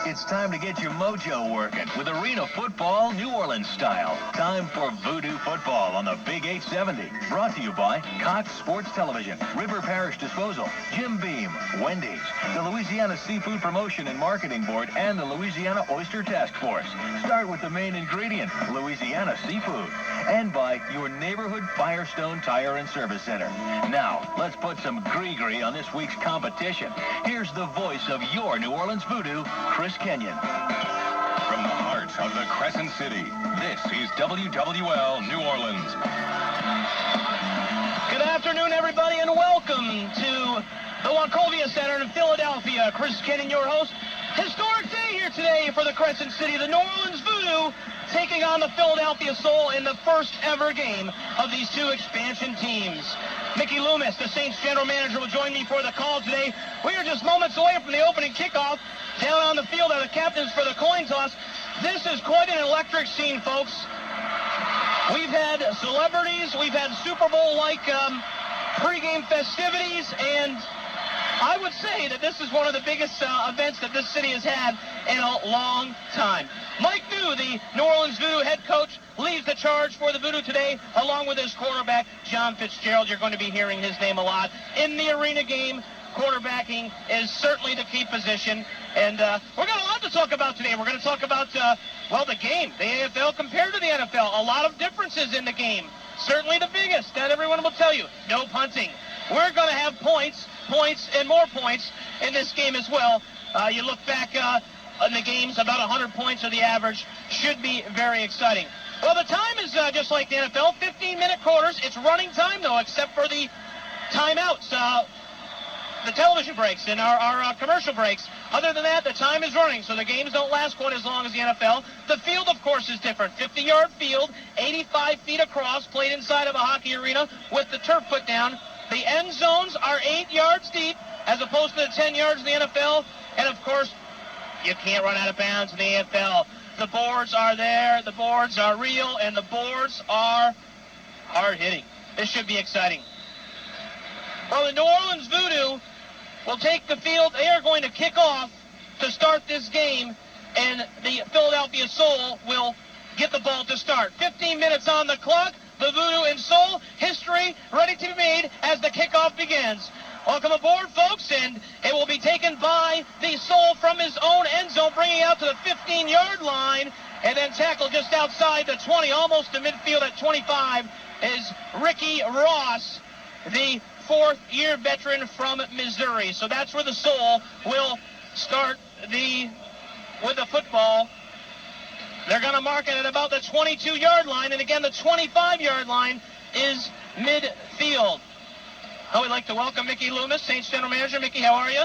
It's time to get your mojo working with arena football New Orleans style. Time for Voodoo football on the Big 870. Brought to you by Cox Sports Television, River Parish Disposal, Jim Beam, Wendy's, the Louisiana Seafood Promotion and Marketing Board, and the Louisiana Oyster Task Force. Start with the main ingredient, Louisiana seafood. And by your neighborhood Firestone Tire and Service Center. Now, let's put some gree-gree on this week's competition. Here's the voice of your New Orleans Voodoo, Chris Kenyon. From the heart of the Crescent City, this is WWL New Orleans. Good afternoon, everybody, and welcome to the Wachovia Center in Philadelphia. Chris Kenyon, your host. Historic day here today for the Crescent City. The New Orleans Voodoo taking on the Philadelphia Soul in the first ever game of these two expansion teams. Mickey Loomis, the Saints general manager, will join me for the call today. We are just moments away from the opening kickoff. Down on the field are the captains for the coin toss. This is quite an electric scene, folks. We've had celebrities, we've had Super Bowl-like pregame festivities, and I would say that this is one of the biggest events that this city has had in a long time. Mike New, the New Orleans Voodoo head coach, leads the charge for the Voodoo today, along with his quarterback, John Fitzgerald. You're going to be hearing his name a lot. In the arena game, quarterbacking is certainly the key position. And we've got a lot to talk about today. We're going to talk about, the game, the AFL compared to the NFL. A lot of differences in the game. Certainly the biggest, that everyone will tell you. No punting. We're going to have points, and more points in this game as well. You look back in the games, about 100 points are the average. Should be very exciting. Well, the time is just like the NFL, 15-minute quarters. It's running time, though, except for the timeouts, the television breaks and our commercial breaks. Other than that, the time is running, so the games don't last quite as long as the NFL. The field, of course, is different. 50-yard field, 85 feet across, played inside of a hockey arena with the turf put down. The end zones are 8 yards deep, as opposed to the 10 yards in the NFL. And, of course, you can't run out of bounds in the AFL. The boards are there, the boards are real, and the boards are hard-hitting. This should be exciting. Well, the New Orleans Voodoo will take the field. They are going to kick off to start this game, and the Philadelphia Soul will get the ball to start. 15 minutes on the clock. The Voodoo and Soul, history ready to be made as the kickoff begins. Welcome aboard, folks, and it will be taken by the Soul from his own end zone, bringing out to the 15-yard line, and then tackled just outside the 20, almost to midfield at 25, is Ricky Ross, the fourth-year veteran from Missouri. So that's where the Soul will start with the football. They're going to mark it at about the 22-yard line, and again, the 25-yard line is midfield. I would like to welcome Mickey Loomis, Saints general manager. Mickey, how are you?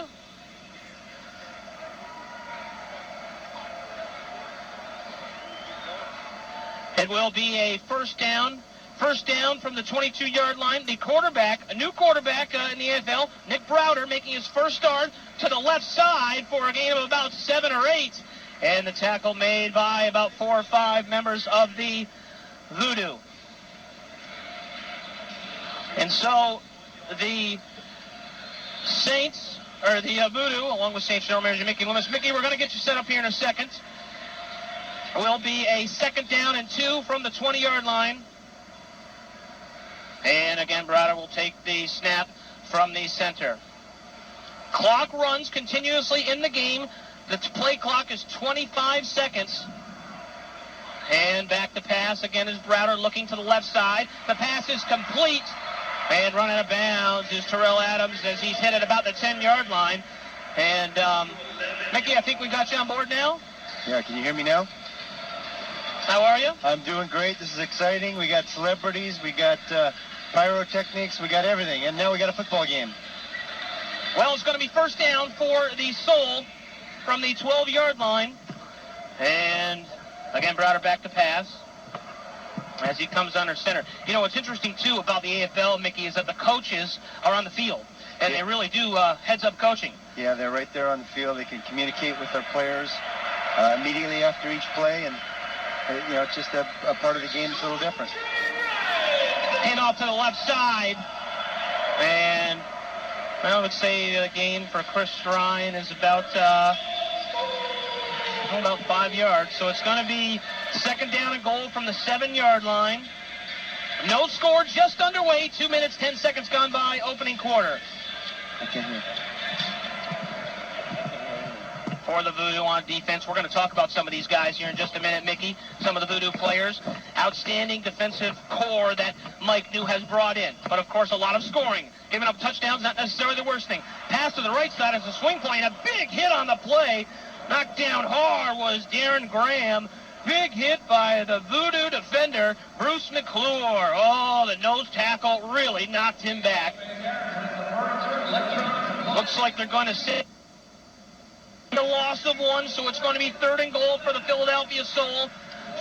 It will be a first down from the 22-yard line. The quarterback, a new quarterback in the AFL, Nick Browder, making his first start to the left side for a gain of about 7 or 8. And the tackle made by about 4 or 5 members of the Voodoo. And so the Saints, or the Voodoo, along with Saints general manager Mickey Loomis. Mickey, we're going to get you set up here in a second. It will be a 2nd down and 2 from the 20-yard line. And again, Browder will take the snap from the center. Clock runs continuously in the game. The play clock is 25 seconds. And back to pass again is Browder looking to the left side. The pass is complete. And running out of bounds is Terrell Adams as he's hit at about the 10-yard line. And, Mickey, I think we got you on board now. Yeah, can you hear me now? How are you? I'm doing great. This is exciting. We got celebrities. We got pyrotechnics. We got everything. And now we got a football game. Well, it's going to be first down for the Soul from the 12-yard line. And, again, Browder back to pass as he comes under center. You know, what's interesting, too, about the AFL, Mickey, is that the coaches are on the field. And they really do heads-up coaching. Yeah, they're right there on the field. They can communicate with their players immediately after each play. And, it's just a part of the game that's a little different. Hand off to the left side. And I would say the gain for Chris Ryan is about about 5 yards. So it's going to be second down and goal from the 7-yard line. No score, just underway. 2 minutes, 10 seconds gone by, opening quarter. I can't hear. For the Voodoo on defense, we're going to talk about some of these guys here in just a minute, Mickey. Some of the Voodoo players. Outstanding defensive core that Mike New has brought in. But, of course, a lot of scoring. Giving up touchdowns, not necessarily the worst thing. Pass to the right side as a swing play, and a big hit on the play. Knocked down hard was Darren Graham. Big hit by the Voodoo defender, Bruce McClure. Oh, the nose tackle really knocked him back. Looks like they're going to sit the loss of one, so it's going to be third and goal for the Philadelphia Soul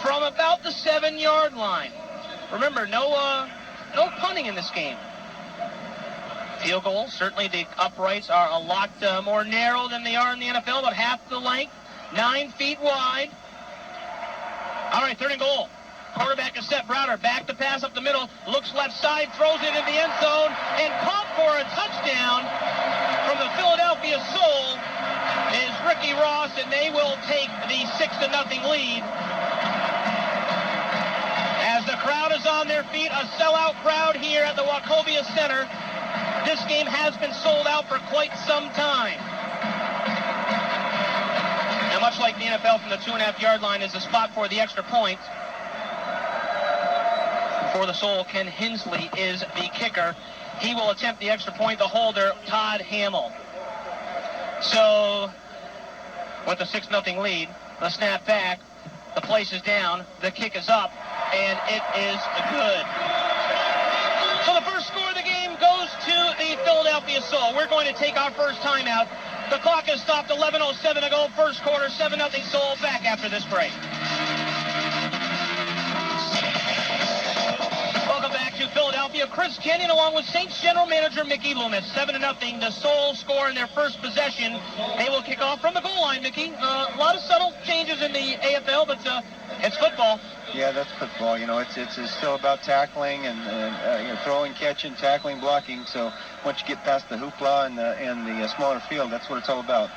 from about the 7-yard line. Remember, no punting in this game. Field goal, certainly the uprights are a lot more narrow than they are in the NFL, about half the length, 9 feet wide. All right, third and goal. Quarterback is set. Browder back to pass up the middle, looks left side, throws it in the end zone, and caught for a touchdown from the Philadelphia Soul is Ricky Ross, and they will take the 6-0 lead. As the crowd is on their feet, a sellout crowd here at the Wachovia Center. This game has been sold out for quite some time. Now, much like the NFL, from the 2.5-yard line is the spot for the extra point. For the Soul, Ken Hensley is the kicker. He will attempt the extra point, the holder, Todd Hamill. So, with the 6-0 lead, the snap back, the place is down, the kick is up, and it is good. So the first score of the game goes to the Philadelphia Soul. We're going to take our first timeout. The clock has stopped, 11:07 to go, first quarter, 7-0 Soul, back after this break. Welcome back to Philadelphia. Chris Kenyon along with Saints general manager Mickey Loomis. 7-0. The Soul score in their first possession. They will kick off from the goal line, Mickey. A lot of subtle changes in the AFL, but it's football. Yeah, that's football. You know, it's still about tackling and you know, throwing, catching, tackling, blocking. So once you get past the hoopla and the smaller field, that's what it's all about.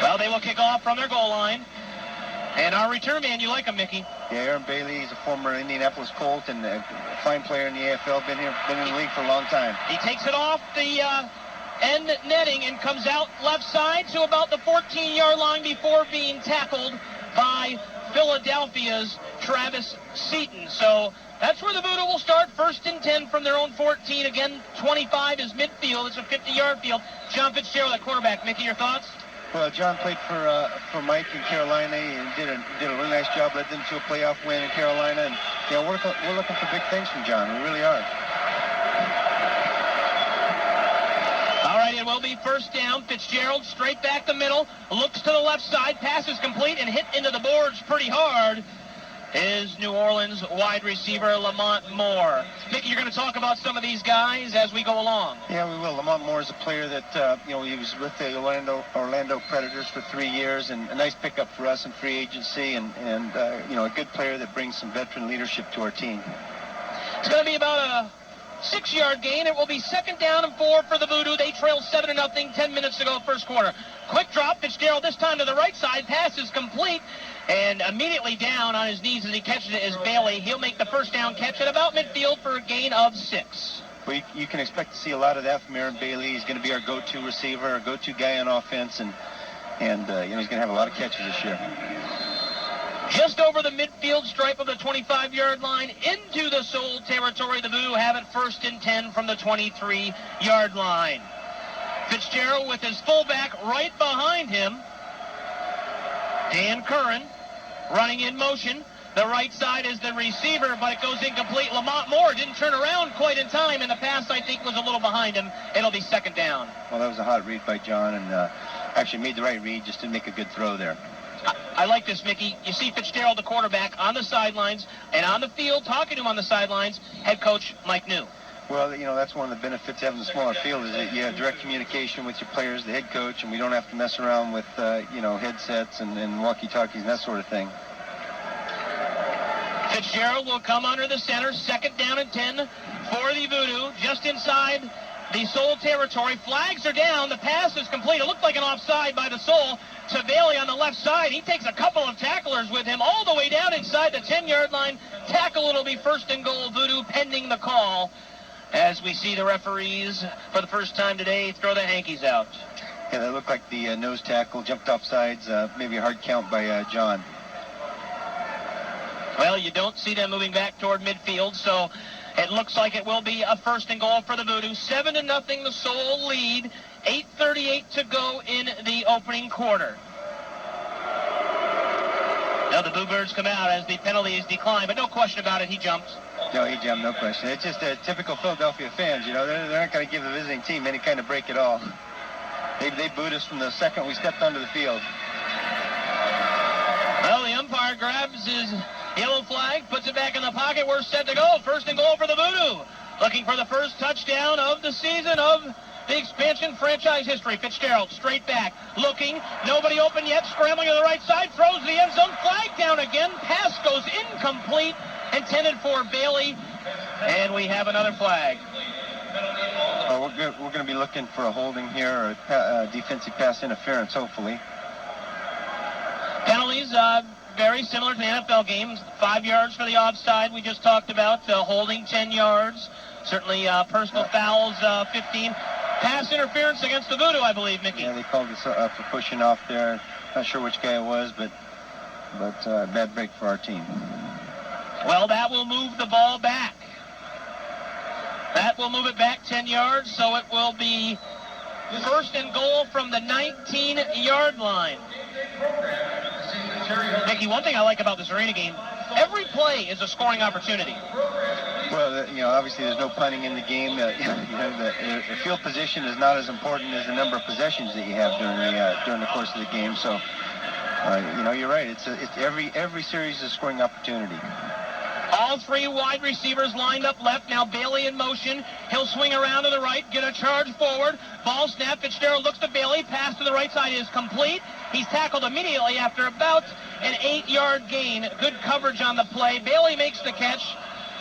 Well, they will kick off from their goal line. And our return man, you like him, Mickey? Yeah, Aaron Bailey, he's a former Indianapolis Colt and a fine player in the AFL, been in the league for a long time. He takes it off the end netting and comes out left side to about the 14-yard line before being tackled by Philadelphia's Travis Seaton. So that's where the Voodoo will start. 1st and 10 from their own 14. Again, 25 is midfield. It's a 50-yard field. John Fitzgerald at quarterback. Mickey, your thoughts? Well, John played for Mike in Carolina and did a really nice job. Led them to a playoff win in Carolina, and you know, we're looking for big things from John. We really are. All right, it will be first down. Fitzgerald straight back the middle, looks to the left side, pass is complete and hit into the boards pretty hard. Is New Orleans wide receiver Lamont Moore. Mickey, you're going to talk about some of these guys as we go along. Yeah, we will. Lamont Moore is a player that, you know, he was with the Orlando Predators for 3 years, and a nice pickup for us in free agency, and you know, a good player that brings some veteran leadership to our team. It's going to be about a 6-yard gain. It will be 2nd down and 4 for the Voodoo. They trail 7-0, 10 minutes to go, first quarter. Quick drop, Fitzgerald this time to the right side. Pass is complete. And immediately down on his knees as he catches it is Bailey. He'll make the first down catch at about midfield for a gain of 6. Well, you can expect to see a lot of that from Aaron Bailey. He's going to be our go-to receiver, our go-to guy on offense, and you know, he's going to have a lot of catches this year. Just over the midfield stripe of the 25-yard line into the Soul territory. The Voodoo have it 1st and 10 from the 23-yard line. Fitzgerald with his fullback right behind him. Dan Curran running in motion. The right side is the receiver, but it goes incomplete. Lamont Moore didn't turn around quite in time, and the pass, I think, was a little behind him. It'll be 2nd down. Well, that was a hot read by John, and actually made the right read, just didn't make a good throw there. I like this, Mickey. You see Fitzgerald, the quarterback, on the sidelines, and on the field, talking to him on the sidelines, head coach Mike New. Well, you know, that's one of the benefits of having the smaller field is that you have direct communication with your players, the head coach, and we don't have to mess around with, you know, headsets and walkie-talkies and that sort of thing. Fitzgerald will come under the center, 2nd down and 10 for the Voodoo, just inside the Soul territory. Flags are down. The pass is complete. It looked like an offside by the Soul to Bailey on the left side. He takes a couple of tacklers with him all the way down inside the 10-yard line. Tackle, it'll be first and goal, Voodoo, pending the call. As we see the referees, for the first time today, throw the hankies out. Yeah, that looked like the nose tackle, jumped off sides, maybe a hard count by John. Well, you don't see them moving back toward midfield, so it looks like it will be a first and goal for the Voodoo. 7-0, the Soul lead. 8:38 to go in the opening quarter. Now the Bluebirds come out as the penalty is declined, but no question about it, he jumps. No, he jumped, no question. It's just typical Philadelphia fans, you know. They're not going to give the visiting team any kind of break at all. They booed us from the second we stepped onto the field. Well, the umpire grabs his yellow flag, puts it back in the pocket. We're set to go. First and goal for the Voodoo. Looking for the first touchdown of the season of the expansion franchise history. Fitzgerald straight back, looking, nobody open yet, scrambling to the right side, throws the end zone, flag down again, pass goes incomplete, intended for Bailey, and we have another flag. We're going to be looking for a holding here, or a defensive pass interference, hopefully. Penalties, very similar to the NFL games. 5 yards for the offside we just talked about, holding 10 yards. Certainly personal fouls, 15. Pass interference against the Voodoo, I believe, Mickey. Yeah, they called us for pushing off there. Not sure which guy it was, but bad break for our team. Well, that will move the ball back. That will move it back 10 yards, so it will be first and goal from the 19-yard line. Mickey, one thing I like about this arena game, every play is a scoring opportunity. Well, you know, obviously there's no punting in the game. The field position is not as important as the number of possessions that you have during the course of the game. So, you know, you're right. It's every series is a scoring opportunity. All three wide receivers lined up left. Now Bailey in motion. He'll swing around to the right, get a charge forward. Ball snap. Fitzgerald looks to Bailey. Pass to the right side is complete. He's tackled immediately after about an 8-yard gain. Good coverage on the play. Bailey makes the catch.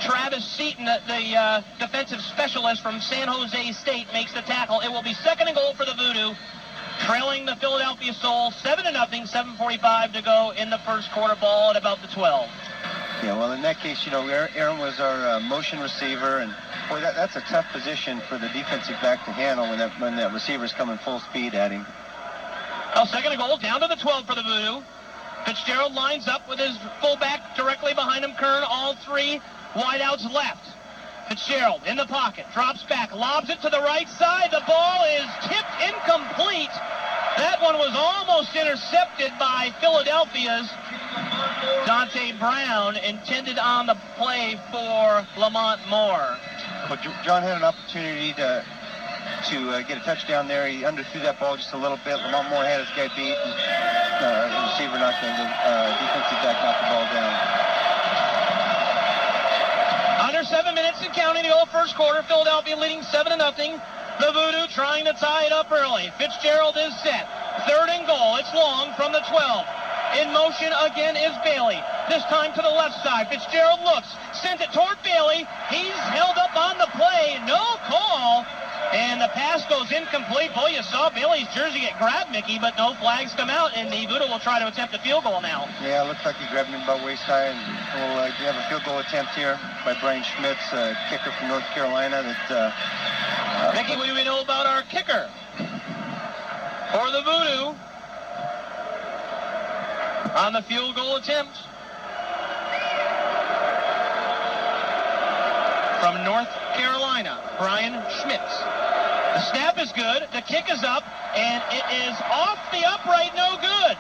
Travis Seaton, the defensive specialist from San Jose State, makes the tackle. It will be second and goal for the Voodoo, trailing the Philadelphia Soul 7-0, 7:45 to go in the first quarter. Ball at about the 12. Yeah, well, in that case, you know, Aaron was our motion receiver, and boy, that's a tough position for the defensive back to handle when that receiver's coming full speed at him. Well, second and goal, down to the 12 for the Voodoo. Fitzgerald lines up with his fullback directly behind him, Kern, all three wideouts left. Fitzgerald in the pocket, drops back, lobs it to the right side. The ball is tipped incomplete. That one was almost intercepted by Philadelphia's Dante Brown, intended on the play for Lamont Moore. Well, John had an opportunity to get a touchdown there. He underthrew that ball just a little bit. Lamont Moore had his guy beat, and the receiver knocked the defensive back knocked the ball down. Under 7 minutes and counting to go first quarter. Philadelphia leading 7-0. The Voodoo trying to tie it up early. Fitzgerald is set. Third and goal. It's long from the 12. In motion again is Bailey. This time to the left side. Fitzgerald looks. Sends it toward Bailey. He's held up on the play. No call. And the pass goes incomplete. Boy, you saw Bailey's jersey get grabbed, Mickey, but no flags come out, and the Voodoo will try to attempt a field goal now. Yeah, it looks like he grabbed him about waist high, and we'll have a field goal attempt here by Brian Schmitz, kicker from North Carolina. Mickey, what do we know about our kicker? For the Voodoo, on the field goal attempt, from North Carolina, Brian Schmitz. The snap is good, the kick is up, and it is off the upright, no good.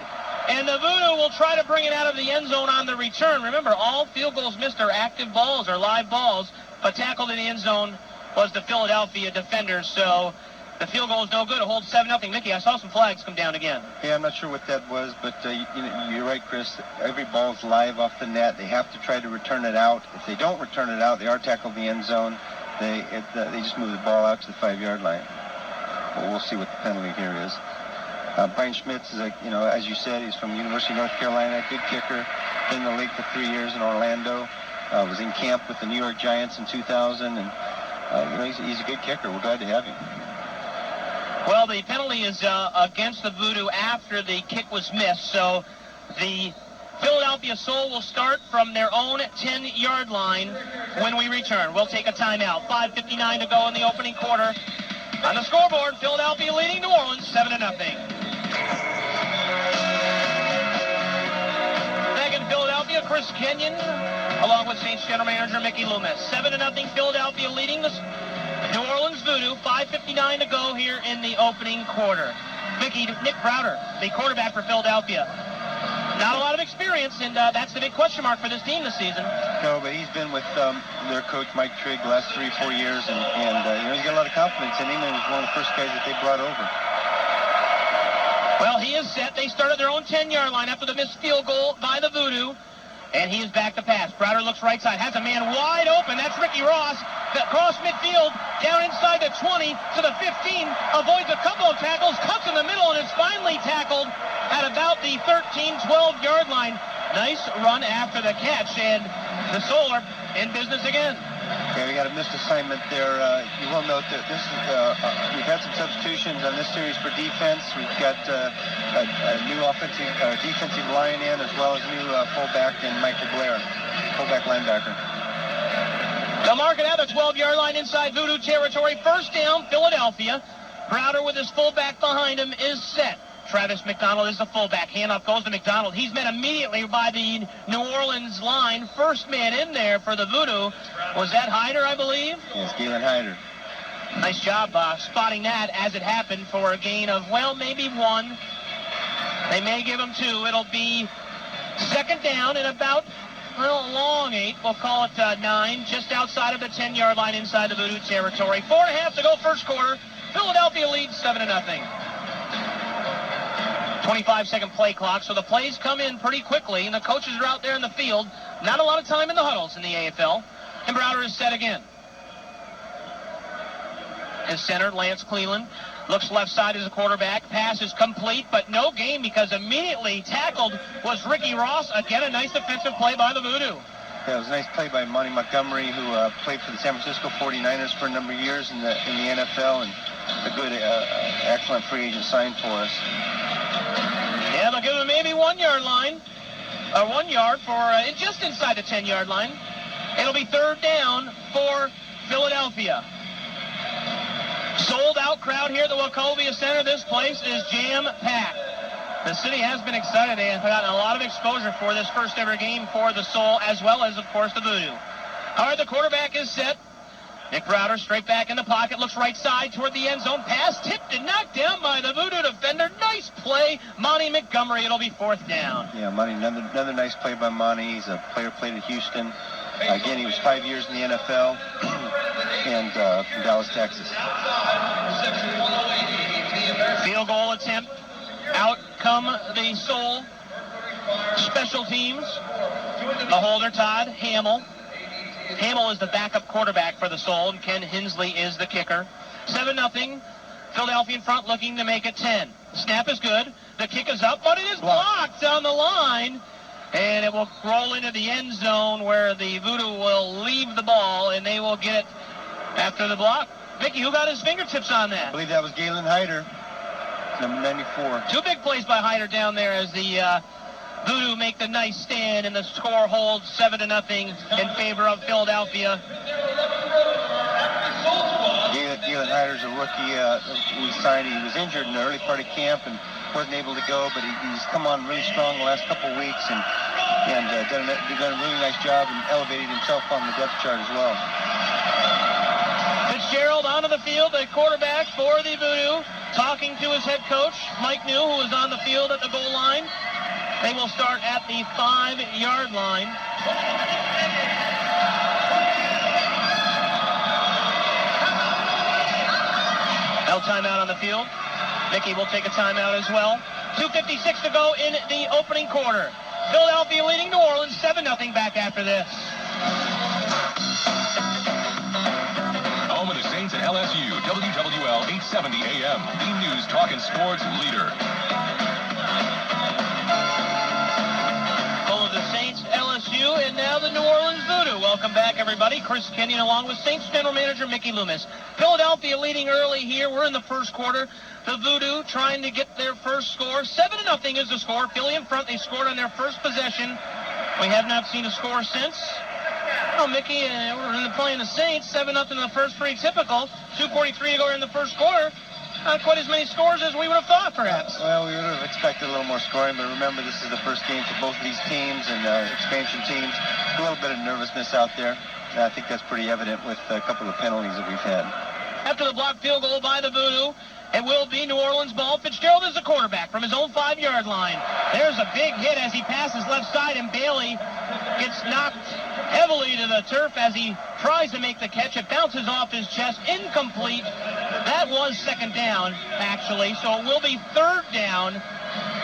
And the Voodoo will try to bring it out of the end zone on the return. Remember, all field goals missed are active balls or live balls, but tackled in the end zone was the Philadelphia defenders, so the field goal is no good. It holds 7-0. Mickey, I saw some flags come down again. Yeah, I'm not sure what that was, but you're right, Chris. Every ball's live off the net. They have to try to return it out. If they don't return it out, they are tackled in the end zone. They just move the ball out to the 5-yard line. Well, we'll see what the penalty here is. Brian Schmitz is, as you said, he's from the University of North Carolina, good kicker. Been in the league for 3 years in Orlando. Was in camp with the New York Giants in 2000, and he's a good kicker. We're glad to have him. Well, the penalty is against the Voodoo after the kick was missed, so the Philadelphia Soul will start from their own 10-yard line when we return. We'll take a timeout. 5:59 to go in the opening quarter. On the scoreboard, Philadelphia leading New Orleans 7-0. Back in Philadelphia, Chris Kenyon, along with Saints general manager Mickey Loomis. 7-0 Philadelphia leading the New Orleans Voodoo. 5:59 to go here in the opening quarter. Nick Browder, the quarterback for Philadelphia. Not a lot of experience, and that's the big question mark for this team this season. No, but he's been with their coach, Mike Trigg, the last 3-4 years, and he's got a lot of confidence in him, and he's one of the first guys that they brought over. Well, he is set. They started their own 10-yard line after the missed field goal by the Voodoo, and he is back to pass. Browder looks right side, has a man wide open. That's Ricky Ross. Across midfield, down inside the 20 to the 15, avoids a couple of tackles, cuts in the middle, and is finally tackled at about the 13, 12-yard line. Nice run after the catch, and the Soul are in business again. Yeah, we got a missed assignment there. You will note that this is, we've had some substitutions on this series for defense. We've got a new defensive line in, as well as new fullback in Michael Blair, fullback linebacker. They'll mark it at the 12-yard line inside Voodoo territory. First down, Philadelphia. Browder with his fullback behind him is set. Travis McDonald is the fullback. Handoff goes to McDonald. He's met immediately by the New Orleans line. First man in there for the Voodoo. Was that Hyder, I believe? Yes, Galen Hyder. Nice job spotting that as it happened for a gain of, well, maybe one. They may give him two. It'll be second down and about, well, long 8. We'll call it 9, just outside of the 10-yard line inside the Voodoo territory. 4.5 to go first quarter. Philadelphia leads 7-0. 25-second play clock, so the plays come in pretty quickly, and the coaches are out there in the field. Not a lot of time in the huddles in the AFL. And Browder is set again. His center, Lance Cleveland, looks left side as a quarterback. Pass is complete, but no gain because immediately tackled was Ricky Ross. Again, a nice defensive play by the Voodoo. Yeah, it was a nice play by Monty Montgomery, who played for the San Francisco 49ers for a number of years in the NFL, and a good, excellent free agent sign for us. Yeah, they'll give him maybe 1 yard line, or 1 yard for just inside the 10-yard line. It'll be third down for Philadelphia. Sold out crowd here at the Wachovia Center. This place is jam-packed. The city has been excited. They have gotten a lot of exposure for this first ever game for the Soul, as well as, of course, the Voodoo. All right, the quarterback is set. Nick Browder straight back in the pocket, looks right side toward the end zone. Pass tipped and knocked down by the Voodoo defender. Nice play, Monty Montgomery. It'll be fourth down. Yeah, Monty, another nice play by Monty. He's a player played at Houston. Again, he was 5 years in the NFL and from Dallas, Texas. Field goal attempt. Out come the Soul special teams. The holder, Todd Hamill. Hamill is the backup quarterback for the Soul, and Ken Hensley is the kicker. 7-0. Philadelphia in front, looking to make it 10. Snap is good. The kick is up, but it is blocked on the line. And it will roll into the end zone where the Voodoo will leave the ball, and they will get it after the block. Mickey, who got his fingertips on that? I believe that was Galen Hyder, number 94. Two big plays by Hyder down there as the Voodoo make the nice stand, and the score holds 7-0 in favor of Philadelphia. Galen Hyder's a rookie. We signed. He was injured in the early part of camp and wasn't able to go, but he's come on really strong the last couple of weeks and done a really nice job and elevated himself on the depth chart as well. Fitzgerald onto the field, the quarterback for the Voodoo, talking to his head coach, Mike New, who is on the field at the goal line. They will start at the 5-yard line. No timeout on the field. Mickey will take a timeout as well. 2:56 to go in the opening quarter. Philadelphia leading New Orleans 7-0 back after this. Home of the Saints at LSU, WWL 870 AM, the News Talk and Sports leader. Home of the Saints, LSU, and now the New Orleans Voodoo. Welcome back, everybody. Chris Kenyon along with Saints general manager Mickey Loomis. Philadelphia leading early here. We're in the first quarter. The Voodoo trying to get their first score. 7-0 is the score. Philly in front. They scored on their first possession. We have not seen a score since. Oh, Mickey, we're playing the Saints. 7-0 in the first, pretty typical. 2:43 to go in the first quarter. Not quite as many scores as we would have thought, perhaps. Well, we would have expected a little more scoring, but remember, this is the first game for both of these teams and expansion teams. A little bit of nervousness out there. I think that's pretty evident with a couple of penalties that we've had. After the blocked field goal by the Voodoo, it will be New Orleans ball. Fitzgerald is the quarterback from his own 5-yard line. There's a big hit as he passes left side, and Bailey gets knocked heavily to the turf as he tries to make the catch. It bounces off his chest, incomplete. That was second down, actually, so it will be third down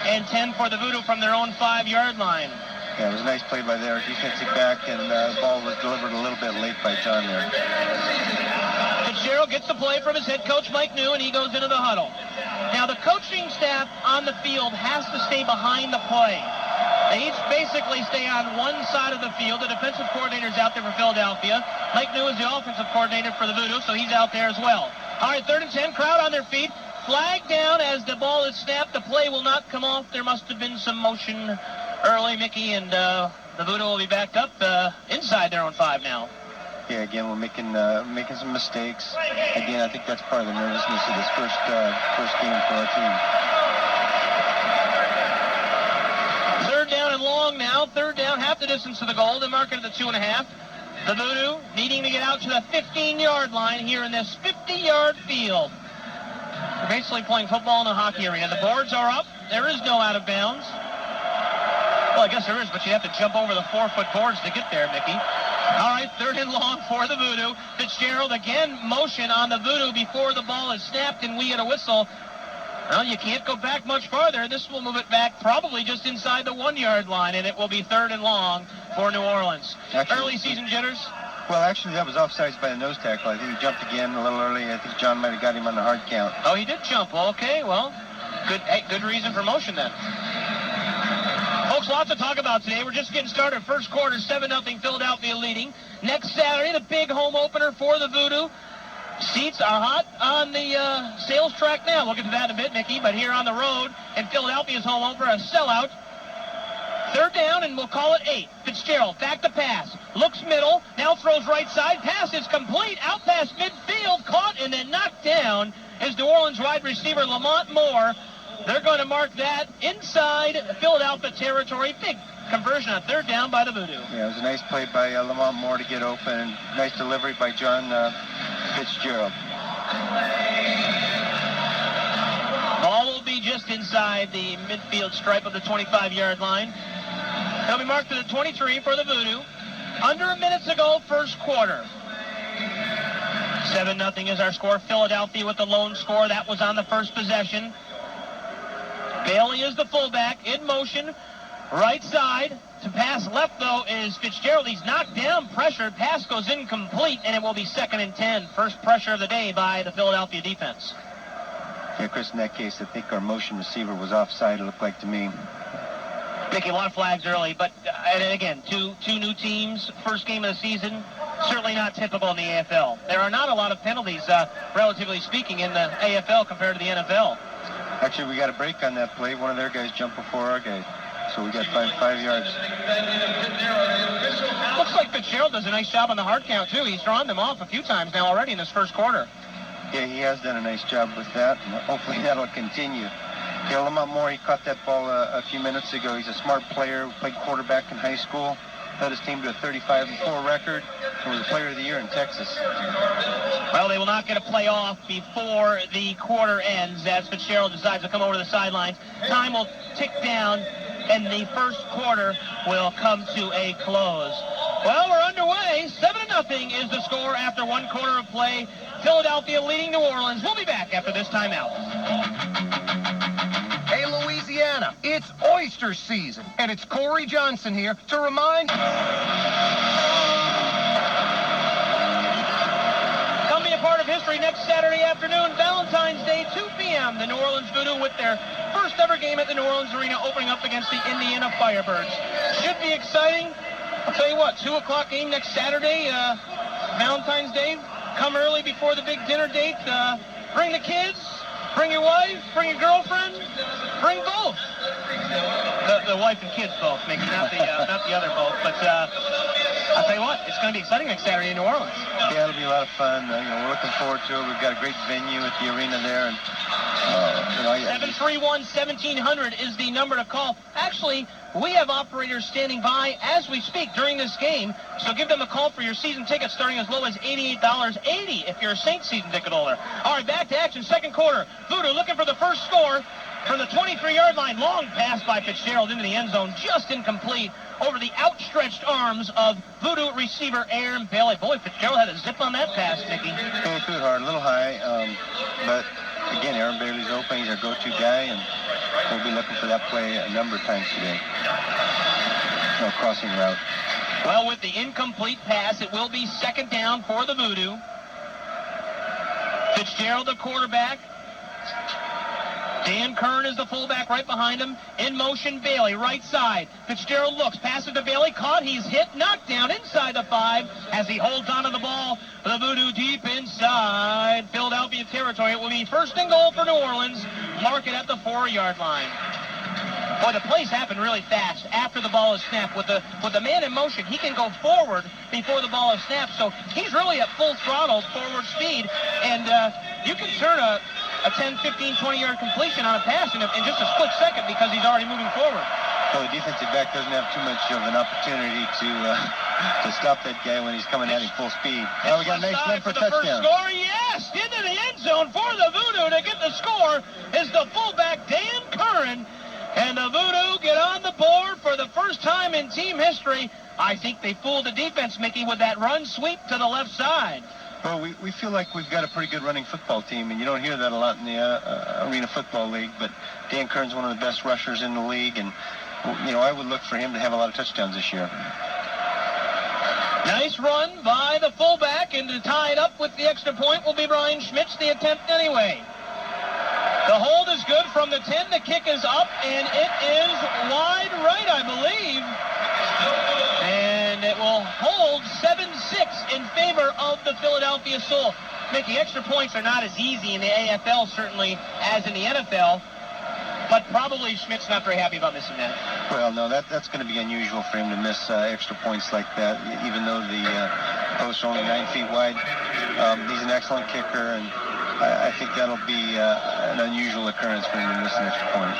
and 10 for the Voodoo from their own 5-yard line. Yeah, it was a nice play by their defensive back, and the ball was delivered a little bit late by John there. Fitzgerald gets the play from his head coach, Mike New, and he goes into the huddle. Now, the coaching staff on the field has to stay behind the play. They each basically stay on one side of the field. The defensive coordinator's out there for Philadelphia. Mike New is the offensive coordinator for the Voodoo, so he's out there as well. All right, 3rd and 10, crowd on their feet. Flag down as the ball is snapped. The play will not come off. There must have been some motion early, Mickey, and the Voodoo will be backed up inside their own 5 now. Yeah, again, we're making some mistakes. Again, I think that's part of the nervousness of this first game for our team. 3rd down and long now. 3rd down, half the distance to the goal. They mark it at the 2.5. The Voodoo needing to get out to the 15-yard line here in this 50-yard field. We're basically playing football in a hockey arena. The boards are up. There is no out of bounds. Well, I guess there is, but you have to jump over the 4-foot boards to get there, Mickey. All right, 3rd and long for the Voodoo. Fitzgerald again motion on the Voodoo before the ball is snapped, and we get a whistle. Well, you can't go back much farther. This will move it back probably just inside the 1-yard line, and it will be 3rd and long for New Orleans. Early season jitters? Well, actually, that was offsides by the nose tackle. I think he jumped again a little early. I think John might have got him on the hard count. Oh, he did jump. Okay, well, good reason for motion then. Folks, lots to talk about today. We're just getting started. First quarter, 7-0 Philadelphia leading. Next Saturday, the big home opener for the Voodoo. Seats are hot on the sales track now. We'll get to that in a bit, Mickey. But here on the road, in Philadelphia's home opener, a sellout. 3rd down, and we'll call it 8. Fitzgerald, back to pass. Looks middle, now throws right side. Pass is complete. Out past midfield, caught and then knocked down is New Orleans wide receiver Lamont Moore. They're going to mark that inside Philadelphia territory. Big conversion on 3rd down by the Voodoo. Yeah, it was a nice play by Lamont Moore to get open, and nice delivery by John Fitzgerald. Ball will be just inside the midfield stripe of the 25-yard line. It'll be marked to the 23 for the Voodoo. Under a minute to go, first quarter. 7-0 is our score. Philadelphia with the lone score. That was on the first possession. Bailey is the fullback in motion. Right side. To pass left, though, is Fitzgerald. He's knocked down, pressured. Pass goes incomplete, and it will be 2nd and 10. First pressure of the day by the Philadelphia defense. Yeah, Chris, in that case, I think our motion receiver was offside, it looked like to me. Mickey, a lot of flags early, but and again, two new teams, first game of the season, certainly not typical in the AFL. There are not a lot of penalties, relatively speaking, in the AFL compared to the NFL. Actually, we got a break on that play. One of their guys jumped before our guy, so we got 5 yards. Looks like Fitzgerald does a nice job on the hard count, too. He's drawn them off a few times now already in this first quarter. Yeah, he has done a nice job with that, and hopefully that'll continue. Yeah, Lamont Moore, he caught that ball a few minutes ago. He's a smart player, played quarterback in high school, led his team to a 35-4 record, and was a player of the year in Texas. Well, they will not get a play off before the quarter ends as Fitzgerald decides to come over to the sidelines. Time will tick down, and the first quarter will come to a close. Well, we're underway. 7-0 is the score after 1 quarter of play. Philadelphia leading New Orleans. We'll be back after this timeout. Hey, Louisiana, it's oyster season, and it's Corey Johnson here to remind... Come be a part of history next Saturday afternoon, Valentine's Day, 2 p.m. The New Orleans Voodoo with their first ever game at the New Orleans Arena opening up against the Indiana Firebirds. Should be exciting. I'll tell you what, 2 o'clock game next Saturday, Valentine's Day. Come early before the big dinner date. Bring the kids, bring your wife, bring your girlfriend, bring both. The wife and kids both, Mickey, not the other both. But I'll tell you what, it's going to be exciting next Saturday in New Orleans. Yeah, it'll be a lot of fun. We're looking forward to it. We've got a great venue at the arena there, and 731-1700 is the number to call. Actually, we have operators standing by as we speak during this game, so give them a call for your season tickets starting as low as $88.80 if you're a Saints season ticket holder. All right, back to action, second quarter. Voodoo looking for the first score from the 23-yard line. Long pass by Fitzgerald into the end zone, just incomplete over the outstretched arms of Voodoo receiver Aaron Bailey. Boy, Fitzgerald had a zip on that pass, Mickey. He threw it hard, a little high, but again, Aaron Bailey's open. He's our go-to guy, and we'll be looking for that play a number of times today. No crossing route. Well, with the incomplete pass, it will be second down for the Voodoo. Fitzgerald, the quarterback. Dan Kern is the fullback right behind him. In motion, Bailey, right side. Fitzgerald looks, passes to Bailey, caught, he's hit, knocked down inside the 5 as he holds onto the ball. The Voodoo deep inside Philadelphia territory. It will be first and goal for New Orleans. Mark it at the 4-yard line. Boy, the plays happen really fast after the ball is snapped. With the man in motion, he can go forward before the ball is snapped. So he's really at full throttle forward speed. And you can turn a 10, 15, 20-yard completion on a pass in just a split second because he's already moving forward. Well, the defensive back doesn't have too much of an opportunity to stop that guy when he's coming at him full speed. Now we got a nice run for touchdown. First score, yes! Into the end zone for the Voodoo to get the score is the fullback Dan Curran. And the Voodoo get on the board for the first time in team history. I think they fooled the defense, Mickey, with that run sweep to the left side. Well, we feel like we've got a pretty good running football team, and you don't hear that a lot in the Arena Football League, but Dan Kern's one of the best rushers in the league, and, I would look for him to have a lot of touchdowns this year. Nice run by the fullback, and to tie it up with the extra point will be Brian Schmitz, the attempt anyway. The hold is good from the 10. The kick is up, and it is wide right, I believe. And it will hold 7-6 in favor of the Philadelphia Soul. Mickey, extra points are not as easy in the AFL, certainly, as in the NFL. But probably Schmidt's not very happy about missing that. Well, no, that's going to be unusual for him to miss extra points like that, even though the posts are only 9 feet wide. He's an excellent kicker, and I think that'll be an unusual occurrence for him to miss an extra point.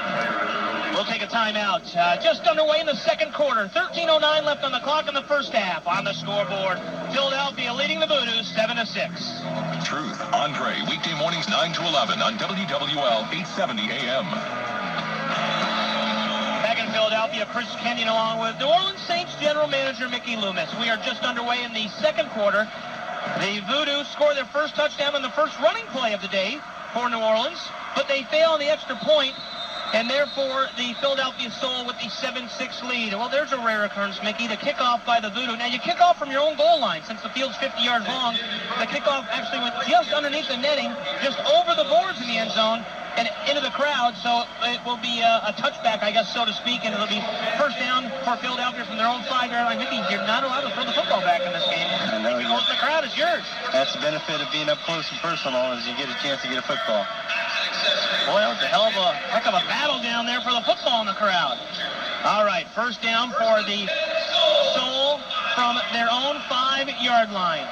We'll take a timeout. Just underway in the second quarter. 13:09 left on the clock in the first half. On the scoreboard, Philadelphia leading the Voodoo 7-6. Truth, Andre, weekday mornings 9 to 11 on WWL 870 AM. Back in Philadelphia, Chris Kenyon along with New Orleans Saints general manager Mickey Loomis. We are just underway in the second quarter. The Voodoo score their first touchdown on the first running play of the day for New Orleans, but they fail on the extra point, and therefore the Philadelphia Soul with the 7-6 lead. Well, there's a rare occurrence, Mickey, the kickoff by the Voodoo. Now, you kick off from your own goal line. Since the field's 50 yards long, the kickoff actually went just underneath the netting, just over the boards in the end zone, and into the crowd, so it will be a touchback, I guess, so to speak, and it'll be first down for Philadelphia from their own 5-yard line. Mickey, you're not allowed to throw the football back in this game. I know. If you go to the crowd, it's yours. That's the benefit of being up close and personal, is you get a chance to get a football. Boy, that was a heck of a battle down there for the football in the crowd. All right, first down for the Soul from their own 5-yard line.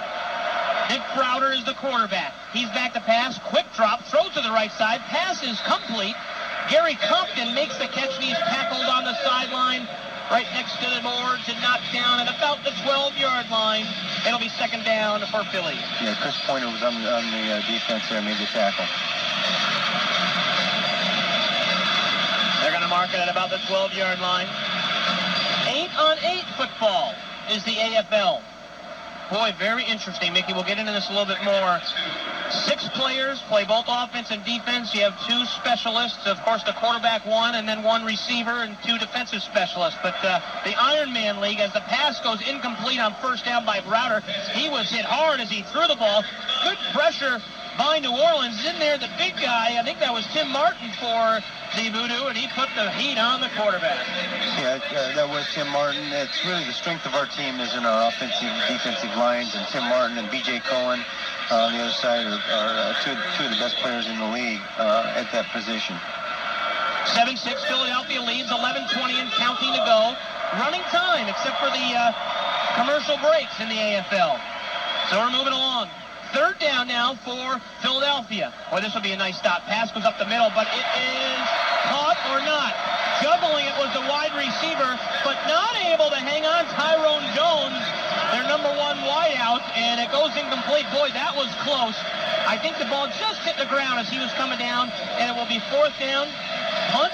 Nick Crowder is the quarterback. He's back to pass. Quick drop. Throw to the right side. Pass is complete. Gary Compton makes the catch. He's tackled on the sideline right next to the boards and knocked down at about the 12-yard line. It'll be second down for Philly. Yeah, Chris Pointer was on the defense there, made the tackle. They're going to mark it at about the 12-yard line. 8-on-8 football is the AFL. Boy, very interesting, Mickey. We'll get into this a little bit more. 6 players play both offense and defense. You have 2 specialists. Of course, the quarterback 1, and then 1 receiver and 2 defensive specialists. But the Iron Man League, as the pass goes incomplete on first down by Browder, he was hit hard as he threw the ball. Good pressure by New Orleans. In there, the big guy, I think that was Tim Martin for the Voodoo, and he put the heat on the quarterback. Yeah, that was Tim Martin. It's really the strength of our team is in our offensive, defensive lines, and Tim Martin and B.J. Cohen on the other side are two of the best players in the league at that position. 7-6, Philadelphia leads, 11:20 and counting to go. Running time, except for the commercial breaks in the AFL. So we're moving along. Third down now for Philadelphia. Boy, this will be a nice stop. Pass goes up the middle, but it is caught or not. Juggling it was the wide receiver, but not able to hang on. Tyrone Jones, their number one wideout, and it goes incomplete. Boy, that was close. I think the ball just hit the ground as he was coming down, and it will be fourth down. Punt?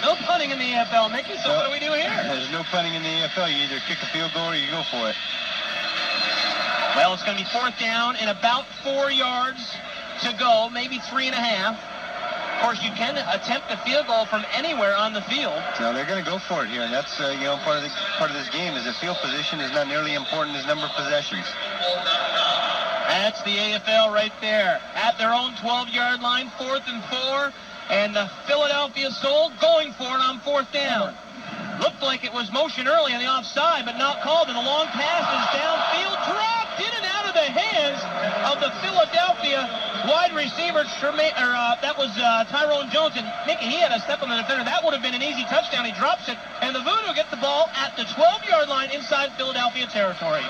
No punting in the AFL, Mickey. So what do we do here? There's no punting in the AFL. You either kick a field goal or you go for it. Well, it's going to be fourth down and about 4 yards to go, maybe 3.5. Of course, you can attempt a field goal from anywhere on the field. No, they're going to go for it here, and that's part of this game is that field position is not nearly important as number of possessions. That's the AFL right there at their own 12-yard line, 4th and 4, and the Philadelphia Soul going for it on fourth down. Looked like it was motion early on the offside, but not called, and the long pass is downfield, dropped in and out of the hands of the Philadelphia wide receiver. That was Tyrone Jones, and Mickey, he had a step on the defender. That would have been an easy touchdown. He drops it, and the Voodoo get the ball at the 12-yard line inside Philadelphia territory.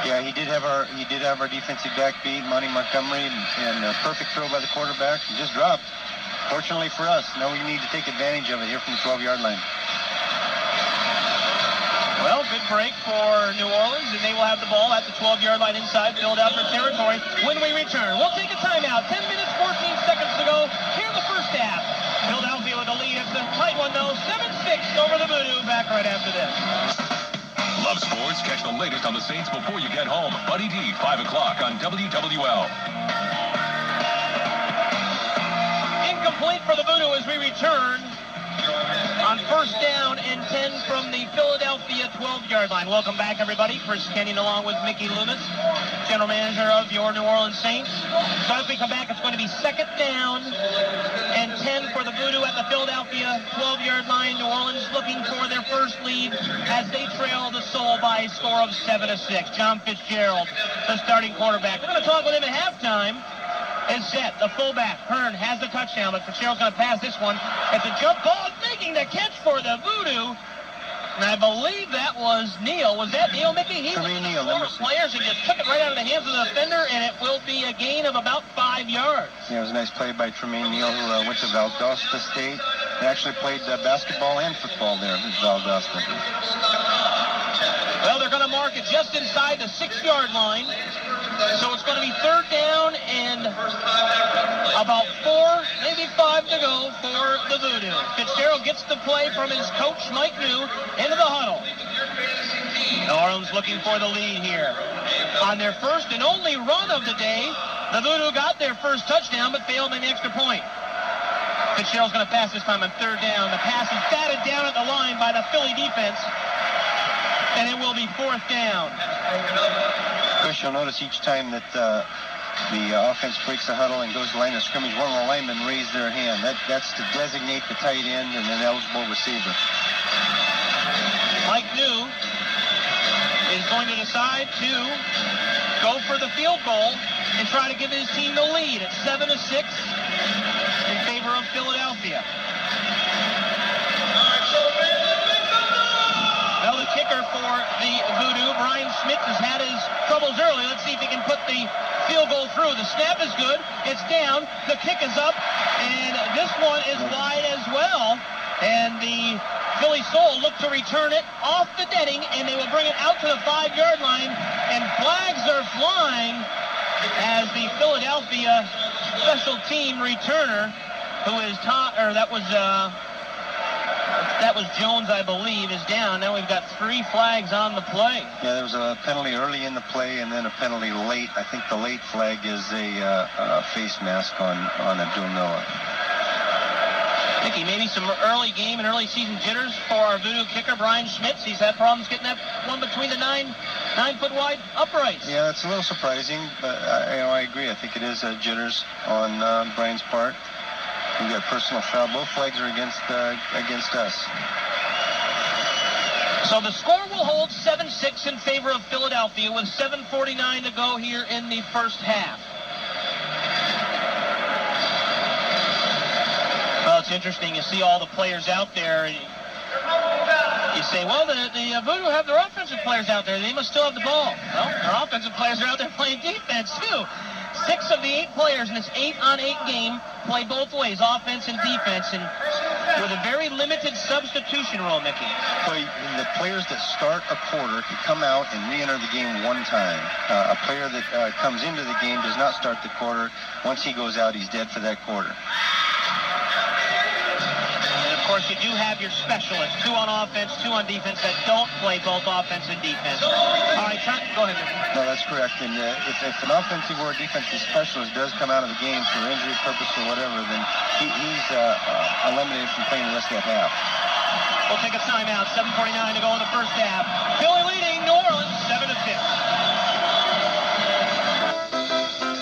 Yeah, he did have our defensive back beat, Monty Montgomery, and a perfect throw by the quarterback. He just dropped. Fortunately for us, now we need to take advantage of it here from the 12-yard line. Well, good break for New Orleans, and they will have the ball at the 12-yard line inside Philadelphia territory when we return. We'll take a timeout. 10 minutes, 14 seconds to go here in the first half. Philadelphia with the lead. It's a tight one, though. 7-6 over the Voodoo. Back right after this. Love sports? Catch the latest on the Saints before you get home. Buddy D, 5 o'clock on WWL. Incomplete for the Voodoo as we return on first down and 10 from the Philadelphia 12-yard line. Welcome back, everybody. Chris Kenyon along with Mickey Loomis, general manager of your New Orleans Saints. So as we come back, it's going to be second down and 10 for the Voodoo at the Philadelphia 12-yard line. New Orleans looking for their first lead as they trail the Soul by a score of 7-6. John Fitzgerald, the starting quarterback. We're going to talk with him at halftime. Is set. The fullback, Hearn, has the touchdown, but Fitzgerald's going to pass this one. It's a jump ball, making the catch for the Voodoo. And I believe that was Neal. Was that Neal, Mickey? He was one of the players and just took it right out of the hands of the defender, and it will be a gain of about 5 yards. Yeah, it was a nice play by Tremaine Neal, who went to Valdosta State and actually played basketball and football there at Valdosta. Well, they're going to mark it just inside the 6-yard line. So it's going to be third down and about 4, maybe 5 to go for the Voodoo. Fitzgerald gets the play from his coach, Mike New, into the huddle. New Orleans looking for the lead here. On their first and only run of the day, the Voodoo got their first touchdown but failed in the extra point. Fitzgerald's going to pass this time on third down. The pass is batted down at the line by the Philly defense, and it will be fourth down. Chris, you'll notice each time that the offense breaks the huddle and goes to line of scrimmage, one of the linemen raise their hand. That's to designate the tight end and an eligible receiver. Mike New is going to decide to go for the field goal and try to give his team the lead at 7-6 in favor of Philadelphia. Well, the kicker for the Voodoo, Brian Smith, has had his troubles early. Let's see if he can put the field goal through. The snap is good. It's down. The kick is up. And this one is wide as well. And the Philly Soul look to return it off the netting, and they will bring it out to the 5-yard line. And flags are flying as the Philadelphia special team returner, who is that was Jones, I believe, is down. Now we've got 3 flags on the play. Yeah, there was a penalty early in the play and then a penalty late. I think the late flag is a face mask on Abdul Noah. Mickey, maybe some early game and early season jitters for our Voodoo kicker, Brian Schmitz. He's had problems getting that one between the 9-foot wide uprights. Yeah, it's a little surprising, but I agree. I think it is jitters on Brian's part. We've got personal foul. Both flags are against us. So the score will hold 7-6 in favor of Philadelphia with 7:49 to go here in the first half. Well, it's interesting. You see all the players out there. You say, well, the Voodoo have their offensive players out there. They must still have the ball. Well, their offensive players are out there playing defense, too. 6 of the 8 players in this 8-on-8 game play both ways, offense and defense, and with a very limited substitution rule, Mickey. Well, the players that start a quarter can come out and re-enter the game one time. A player that comes into the game does not start the quarter. Once he goes out, he's dead for that quarter. Of course, you do have your specialists, 2 on offense, 2 on defense, that don't play both offense and defense. All right, go ahead, Mickey. No, that's correct. And if an offensive or defensive specialist does come out of the game for injury purpose or whatever, then he's eliminated from playing the rest of the half. We'll take a timeout. 7:49 to go in the first half. Philly leading New Orleans 7-6.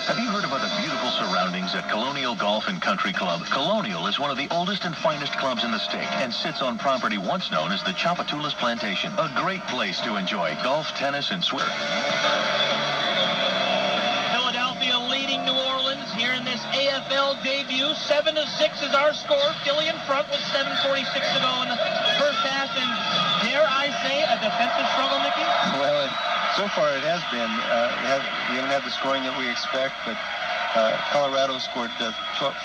Have you heard about the beautiful surroundings at Colonial Golf and Country Club? Colonial is one of the oldest and finest clubs in the state and sits on property once known as the Tchoupitoulas Plantation. A great place to enjoy golf, tennis, and swim. Philadelphia leading New Orleans here in this AFL debut. 7-6 is our score. Philly in front with 7:46 to go in the first half. And dare I say, a defensive struggle, Mickey? Well, so far it has been. We haven't had the scoring that we expect, but Colorado scored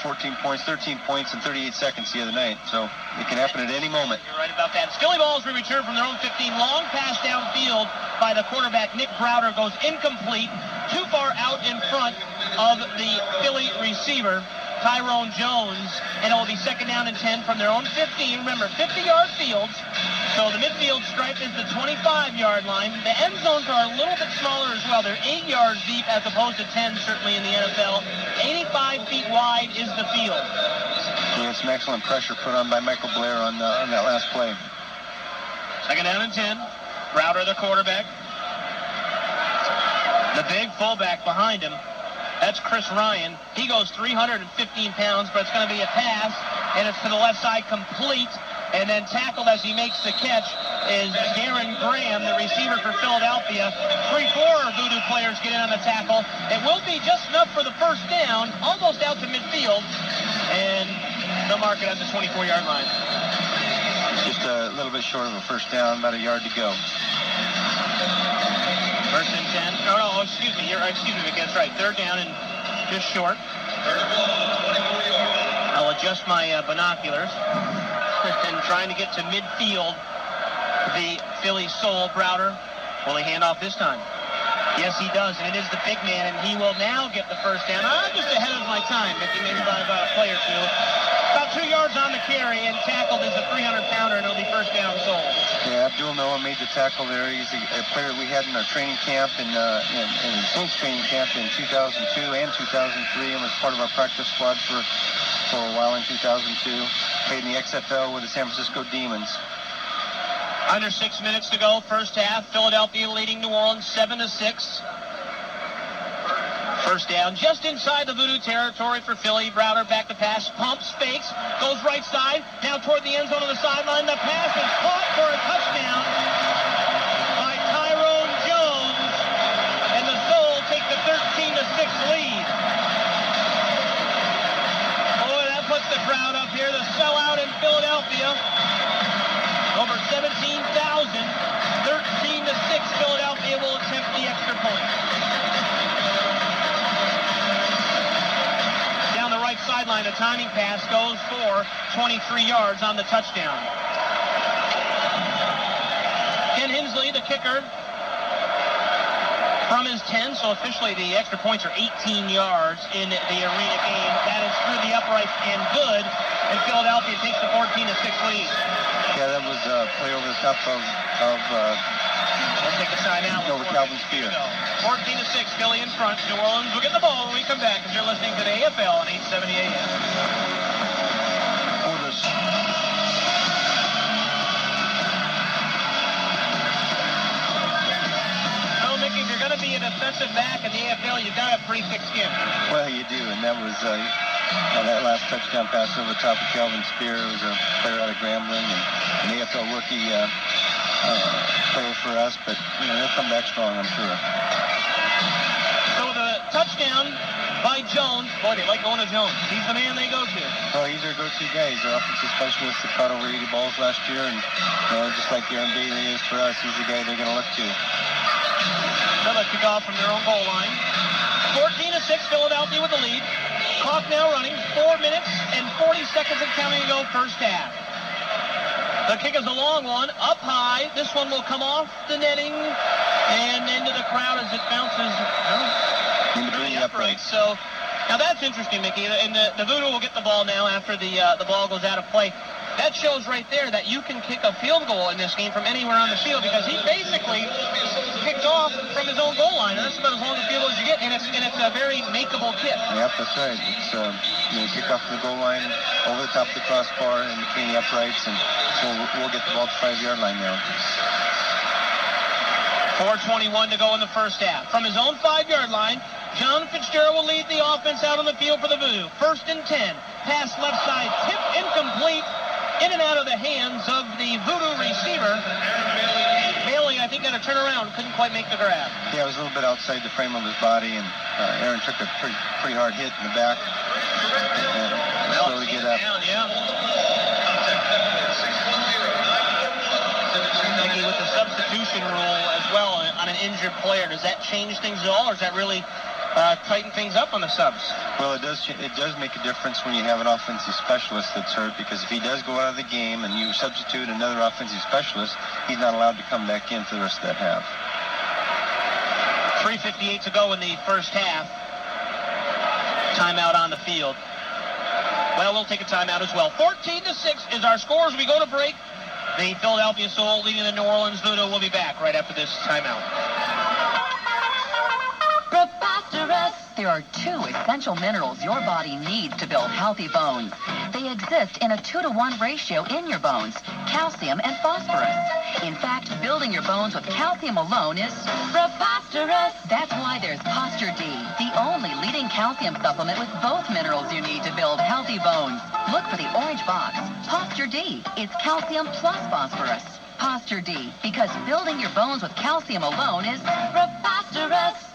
14 points, 13 points in 38 seconds the other night, so it can happen at any moment. You're right about that. Philly balls we return from their own 15. Long pass downfield by the quarterback. Nick Browder goes incomplete, too far out in front of the Philly receiver, Tyrone Jones, and it will be second down and 10 from their own 15. Remember, 50-yard fields. So the midfield stripe is the 25-yard line. The end zones are a little bit smaller as well. They're 8 yards deep as opposed to 10 certainly in the NFL. 85 feet wide is the field. We had some excellent pressure put on by Michael Blair on that last play. Second down and 10. Browder, the quarterback. The big fullback behind him. That's Chris Ryan. He goes 315 pounds, but it's going to be a pass, and it's to the left side complete. And then tackled as he makes the catch is Darren Graham, the receiver for Philadelphia. 3-4 Voodoo players get in on the tackle. It will be just enough for the first down, almost out to midfield. And they'll mark it at the 24-yard line. Just a little bit short of a first down, about a yard to go. First and 10. No, excuse me, Mickey, that's right. Third down and just short. I'll adjust my binoculars. And trying to get to midfield, the Philly soul, Browder. Will he hand off this time? Yes, he does, and it is the big man, and he will now get the first down. I'm just ahead of my time, Mickey, maybe by about a play or two. About 2 yards on the carry, and tackled is a 300-pounder, and it'll be first down sold. Yeah, Abdul Noah made the tackle there. He's a player we had in our training camp in Saints training camp in 2002 and 2003, and was part of our practice squad for a while in 2002. Played in the XFL with the San Francisco Demons. Under 6 minutes to go, first half. Philadelphia leading New Orleans 7-6. First down, just inside the Voodoo territory for Philly. Browder back to pass, pumps, fakes, goes right side, now toward the end zone of the sideline. The pass is caught for a touchdown by Tyrone Jones, and the Soul take the 13-6 lead. Boy, that puts the crowd up here. The sellout in Philadelphia. Over 17,000. 13-6, Philadelphia will attempt the extra point. Down the right sideline, a timing pass goes for 23 yards on the touchdown. Ken Hensley, the kicker, from his 10, so officially the extra points are 18 yards in the arena game. That is through the uprights and good, and Philadelphia takes the 14-6 lead. Yeah, that was a play over the top of We'll take a timeout. over Calvin's Spear. 14-6, Philly in front. New Orleans will get the ball when we come back, as you're listening to the AFL on 870 AM. For the defensive back in the AFL, you've got to have pretty thick skin. Well, you do, and that was that last touchdown pass over the top of Calvin Spear. It was a player out of Grambling and an AFL rookie player for us, but they'll come back strong, I'm sure. So the touchdown by Jones. Boy, they like going to Jones. He's the man they go to. Oh, he's their go-to guy. He's their offensive specialist that caught over 80 balls last year, and just like Aaron Bailey is for us, he's the guy they're going to look to. Another kickoff from their own goal line. 14-6, Philadelphia with the lead. Clock now running. 4 minutes and 40 seconds and counting to go first half. The kick is a long one, up high. This one will come off the netting and into the crowd as it bounces through the uprights. So now that's interesting, Mickey. And the Voodoo will get the ball now after the ball goes out of play. That shows right there that you can kick a field goal in this game from anywhere on the field because he basically kicked off from his own goal line, and that's about as long a field goal as you get, and it's a very makeable kick. Yep, that's right. It's you kick off the goal line, over the top of the crossbar, in between the uprights, and so we'll get the ball to the 5-yard line now. 4:21 to go in the first half. From his own 5-yard line, John Fitzgerald will lead the offense out on the field for the Voodoo. 1st and 10. Pass left side, tip incomplete. In and out of the hands of the Voodoo receiver. Bailey, I think, got to turn around. Couldn't quite make the grab. Yeah, it was a little bit outside the frame of his body, and Aaron took a pretty hard hit in the back. And slowly get up. Down, yeah. Mickey, with the substitution rule as well on an injured player, does that change things at all, or does that really tighten things up on the subs? Well, it does make a difference when you have an offensive specialist that's hurt, because if he does go out of the game and you substitute another offensive specialist, he's not allowed to come back in for the rest of that half. 3:58 to go in the first half. Timeout on the field. Well, we'll take a timeout as well. 14-6 is our score as we go to break. The Philadelphia Soul leading the New Orleans Voodoo. Will be back right after this timeout. There are 2 essential minerals your body needs to build healthy bones. They exist in a 2-to-1 ratio in your bones, calcium and phosphorus. In fact, building your bones with calcium alone is preposterous. That's why there's Posture D, the only leading calcium supplement with both minerals you need to build healthy bones. Look for the orange box. Posture D. It's calcium plus phosphorus. Posture D, because building your bones with calcium alone is preposterous.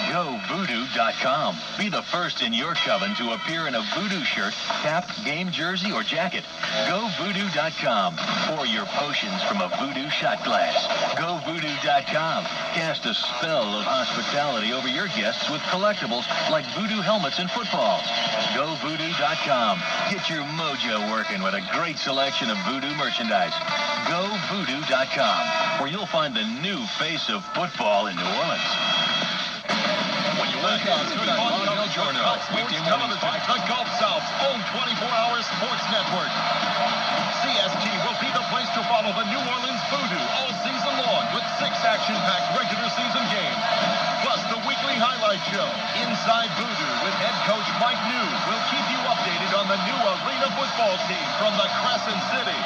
GoVoodoo.com. Be the first in your coven to appear in a Voodoo shirt, cap, game jersey, or jacket. GoVoodoo.com. Pour your potions from a Voodoo shot glass. GoVoodoo.com. Cast a spell of hospitality over your guests with collectibles like Voodoo helmets and footballs. GoVoodoo.com. Get your mojo working with a great selection of Voodoo merchandise. GoVoodoo.com, where you'll find the new face of football in New Orleans. Welcome to the Vaudeville Journal, weekday mornings by the Gulf South's own 24-hour sports network. CST will be the place to follow the New Orleans Voodoo all season long with 6 action-packed regular season games. Plus, the weekly highlight show, Inside Voodoo, with head coach Mike New, will keep you updated on the new arena football team from the Crescent City.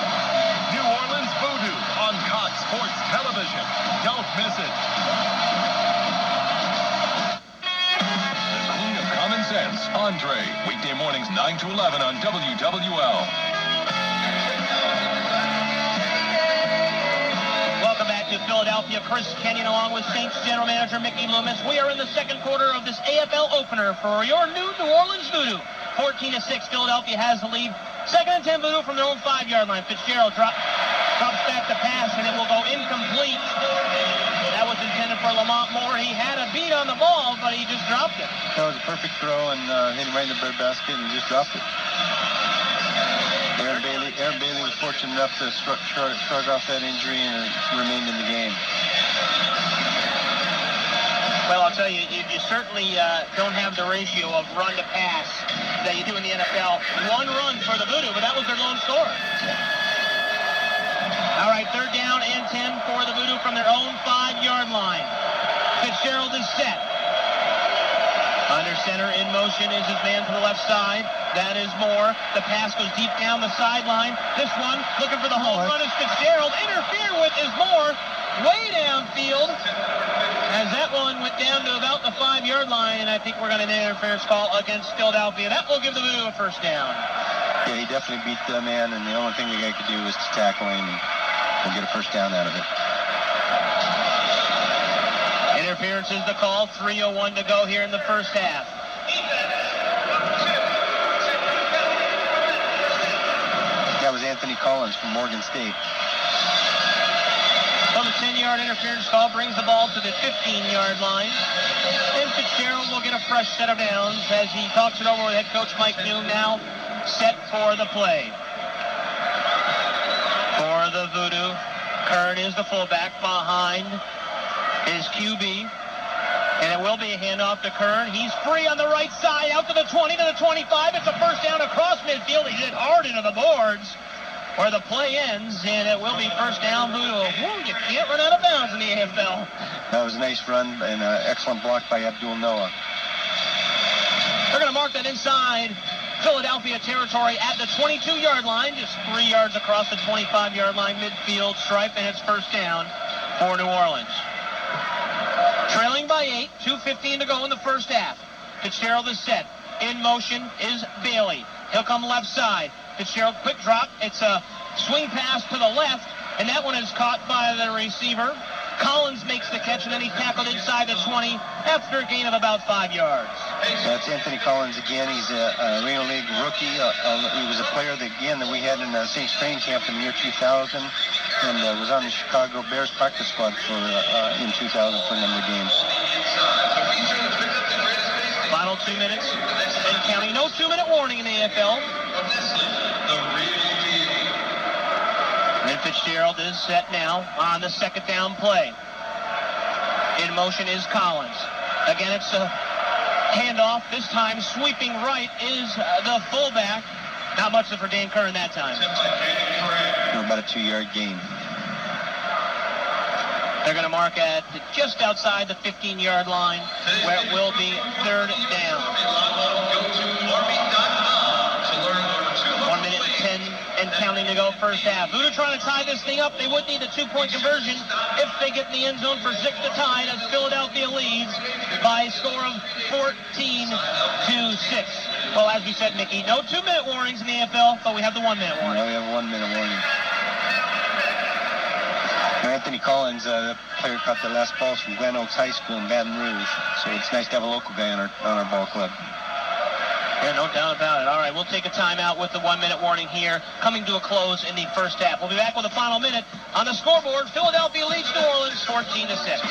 New Orleans Voodoo on Cox Sports Television. Don't miss it. Common Sense, Andre, weekday mornings 9 to 11 on WWL. Welcome back to Philadelphia. Chris Kenyon along with Saints general manager Mickey Loomis. We are in the second quarter of this AFL opener for your new New Orleans Voodoo. 14-6, Philadelphia has the lead. 2nd and 10 Voodoo from their own 5-yard line. Fitzgerald drops back to pass, and it will go incomplete. That was intended for Lamont Moore. He had a beat on the ball, but he just dropped it. That was a perfect throw, and hit him right in the breadbasket, and he just dropped it. Aaron Bailey was fortunate enough to shrug off that injury and remained in the game. Well, I'll tell you, you certainly don't have the ratio of run to pass that you do in the NFL. 1 run for the Voodoo, but that was their lone scorer. All right, 3rd down and 10 for the Voodoo from their own 5-yard line. Fitzgerald is set. Under center in motion is his man to the left side. That is Moore. The pass goes deep down the sideline. This one, looking for the home run is Fitzgerald. Interfered with is Moore. Way downfield. As that one went down to about the 5-yard line, and I think we're going to get an interference call against Philadelphia. That will give the Voodoo a first down. Yeah, he definitely beat the man, and the only thing the guy could do was to tackle him, and we'll get a first down out of it. Interference is the call. 3:01 to go here in the first half. That was Anthony Collins from Morgan State. So the 10-yard interference call brings the ball to the 15-yard line. And Fitzgerald will get a fresh set of downs as he talks it over with head coach Mike Noon, now set for the play. For the Voodoo, Kern is the fullback behind his QB. And it will be a handoff to Kern. He's free on the right side, out to the 20, to the 25. It's a first down across midfield. He hit hard into the boards where the play ends, and it will be first down Voodoo. Woo, you can't run out of bounds in the AFL. That was a nice run and an excellent block by Abdul Noah. They're going to mark that inside Philadelphia territory at the 22-yard line, just 3 yards across the 25-yard line midfield stripe, and it's first down for New Orleans. Trailing by 8, 2:15 to go in the first half. Fitzgerald is set. In motion is Bailey. He'll come left side. Fitzgerald, quick drop. It's a swing pass to the left, and that one is caught by the receiver. Collins makes the catch, and then he's tackled inside the 20 after a gain of about 5 yards. That's Anthony Collins again. He's a Reno League rookie. He was a player that we had in St. Training Camp in the year 2000, and was on the Chicago Bears practice squad for in 2000 for a number of games. Final 2 minutes and counting. No 2-minute warning in the AFL. And Fitzgerald is set now on the second down play. In motion is Collins. Again, it's a handoff. This time, sweeping right is the fullback. Not much for Dan Kern that time. About a 2-yard gain. They're going to mark at just outside the 15-yard line, where it will be third down. 1 minute and 10 and counting to go first half. Voodoo trying to tie this thing up. They would need a 2-point conversion if they get in the end zone for 6 to tie, as Philadelphia leads by a score of 14-6. Well, as we said, Mickey, no 2-minute warnings in the AFL, but we have the 1-minute warning. No, we have a 1-minute warning. Anthony Collins, the player caught the last balls from Glen Oaks High School in Baton Rouge, so it's nice to have a local guy on our ball club. Yeah, no doubt about it. All right, we'll take a timeout with the 1-minute warning here, coming to a close in the first half. We'll be back with the final minute on the scoreboard. Philadelphia leads New Orleans 14-6.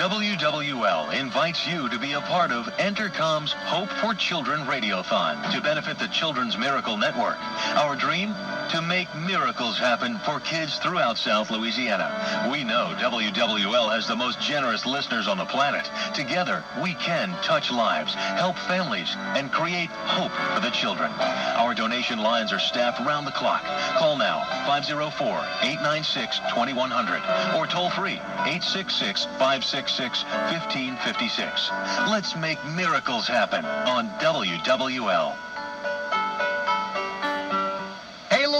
WWL invites you to be a part of Entercom's Hope for Children Radiothon to benefit the Children's Miracle Network. Our dream? To make miracles happen for kids throughout South Louisiana. We know WWL has the most generous listeners on the planet. Together, we can touch lives, help families, and create hope for the children. Our donation lines are staffed around the clock. Call now, 504-896-2100, or toll free, 866-566-1556. Let's make miracles happen on WWL.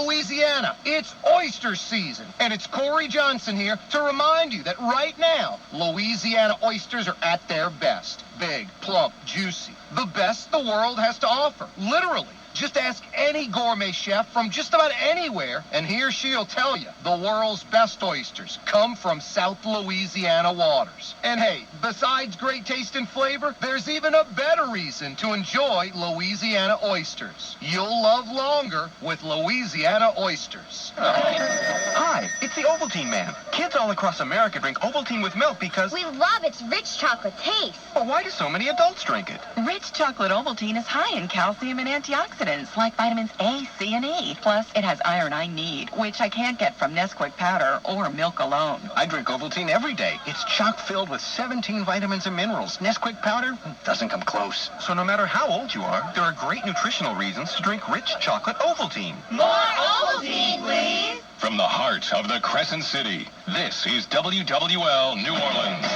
Louisiana, it's oyster season, and it's Corey Johnson here to remind you that right now, Louisiana oysters are at their best. Big, plump, juicy. The best the world has to offer. Literally. Just ask any gourmet chef from just about anywhere, and he or she'll tell you the world's best oysters come from South Louisiana waters. And hey, besides great taste and flavor, there's even a better reason to enjoy Louisiana oysters. You'll love longer with Louisiana oysters. Hi, it's the Ovaltine Man. Kids all across America drink Ovaltine with milk because... We love its rich chocolate taste. Well, why do so many adults drink it? Rich chocolate Ovaltine is high in calcium and antioxidants like vitamins A, C, and E. Plus, it has iron I need, which I can't get from Nesquik powder or milk alone. I drink Ovaltine every day. It's chock-filled with 17 vitamins and minerals. Nesquik powder doesn't come close. So no matter how old you are, there are great nutritional reasons to drink rich chocolate Ovaltine. More Ovaltine, please! From the heart of the Crescent City, this is WWL New Orleans.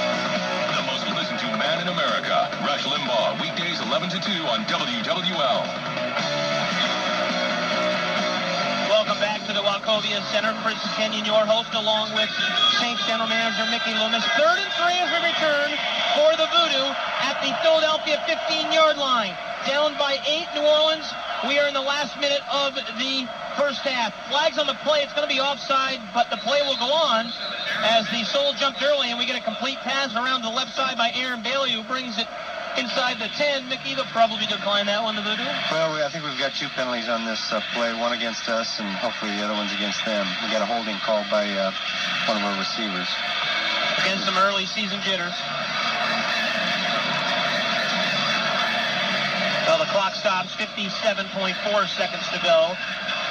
The most listened to in America. Rush Limbaugh, weekdays 11 to 2 on WWL. Welcome back to the Wachovia Center. Chris Kenyon, your host, along with Saints general manager Mickey Loomis. 3rd and 3 as we return for the Voodoo at the Philadelphia 15-yard line. Down by 8, New Orleans. We are in the last minute of the first half. Flags on the play. It's going to be offside, but the play will go on as the Soul jumped early, and we get a complete pass around the left side by Aaron Bailey, who brings it inside the 10. Mickey, they'll probably decline that one, the Voodoo. Well, I think we've got 2 penalties on this play, one against us and hopefully the other one's against them. We got a holding call by one of our receivers. Against some early season jitters. Well, the clock stops, 57.4 seconds to go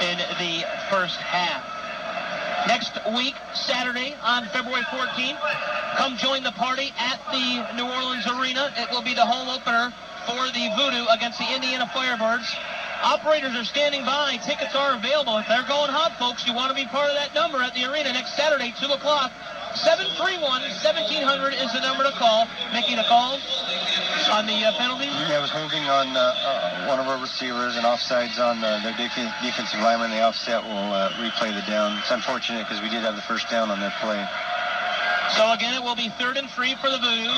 in the first half. Next week, Saturday, on February 14th, come join the party at the New Orleans Arena. It will be the home opener for the Voodoo against the Indiana Firebirds. Operators are standing by. Tickets are available. If they're going hot, folks, you want to be part of that number at the arena next Saturday, 2 o'clock. 731-1700 is the number to call. Mickey, the call on the penalty? Yeah, I was holding on one of our receivers and offsides on their defensive lineman. The offset will replay the down. It's unfortunate because we did have the first down on that play. So again, it will be 3rd and 3 for the Voodoo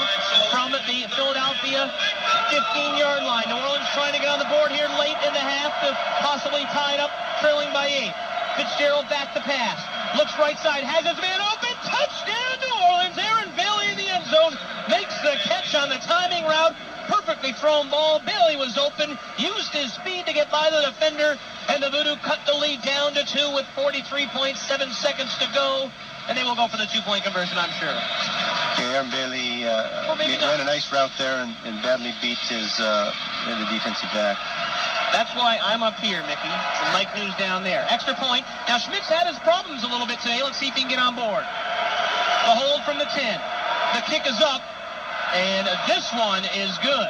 from the Philadelphia 15-yard line. New Orleans trying to get on the board here late in the half to possibly tie it up, trailing by 8. Fitzgerald back to pass. Looks right side, has his man open. Touchdown, New Orleans. Aaron Bailey in the end zone makes the catch on the timing route. Perfectly thrown ball. Bailey was open, used his speed to get by the defender, and the Voodoo cut the lead down to 2 with 43.7 seconds to go. And they will go for the 2-point conversion, I'm sure. Okay, Aaron Bailey ran a nice route there and badly beat his the defensive back. That's why I'm up here, Mickey, and Mike News down there. Extra point. Now, Schmidt's had his problems a little bit today. Let's see if he can get on board. The hold from the 10. The kick is up, and this one is good.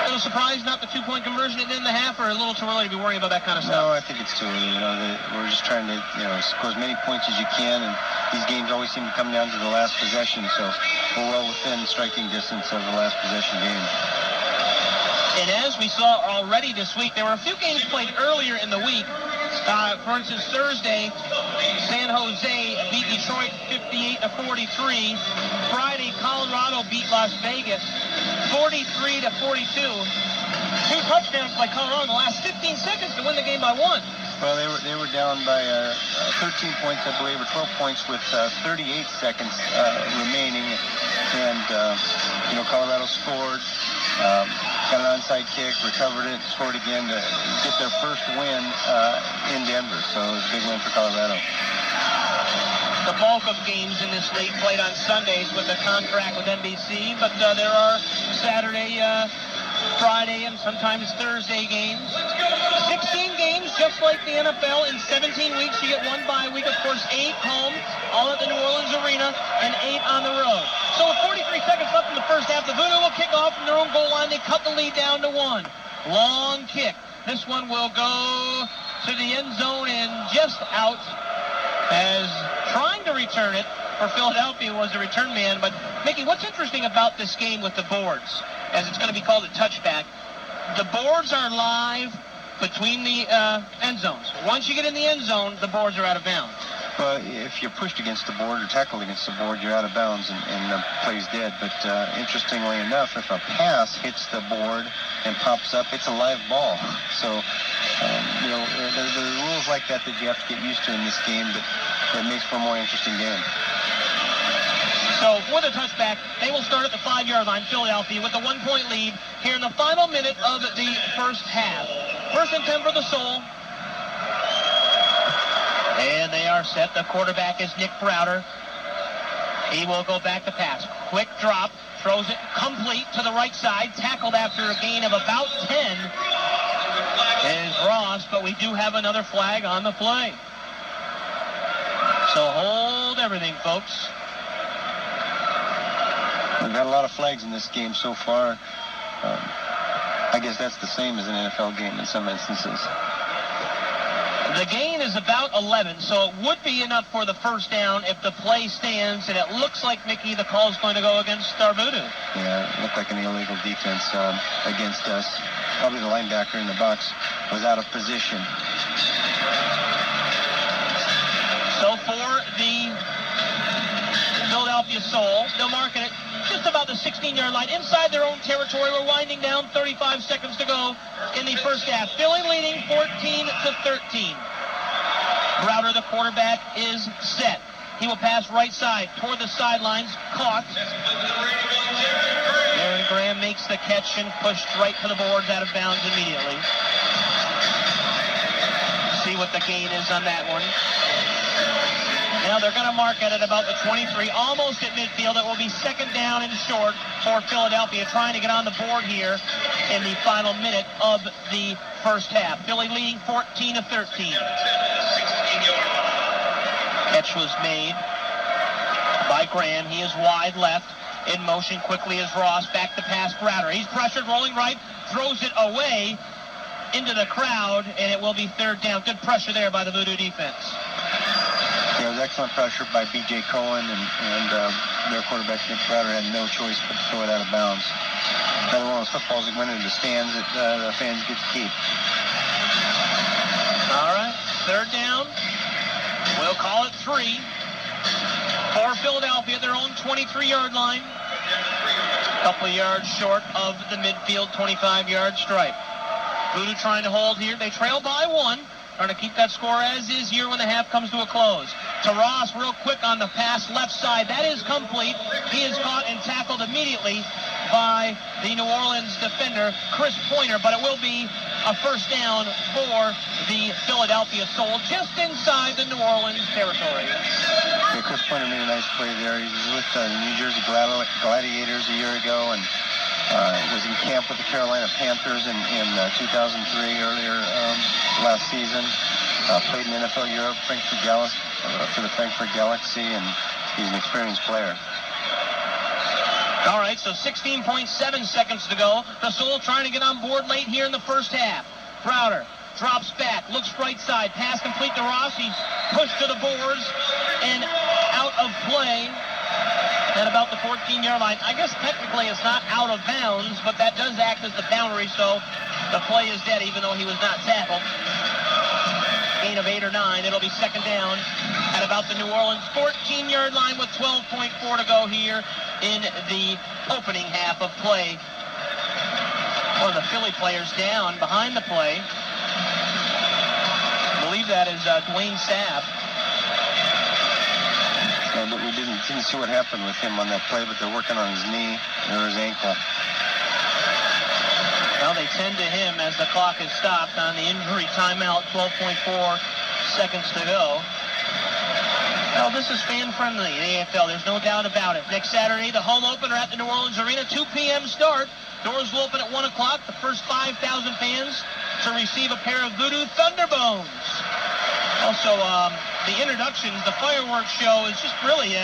A little surprised not the 2-point conversion at the end of the half, or a little too early to be worrying about that kind of stuff? No, I think it's too early. We're just trying to, score as many points as you can, and these games always seem to come down to the last possession, so we're well within striking distance of the last possession game. And as we saw already this week, there were a few games played earlier in the week. For instance, Thursday, San Jose beat Detroit 58-43. Friday, Colorado beat Las Vegas 43-42. 2 touchdowns by Colorado in the last 15 seconds to win the game by 1. Well, they were down by 13 points, I believe, or 12 points with 38 seconds remaining. And, Colorado scored. Got an onside kick, recovered it, scored again to get their first win in Denver. So it was a big win for Colorado. The bulk of games in this league played on Sundays with a contract with NBC, but there are Saturday, Friday, and sometimes Thursday games. 16 games, just like the NFL. In 17 weeks, you get 1 bye week. Of course, 8 home, all at the New Orleans Arena, and 8 on the road. So with 43 seconds left in the first half, the Voodoo will kick off from their own goal line. They cut the lead down to 1. Long kick. This one will go to the end zone and just out, as trying to return it for Philadelphia was the return man. But, Mickey, what's interesting about this game with the boards, as it's going to be called a touchback, the boards are live between the end zones. Once you get in the end zone, the boards are out of bounds. Well, if you're pushed against the board or tackled against the board, you're out of bounds and the play's dead. But interestingly enough, if a pass hits the board and pops up, it's a live ball. So, there are rules like that you have to get used to in this game, but it makes for a more interesting game. So for the touchback, they will start at the 5-yard line, Philadelphia, with a 1-point lead here in the final minute of the first half. 1st and 10 for the Soul. And they are set. The quarterback is Nick Browder. He will go back to pass. Quick drop. Throws it complete to the right side. Tackled after a gain of about 10 is Ross, but we do have another flag on the play. So hold everything, folks. We've had a lot of flags in this game so far. I guess that's the same as an NFL game in some instances. The gain is about 11, so it would be enough for the first down if the play stands, and it looks like, Mickey, the call is going to go against our Voodoo. Yeah, it looked like an illegal defense against us. Probably the linebacker in the box was out of position. So for the Philadelphia Soul, they'll mark it just about the 16-yard line inside their own territory. We're winding down, 35 seconds to go in the first half. Philly leading 14-13. Crowder, the quarterback, is set. He will pass right side toward the sidelines. Caught. Aaron Graham makes the catch and pushed right to the boards, out of bounds immediately. See what the gain is on that one. Now they're going to mark it at about the 23, almost at midfield. It will be second down and short for Philadelphia, trying to get on the board here in the final minute of the first half. Philly leading 14-13. Catch was made by Graham. He is wide left. In motion quickly is Ross. Back to pass Crowder. He's pressured, rolling right, throws it away into the crowd, and it will be third down. Good pressure there by the Voodoo defense. Yeah, it was excellent pressure by B.J. Cohen, and their quarterback, Nick Crowder, had no choice but to throw it out of bounds. Another one of those footballs that went into the stands that the fans get to keep. All right, third down. We'll call it 3 for Philadelphia, their own 23-yard line. A couple of yards short of the midfield 25-yard stripe. Voodoo trying to hold here. They trail by 1. Trying to keep that score as is here when the half comes to a close. To Ross, real quick on the pass left side. That is complete. He is caught and tackled immediately by the New Orleans defender, Chris Pointer, but it will be a first down for the Philadelphia Soul, just inside the New Orleans territory. Yeah, Chris Pointer made a nice play there. He was with the New Jersey Gladiators a year ago, and was in camp with the Carolina Panthers in 2003, earlier last season. Played in NFL Europe, for the Frankfurt Galaxy, and he's an experienced player. All right, so 16.7 seconds to go. The Soul trying to get on board late here in the first half. Crowder drops back, looks right side, pass complete to Ross. He's pushed to the boards and out of play at about the 14-yard line. I guess technically it's not out of bounds, but that does act as the boundary, so the play is dead even though he was not tackled. Gain of 8 or 9. It'll be second down at about the New Orleans 14-yard line with 12.4 to go here in the opening half of play. One of the Philly players down behind the play. I believe that is Dwayne Sapp. But we didn't see what happened with him on that play, but they're working on his knee or his ankle. Well, they tend to him as the clock is stopped on the injury timeout, 12.4 seconds to go. Well, this is fan-friendly, the AFL. There's no doubt about it. Next Saturday, the home opener at the New Orleans Arena, 2 p.m. start. Doors will open at 1 o'clock. The first 5,000 fans to receive a pair of Voodoo Thunderbones. Also, the introductions, the fireworks show is just really,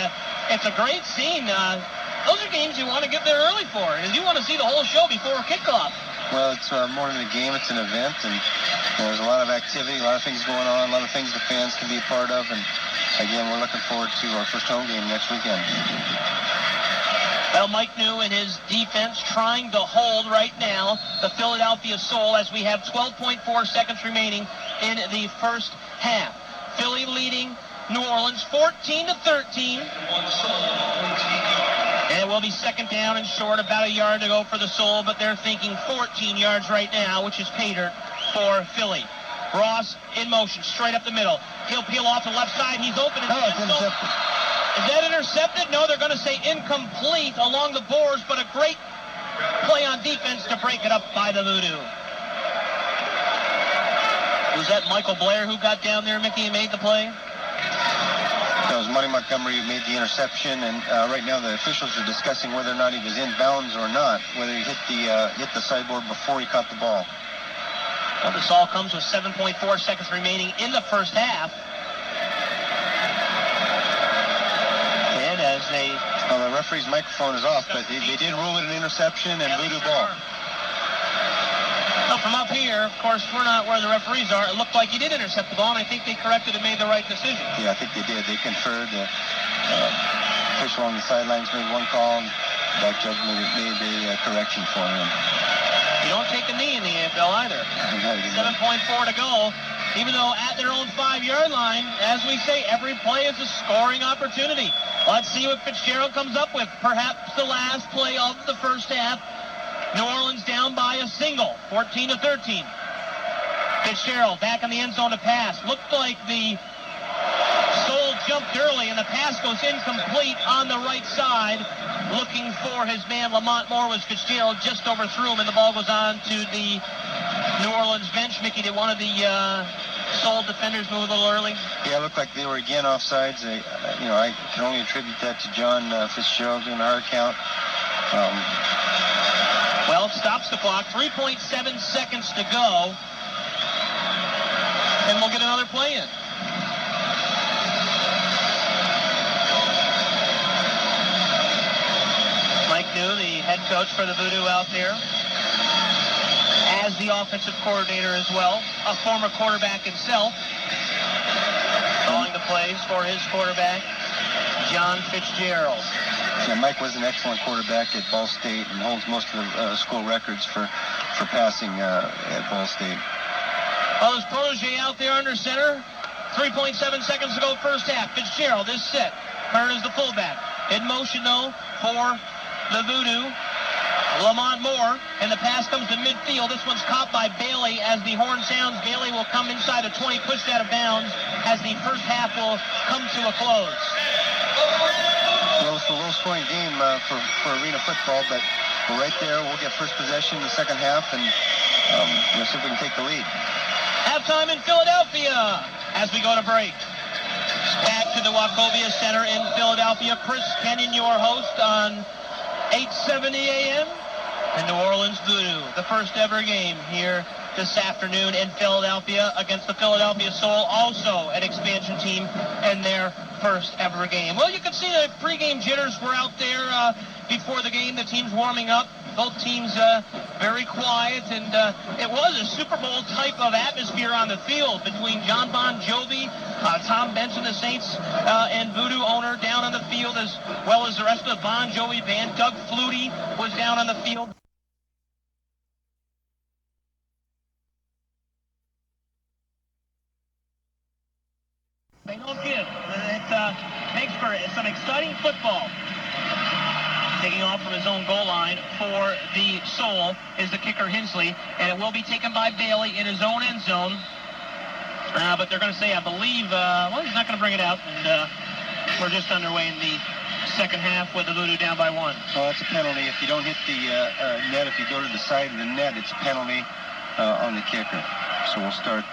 it's a great scene. Those are games you want to get there early for, because you want to see the whole show before kickoff. Well, it's more than a game, it's an event, and there's a lot of activity, a lot of things going on, a lot of things the fans can be a part of, and again, we're looking forward to our first home game next weekend. Well, Mike New and his defense trying to hold right now the Philadelphia Soul as we have 12.4 seconds remaining in the first half. Philly leading New Orleans 14-13. And it will be second down and short, about a yard to go for the Soul, but they're thinking 14 yards right now, which is pay dirt for Philly. Ross in motion, straight up the middle. He'll peel off the left side. He's open. It's intercepted. Is that intercepted? No, they're going to say incomplete along the boards, but a great play on defense to break it up by the Voodoo. Was that Michael Blair who got down there, Mickey, and made the play? It was Monty Montgomery who made the interception, and right now the officials are discussing whether or not he was in bounds or not, whether he hit the sideboard before he caught the ball. Well, this all comes with 7.4 seconds remaining in the first half. And as they... Well, the referee's microphone is off, but they did rule it an interception and Voodoo ball. Well, from From up here, of course, we're not where the referees are. It looked like he did intercept the ball, and I think they corrected and made the right decision. Yeah, I think they did. They conferred. The official on the sidelines made one call, and back judge made a correction for him. You don't take a knee in the AFL either. 7.4 to go. Even though at their own 5-yard line, as we say, every play is a scoring opportunity. Let's see what Fitzgerald comes up with. Perhaps the last play of the first half. New Orleans down by a single, 14-13. Fitzgerald back in the end zone to pass. Looked like the Soul jumped early, and the pass goes incomplete on the right side. Looking for his man, Lamont Moore, was Fitzgerald. Just overthrew him, and the ball goes on to the New Orleans bench. Mickey, did one of the Soul defenders move a little early? Yeah, it looked like they were again offsides. I can only attribute that to John Fitzgerald in our account. Well, stops the clock. 3.7 seconds to go. And we'll get another play in. Mike New, the head coach for the Voodoo out there, as the offensive coordinator as well, a former quarterback himself, calling the plays for his quarterback, John Fitzgerald. Yeah, Mike was an excellent quarterback at Ball State and holds most of the school records for passing at Ball State. Well, his protege out there under center. 3.7 seconds to go first half. Fitzgerald is set. Hearn is the fullback. In motion, though, for the Voodoo. Lamont Moore, and the pass comes to midfield. This one's caught by Bailey. As the horn sounds, Bailey will come inside the 20, pushed out of bounds, as the first half will come to a close. Well, it's a low-scoring game for arena football, but we're right there. We'll get first possession in the second half, and we'll see if we can take the lead. Halftime in Philadelphia as we go to break. Back to the Wachovia Center in Philadelphia. Chris Kenyon, your host on 8:70 a.m. and New Orleans Voodoo. The first ever game here this afternoon in Philadelphia against the Philadelphia Soul, also an expansion team in their first ever game. Well, you can see the pregame jitters were out there before the game. The team's warming up. Both teams very quiet, and it was a Super Bowl type of atmosphere on the field between John Bon Jovi, Tom Benson, the Saints and Voodoo owner, down on the field, as well as the rest of the Bon Jovi band. Doug Flutie was down on the field. They don't give. It makes for some exciting football. Taking off from his own goal line for the Soul is the kicker Hensley, and it will be taken by Bailey in his own end zone. But they're going to say, I believe, he's not going to bring it out, and we're just underway in the second half with the Voodoo down by 1. Well, that's a penalty. If you don't hit the net, if you go to the side of the net, it's a penalty on the kicker. So we'll start...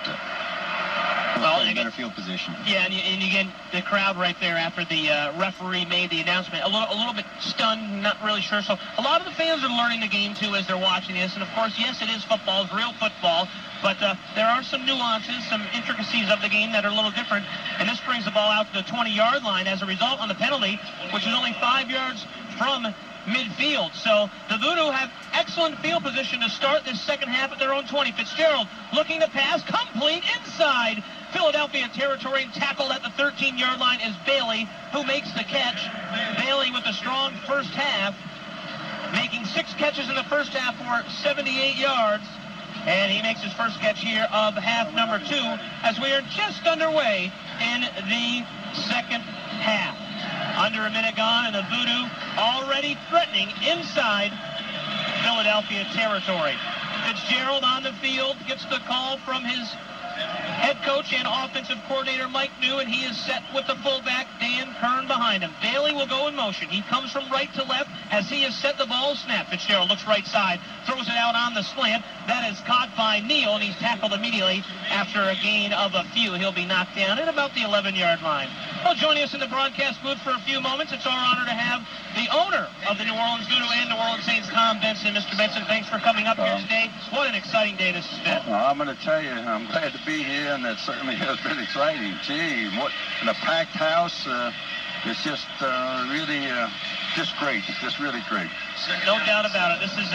better field position. Yeah, and again, the crowd right there after the referee made the announcement, a little bit stunned, not really sure. So a lot of the fans are learning the game too as they're watching this. And of course, yes, it is football, it's real football, but there are some nuances, some intricacies of the game that are a little different. And this brings the ball out to the 20-yard line as a result on the penalty, which is only 5 yards from midfield. So the Voodoo have excellent field position to start this second half at their own 20. Fitzgerald looking to pass, complete inside Philadelphia territory, and tackled at the 13-yard line is Bailey, who makes the catch. Bailey with a strong first half, making 6 catches in the first half for 78 yards. And he makes his first catch here of half number 2 as we are just underway in the second half. Under a minute gone, and the Voodoo already threatening inside Philadelphia territory. Fitzgerald on the field gets the call from his head coach and offensive coordinator Mike New, and he is set with the fullback Dan Kern behind him. Bailey will go in motion. He comes from right to left as he has set the ball snap. Fitzgerald looks right side, throws it out on the slant. That is caught by Neal, and he's tackled immediately after a gain of a few. He'll be knocked down at about the 11-yard line. Well, joining us in the broadcast booth for a few moments, it's our honor to have the owner of the New Orleans Voodoo and New Orleans Saints, Tom Benson. Mr. Benson, thanks for coming up here today. What an exciting day this has been. Well, I'm going to tell you, I'm glad to be here, and it certainly has been exciting. Gee, what in a packed house. it's just really just great. Just really great. No doubt about it. This is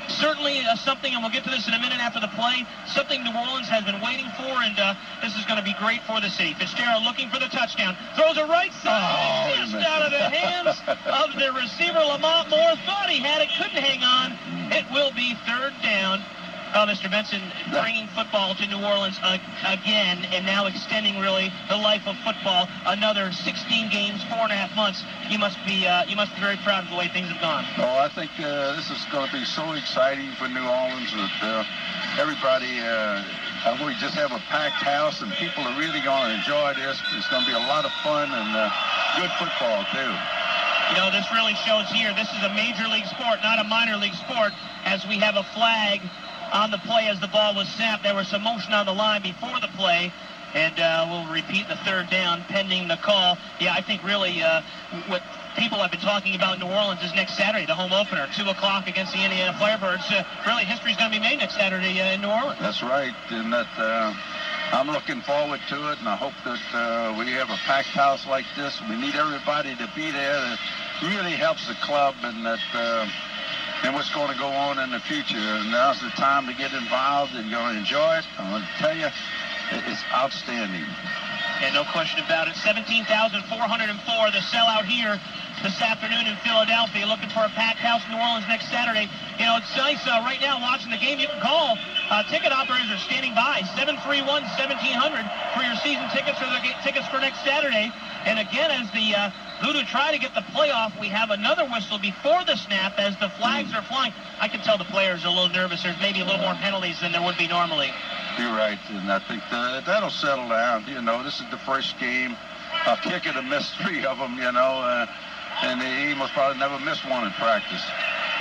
certainly something, and we'll get to this in a minute after the play, something New Orleans has been waiting for, and this is going to be great for the city. Fitzgerald looking for the touchdown. Throws a right side, just out of the hands of the receiver. Lamont Moore thought he had it, couldn't hang on. It will be third down. Mr. Benson bringing football to New Orleans again, and now extending really the life of football another 16 games, 4.5 months. You must be very proud of the way things have gone. Oh, I think this is going to be so exciting for New Orleans that everybody. We just have a packed house, and people are really going to enjoy this. It's going to be a lot of fun and good football too. You know, this really shows here. This is a major league sport, not a minor league sport, as we have a flag on the play as the ball was snapped. There was some motion on the line before the play, and we'll repeat the third down pending the call. Yeah, I think really what people have been talking about in New Orleans is next Saturday, the home opener, 2 o'clock against the Indiana Firebirds. Really, history's going to be made next Saturday in New Orleans. That's right, and that I'm looking forward to it, and I hope that we have a packed house like this. We need everybody to be there. It really helps the club, and that and what's going to go on in the future. And now's the time to get involved, and you're going to enjoy it. I'm going to tell you, it's outstanding. Yeah, no question about it. 17,404, the sellout here this afternoon in Philadelphia. Looking for a packed house in New Orleans next Saturday. You know, it's nice right now watching the game. You can call. Ticket operators are standing by. 731-1700 for your season tickets or the tickets for next Saturday. And again, as the Voodoo try to get the playoff, we have another whistle before the snap as the flags are flying. I can tell the players are a little nervous. There's maybe a little more penalties than there would be normally. You're right, and I think that'll settle down. You know, this is the first game. Kicker to miss 3 of them, you know, and he must probably never miss one in practice.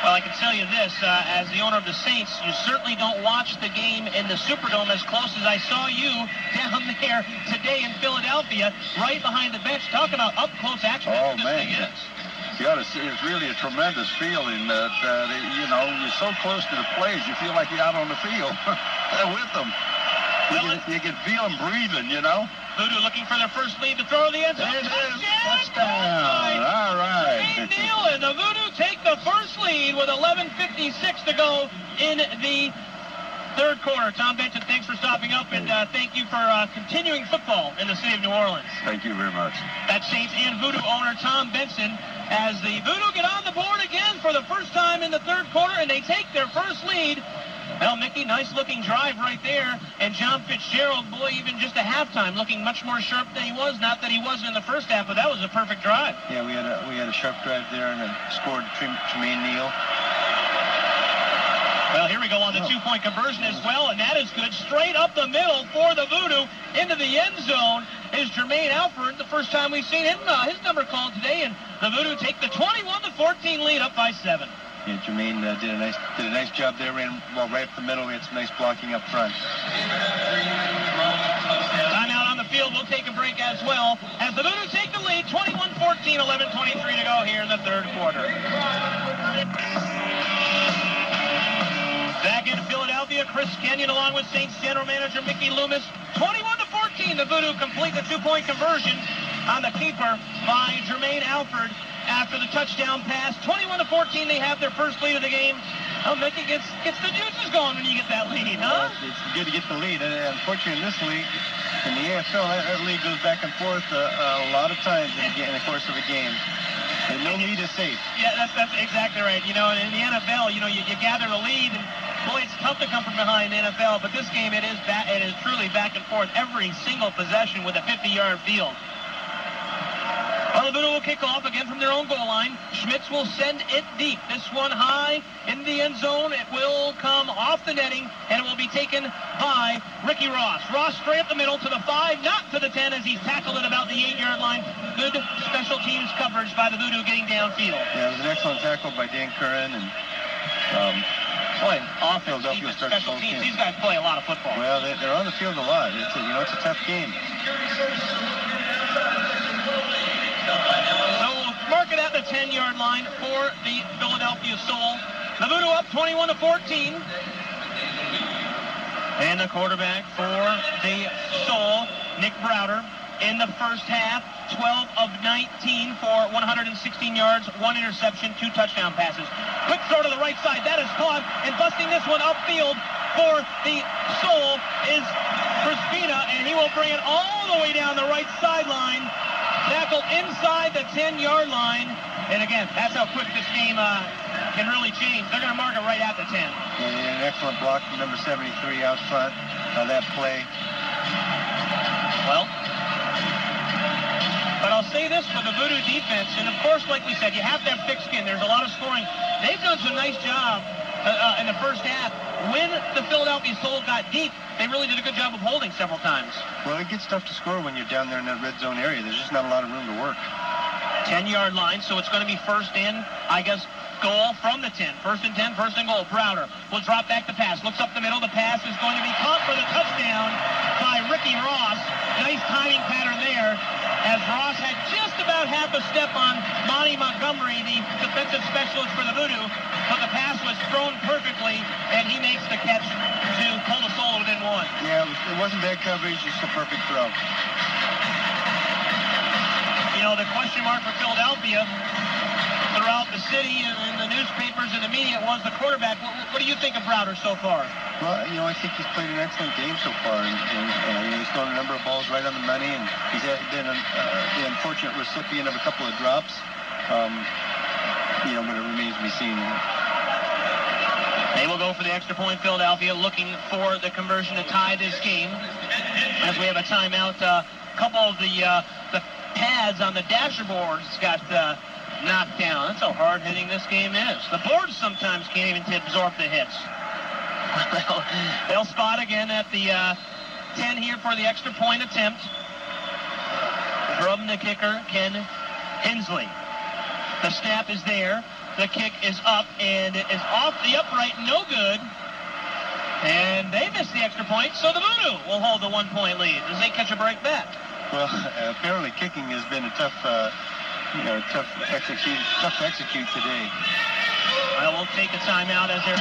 Well, I can tell you this, as the owner of the Saints, you certainly don't watch the game in the Superdome as close as I saw you down there today in Philadelphia, right behind the bench. Talk about up-close action. Oh, this man. thing is. Yeah, it's really a tremendous feeling that, you know, you're so close to the players, you feel like you're out on the field with them. You can feel them breathing, you know. Voodoo looking for their first lead to throw the end zone. Touchdown! All right. Neal and the Voodoo take the first lead with 11:56 to go in the third quarter. Tom Benson, thanks for stopping up, and thank you for continuing football in the city of New Orleans. Thank you very much. That's Saints and Voodoo owner Tom Benson as the Voodoo get on the board again for the first time in the third quarter, and they take their first lead. Well, Mickey, nice-looking drive right there. And John Fitzgerald, boy, even just at halftime, looking much more sharp than he was. Not that he wasn't in the first half, but that was a perfect drive. Yeah, we had a sharp drive there and scored Tremaine Neal. Well, here we go on the two-point conversion as well, and that is good. Straight up the middle for the Voodoo into the end zone is Jermaine Alford. The first time we've seen him, his number called today, and the Voodoo take the 21-14 lead up by 7. Yeah, Jermaine did a nice job there, ran well right up the middle. We had some nice blocking up front. Timeout on the field. We'll take a break as well as the Voodoo take the lead, 21-14, 11:23 to go here in the third quarter. Back in Philadelphia, Chris Kenyon along with Saints general manager Mickey Loomis. 21-14, the Voodoo complete the two-point conversion on the keeper by Jermaine Alford. After the touchdown pass, 21-14, they have their first lead of the game. Oh, Mickey gets the juices going when you get that lead, huh? Well, it's good to get the lead. Unfortunately, in this league, in the AFL, that league goes back and forth a lot of times in the course of a game. And no lead is safe. Yeah, that's exactly right. You know, in the NFL, you know, you gather the lead, and boy, it's tough to come from behind the NFL. But this game, it is truly back and forth every single possession with a 50-yard field. Well, the Voodoo will kick off again from their own goal line. Schmitz will send it deep. This one high in the end zone. It will come off the netting, and it will be taken by Ricky Ross. Ross straight up the middle to the 5, not to the 10, as he's tackled at about the 8-yard line. Good special teams coverage by the Voodoo getting downfield. Yeah, it was an excellent tackle by Dan Curran, and Philadelphia starts special teams. These guys play a lot of football. Well, they're on the field a lot. It's a tough game. So mark it at the 10-yard line for the Philadelphia Soul. The Voodoo up 21-14. And the quarterback for the Soul, Nick Browder. in the first half. 12 of 19 for 116 yards, 1 interception, 2 touchdown passes. Quick throw to the right side. That is caught, and busting this one upfield for the Soul is Crispina, and he will bring it all the way down the right sideline. Tackled inside the 10-yard line. And again, that's how quick this game can really change. They're going to mark it right at the 10. And an excellent block from number 73 out front on that play. Well, but I'll say this for the Voodoo defense, and of course, like we said, you have to have thick skin. There's a lot of scoring. They've done some nice job in the first half. When the Philadelphia Soul got deep, they really did a good job of holding several times. Well, it gets tough to score when you're down there in that red zone area. There's just not a lot of room to work. 10-yard line, so it's going to be first in, I guess, goal from the 10. First and 10, first and goal. Browder will drop back the pass. Looks up the middle. The pass is going to be caught for the touchdown by Ricky Ross. Nice timing pattern there, as Ross had just about half a step on Monty Montgomery, the defensive specialist for the Voodoo, but the pass was thrown perfectly, and he makes the catch to pull the Soul within 1. Yeah, it wasn't bad coverage, just a perfect throw. You know, the question mark for Philadelphia throughout the city and the newspapers and the media was the quarterback. What do you think of Browder so far? Well, you know, I think he's played an excellent game so far, and he's thrown a number of balls right on the money, and he's been the unfortunate recipient of a couple of drops. You know, but it remains to be seen. They will go for the extra point. Philadelphia looking for the conversion to tie this game, as we have a timeout. A couple of the pads on the dashboards got knocked down. That's how hard-hitting this game is. The boards sometimes can't even absorb the hits. They'll spot again at the 10 here for the extra point attempt. From the kicker, Ken Hensley. The snap is there. The kick is up, and it is off the upright. No good. And they missed the extra point, so the Voodoo will hold the 1-point lead as they catch a break back. Well, apparently kicking has been a tough to execute today. Well, we'll take a timeout as they're...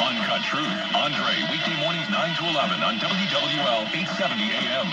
Uncut Truth, Andre, weekday mornings 9 to 11 on WWL 870 AM.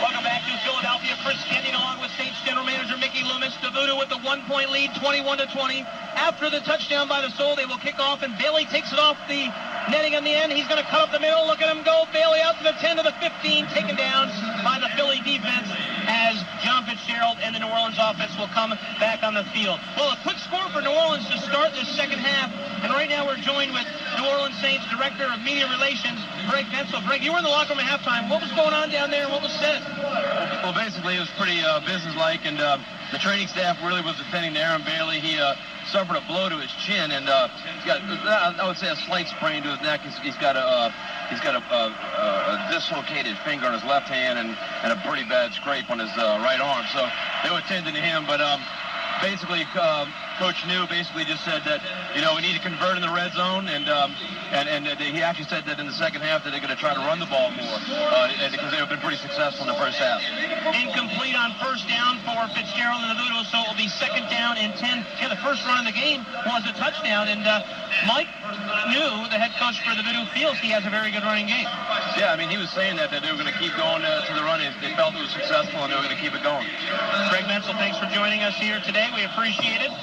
Welcome back to Philadelphia. Chris Kenyon along with Saints General Manager Mickey Loomis. The Voodoo with the 1-point lead, 21-20. After the touchdown by the Soul, they will kick off, and Bailey takes it off the netting on the end. He's going to cut up the middle. Look at him go. Bailey out to the 10 to the 15, taken down by the Philly defense as John Fitzgerald and the New Orleans offense will come back on the field. Well, a quick score for New Orleans to start this second half, and right now we're joined with New Orleans Saints Director of Media Relations, Greg Benson. Greg, you were in the locker room at halftime. What was going on down there, and what was said? Well, basically, it was pretty businesslike, and the training staff really was attending to Aaron Bailey. He suffered a blow to his chin, and he's got, I would say, a slight sprain to his neck. He's got a dislocated finger on his left hand and a pretty bad scrape on his right arm. So they were attending to him, but basically, Coach New basically just said that, you know, we need to convert in the red zone, and he actually said that in the second half that they're going to try to run the ball more because they've been pretty successful in the first half. Incomplete on first down for Fitzgerald and the Voodoo, so it will be second down and 10. Yeah, the first run of the game was a touchdown, and Mike New, the head coach for the Voodoo, feels he has a very good running game. Yeah, I mean, he was saying that they were going to keep going to the run. They felt it was successful, and they were going to keep it going. Greg Benson, thanks for joining us here today. We appreciate it.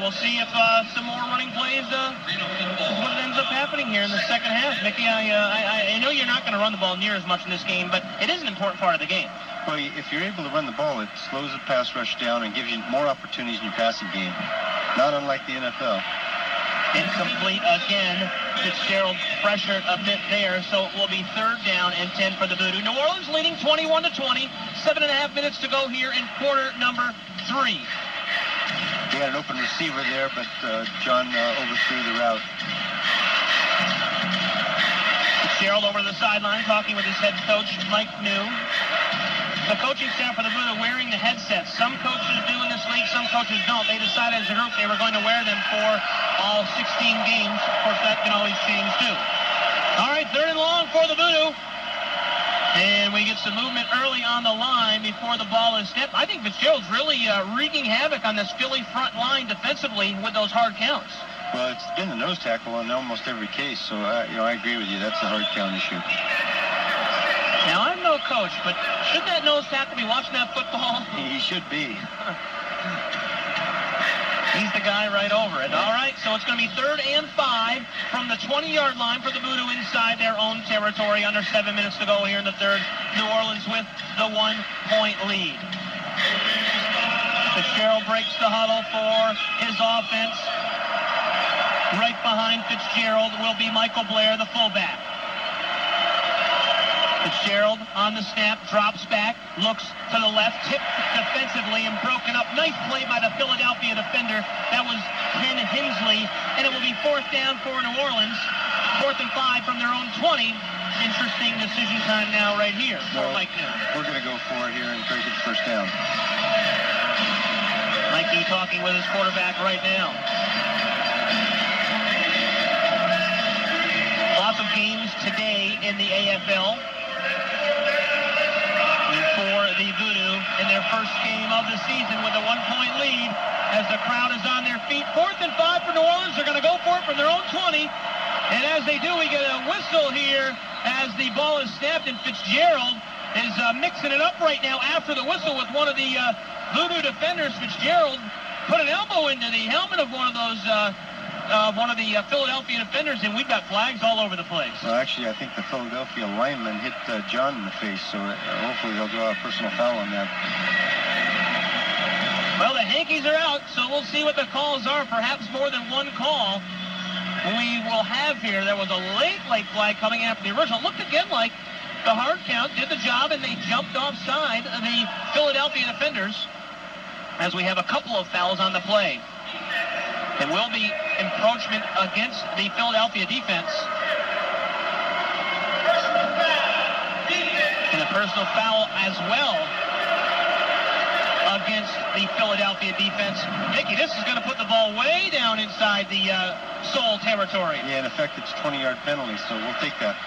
We'll see if some more running plays, what ends up happening here in the second half. Mickey, I know you're not going to run the ball near as much in this game, but it is an important part of the game. Well, if you're able to run the ball, it slows the pass rush down and gives you more opportunities in your passing game. Not unlike the NFL. Incomplete again. Fitzgerald pressured a bit there, so it will be third down and 10 for the Voodoo. New Orleans leading 21-20. 7.5 minutes to go here in quarter number 3. They had an open receiver there, but John overthrew the route. Fitzgerald over to the sideline talking with his head coach, Mike New. The coaching staff for the Voodoo wearing the headsets. Some coaches do in this league, some coaches don't. They decided as a group they were going to wear them for all 16 games. Of course, that can always change too. All right, third and long for the Voodoo. And we get some movement early on the line before the ball is snapped. I think Fitzgerald's really wreaking havoc on this Philly front line defensively with those hard counts. Well, it's been the nose tackle on almost every case, so I agree with you. That's a hard count issue. no coach, but shouldn't that nose tackle be watching that football? He should be. He's the guy right over it. All right, so it's going to be 3rd and 5 from the 20-yard line for the Voodoo inside their own territory. Under 7 minutes to go here in the third. New Orleans with the 1-point lead. Fitzgerald breaks the huddle for his offense. Right behind Fitzgerald will be Michael Blair, the fullback. Fitzgerald on the snap, drops back, looks to the left, tipped defensively and broken up. Nice play by the Philadelphia defender. That was Ken Hensley, and it will be 4th down for New Orleans. 4th and 5 from their own 20. Interesting decision time now right here for Mike New. We're going to go for it here and try to get the first down. Mikey talking with his quarterback right now. Lots of games today in the AFL. For the Voodoo in their first game of the season with a 1-point lead as the crowd is on their feet. 4th and 5 for New Orleans. They're going to go for it from their own 20. And as they do, we get a whistle here as the ball is snapped, and Fitzgerald is mixing it up right now after the whistle with one of the Voodoo defenders. Fitzgerald put an elbow into the helmet of one of those Philadelphia defenders, and we've got flags all over the place. Well, actually, I think the Philadelphia lineman hit John in the face, so hopefully they'll draw a personal foul on that. Well, the Hankies are out, so we'll see what the calls are. Perhaps more than one call we will have here. There was a late flag coming after the original. It looked again like the hard count did the job, and they jumped offside the Philadelphia defenders as we have a couple of fouls on the play. It will be encroachment against the Philadelphia defense. And a personal foul as well against the Philadelphia defense. Mickey, this is going to put the ball way down inside the Seoul territory. Yeah, in effect, it's a 20-yard penalty, so we'll take that.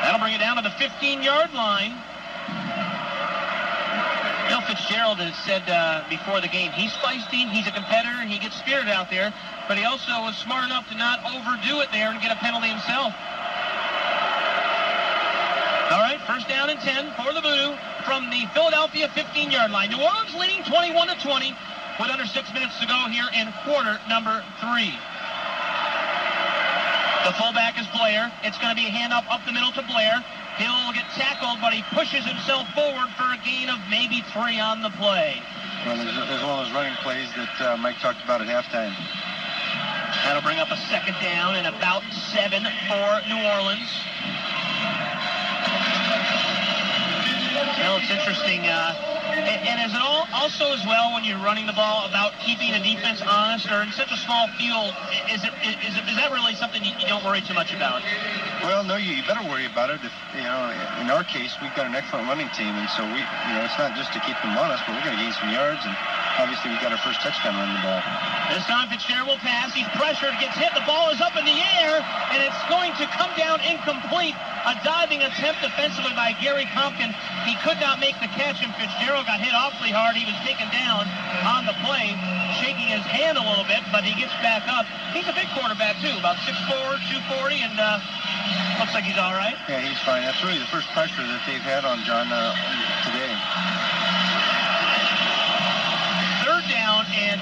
That'll bring it down to the 15-yard line. Bill Fitzgerald has said before the game, he's feisty, he's a competitor, he gets spirited out there, but he also was smart enough to not overdo it there and get a penalty himself. All right, 1st down and 10 for the Voodoo from the Philadelphia 15-yard line. New Orleans leading 21-20 with under 6 minutes to go here in quarter number 3. The fullback is Blair. It's going to be a handoff up the middle to Blair. He'll get tackled, but he pushes himself forward for a gain of maybe 3 on the play. Well, there's one of those running plays that Mike talked about at halftime. That'll bring up a 2nd down and about 7 for New Orleans. Well, it's interesting. And is it also as well when you're running the ball about keeping a defense honest, or in such a small field, is that really something you don't worry too much about? Well, no, you better worry about it. If, in our case, we've got an excellent running team, and so it's not just to keep them honest, but we're going to gain some yards, and obviously we got our first touchdown running the ball. This time Fitzgerald will pass. He's pressured, gets hit. The ball is up in the air, and it's going to come down incomplete. A diving attempt defensively by Gary Compton. He could not make the catch, and Fitzgerald got hit awfully hard. He was taken down on the play, shaking his hand a little bit, but he gets back up. He's a big quarterback, too, about 6'4", 240, and looks like he's all right. Yeah, he's fine. That's really the first pressure that they've had on John today. 3rd down and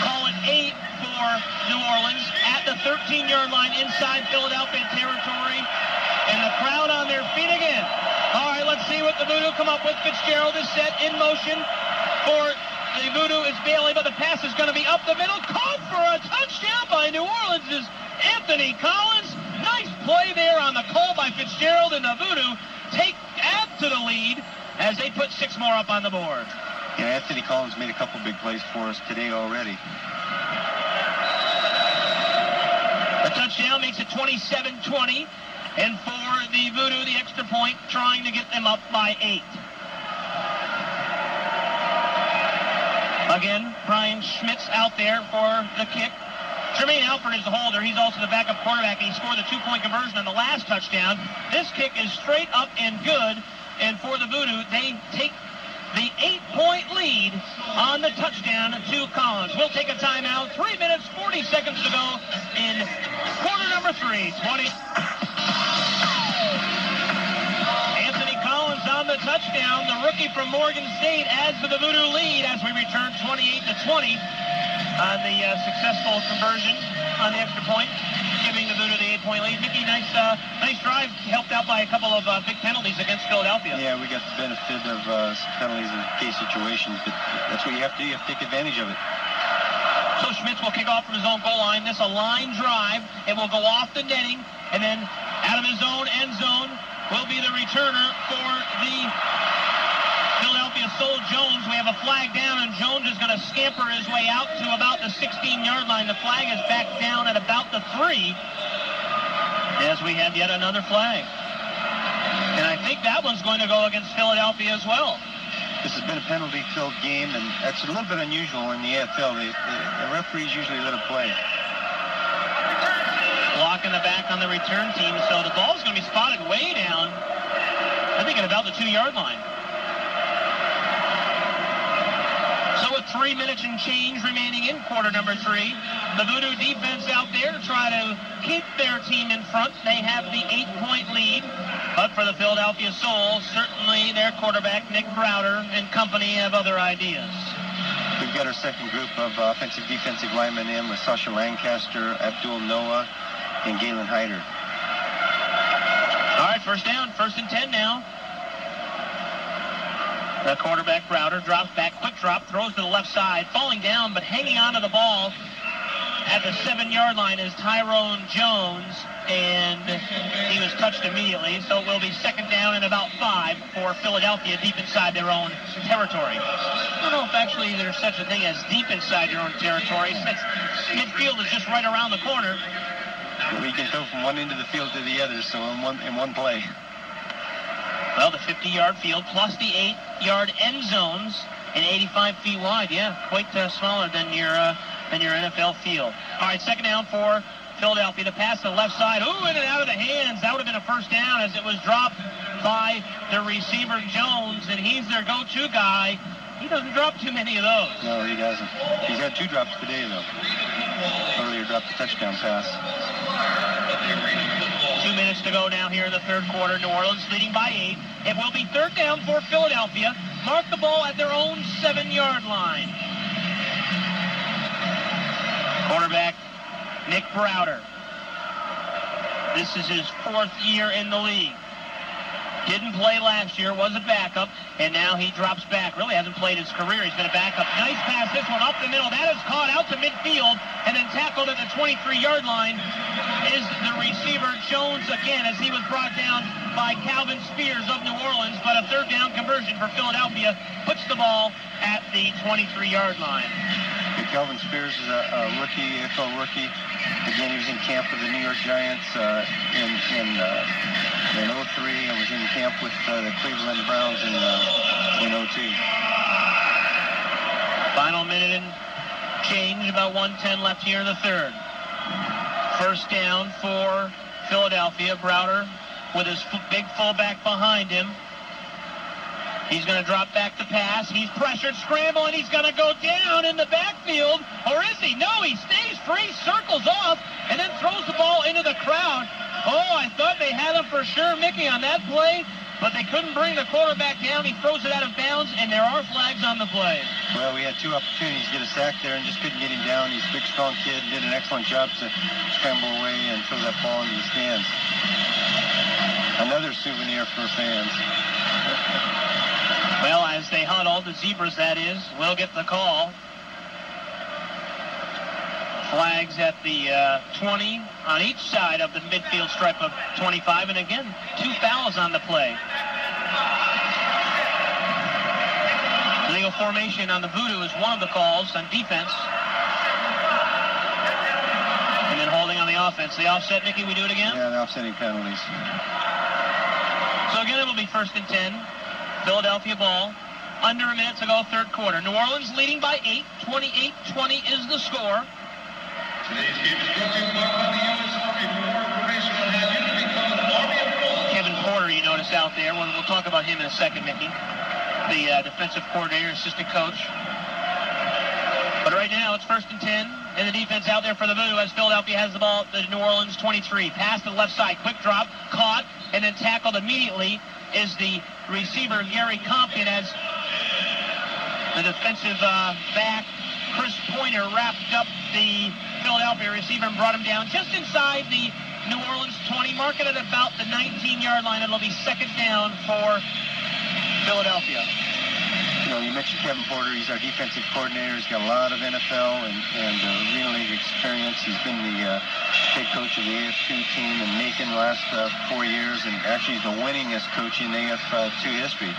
call it 8 for New Orleans at the 13-yard line inside Philadelphia territory. And the crowd on their feet again. All right, let's see what the Voodoo come up with. Fitzgerald is set in motion for the Voodoo is Bailey, but the pass is going to be up the middle. Caught for a touchdown by New Orleans is Anthony Collins. Nice play there on the call by Fitzgerald, and the Voodoo add to the lead as they put 6 more up on the board. Yeah, Anthony Collins made a couple big plays for us today already. The touchdown makes it 27-20. And for the Voodoo, the extra point, trying to get them up by 8. Again, Brian Schmitz out there for the kick. Jermaine Alford is the holder. He's also the backup quarterback, and he scored the 2-point conversion on the last touchdown. This kick is straight up and good. And for the Voodoo, they take the 8-point lead on the touchdown to Collins. We'll take a timeout. 3 minutes, 40 seconds to go in quarter number 3. touchdown. The rookie from Morgan State adds to the Voodoo lead as we return 28-20 on the successful conversion on the extra point, giving the Voodoo the 8-point lead. Mickey, nice drive, helped out by a couple of big penalties against Philadelphia. Yeah, we got the benefit of some penalties in key situations, but that's what you have to do. You have to take advantage of it. So Schmitz will kick off from his own goal line. This a line drive. It will go off the netting, and then out of his own end zone will be the returner for the Philadelphia Soul Jones. We have a flag down, and Jones is going to scamper his way out to about the 16-yard line. The flag is back down at about the 3, as we have yet another flag. And I think that one's going to go against Philadelphia as well. This has been a penalty-filled game, and that's a little bit unusual in the AFL. The referees usually let it play. Block in the back on the return team, so the ball's going to be spotted way down, I think at about the 2-yard line. So with 3 minutes and change remaining in quarter number 3, the Voodoo defense out there to try to keep their team in front. They have the 8-point lead. But for the Philadelphia Soul, certainly their quarterback, Nick Browder, and company have other ideas. We've got our second group of offensive defensive linemen in with Sasha Lancaster, Abdul Noah, and Galen Hyder. All right, first down, 1st and 10 now. The quarterback, Browder, drops back, quick drop, throws to the left side, falling down, but hanging on to the ball at the 7-yard line is Tyrone Jones, and he was touched immediately, so it will be 2nd down and about 5 for Philadelphia deep inside their own territory. I don't know if actually there's such a thing as deep inside your own territory, since midfield is just right around the corner. We can throw from one end of the field to the other, so in one play. Well, the 50-yard field plus the 8-yard end zones and 85 feet wide. Yeah, quite smaller than your NFL field. All right, 2nd down for Philadelphia. The pass to the left side. Ooh, in and out of the hands. That would have been a first down as it was dropped by the receiver, Jones, and he's their go-to guy. He doesn't drop too many of those. No, he doesn't. He's had 2 drops today, though. Earlier dropped a touchdown pass. 2 minutes to go now here in the 3rd quarter. New Orleans leading by 8. It will be 3rd down for Philadelphia. Mark the ball at their own 7-yard line. Quarterback, Nick Browder. This is his 4th year in the league. Didn't play last year, was a backup, and now he drops back. Really hasn't played his career. He's been a backup. Nice pass, this one up the middle. That is caught out to midfield and then tackled at the 23-yard line is the receiver, Jones, again, as he was brought down by Calvin Spears of New Orleans. But a 3rd down conversion for Philadelphia puts the ball at the 23-yard line. Calvin Spears is a rookie, AFL rookie. Again, he was in camp with the New York Giants in 03 and was in camp with the Cleveland Browns in 02. Final minute and change, about 1:10 left here in the 3rd. 1st down for Philadelphia. Browder with his big fullback behind him. He's going to drop back to pass. He's pressured, scramble, and he's going to go down in the backfield. Or is he? No, he stays free, circles off, and then throws the ball into the crowd. Oh, I thought they had him for sure, Mickey, on that play, but they couldn't bring the quarterback down. He throws it out of bounds, and there are flags on the play. Well, we had 2 opportunities to get a sack there and just couldn't get him down. He's a big, strong kid, did an excellent job to scramble away and throw that ball into the stands. Another souvenir for fans. Well, as they huddle, the Zebras, that is, will get the call. Flags at the 20 on each side of the midfield stripe of 25, and again, 2 fouls on the play. Legal formation on the Voodoo is one of the calls on defense. And then holding on the offense. The offset, Mickey, we do it again? Yeah, the offsetting penalties. So again, it'll be 1st and 10. Philadelphia ball. Under a minute to go, 3rd quarter. New Orleans leading by 8. 28-20 is the score. Today's game is brought to you by the U.S. Army. For more information on how you can become an Army employee. Kevin Porter, you notice out there. We'll talk about him in a second, Mickey. The defensive coordinator, assistant coach. But right now, it's 1st and 10. And the defense out there for the Voodoo as Philadelphia has the ball at the New Orleans 23. Pass to the left side. Quick drop. Caught. And then tackled immediately is the receiver, Gary Compton, as the defensive back, Chris Pointer, wrapped up the Philadelphia receiver and brought him down just inside the New Orleans 20, marking it about the 19-yard line. It'll be second down for Philadelphia. You know, you mentioned Kevin Porter. He's our defensive coordinator. He's got a lot of NFL and Arena League experience. He's been the head coach of the AF2 team in Macon the last 4 years, and actually he's the winningest coach in AF2 history.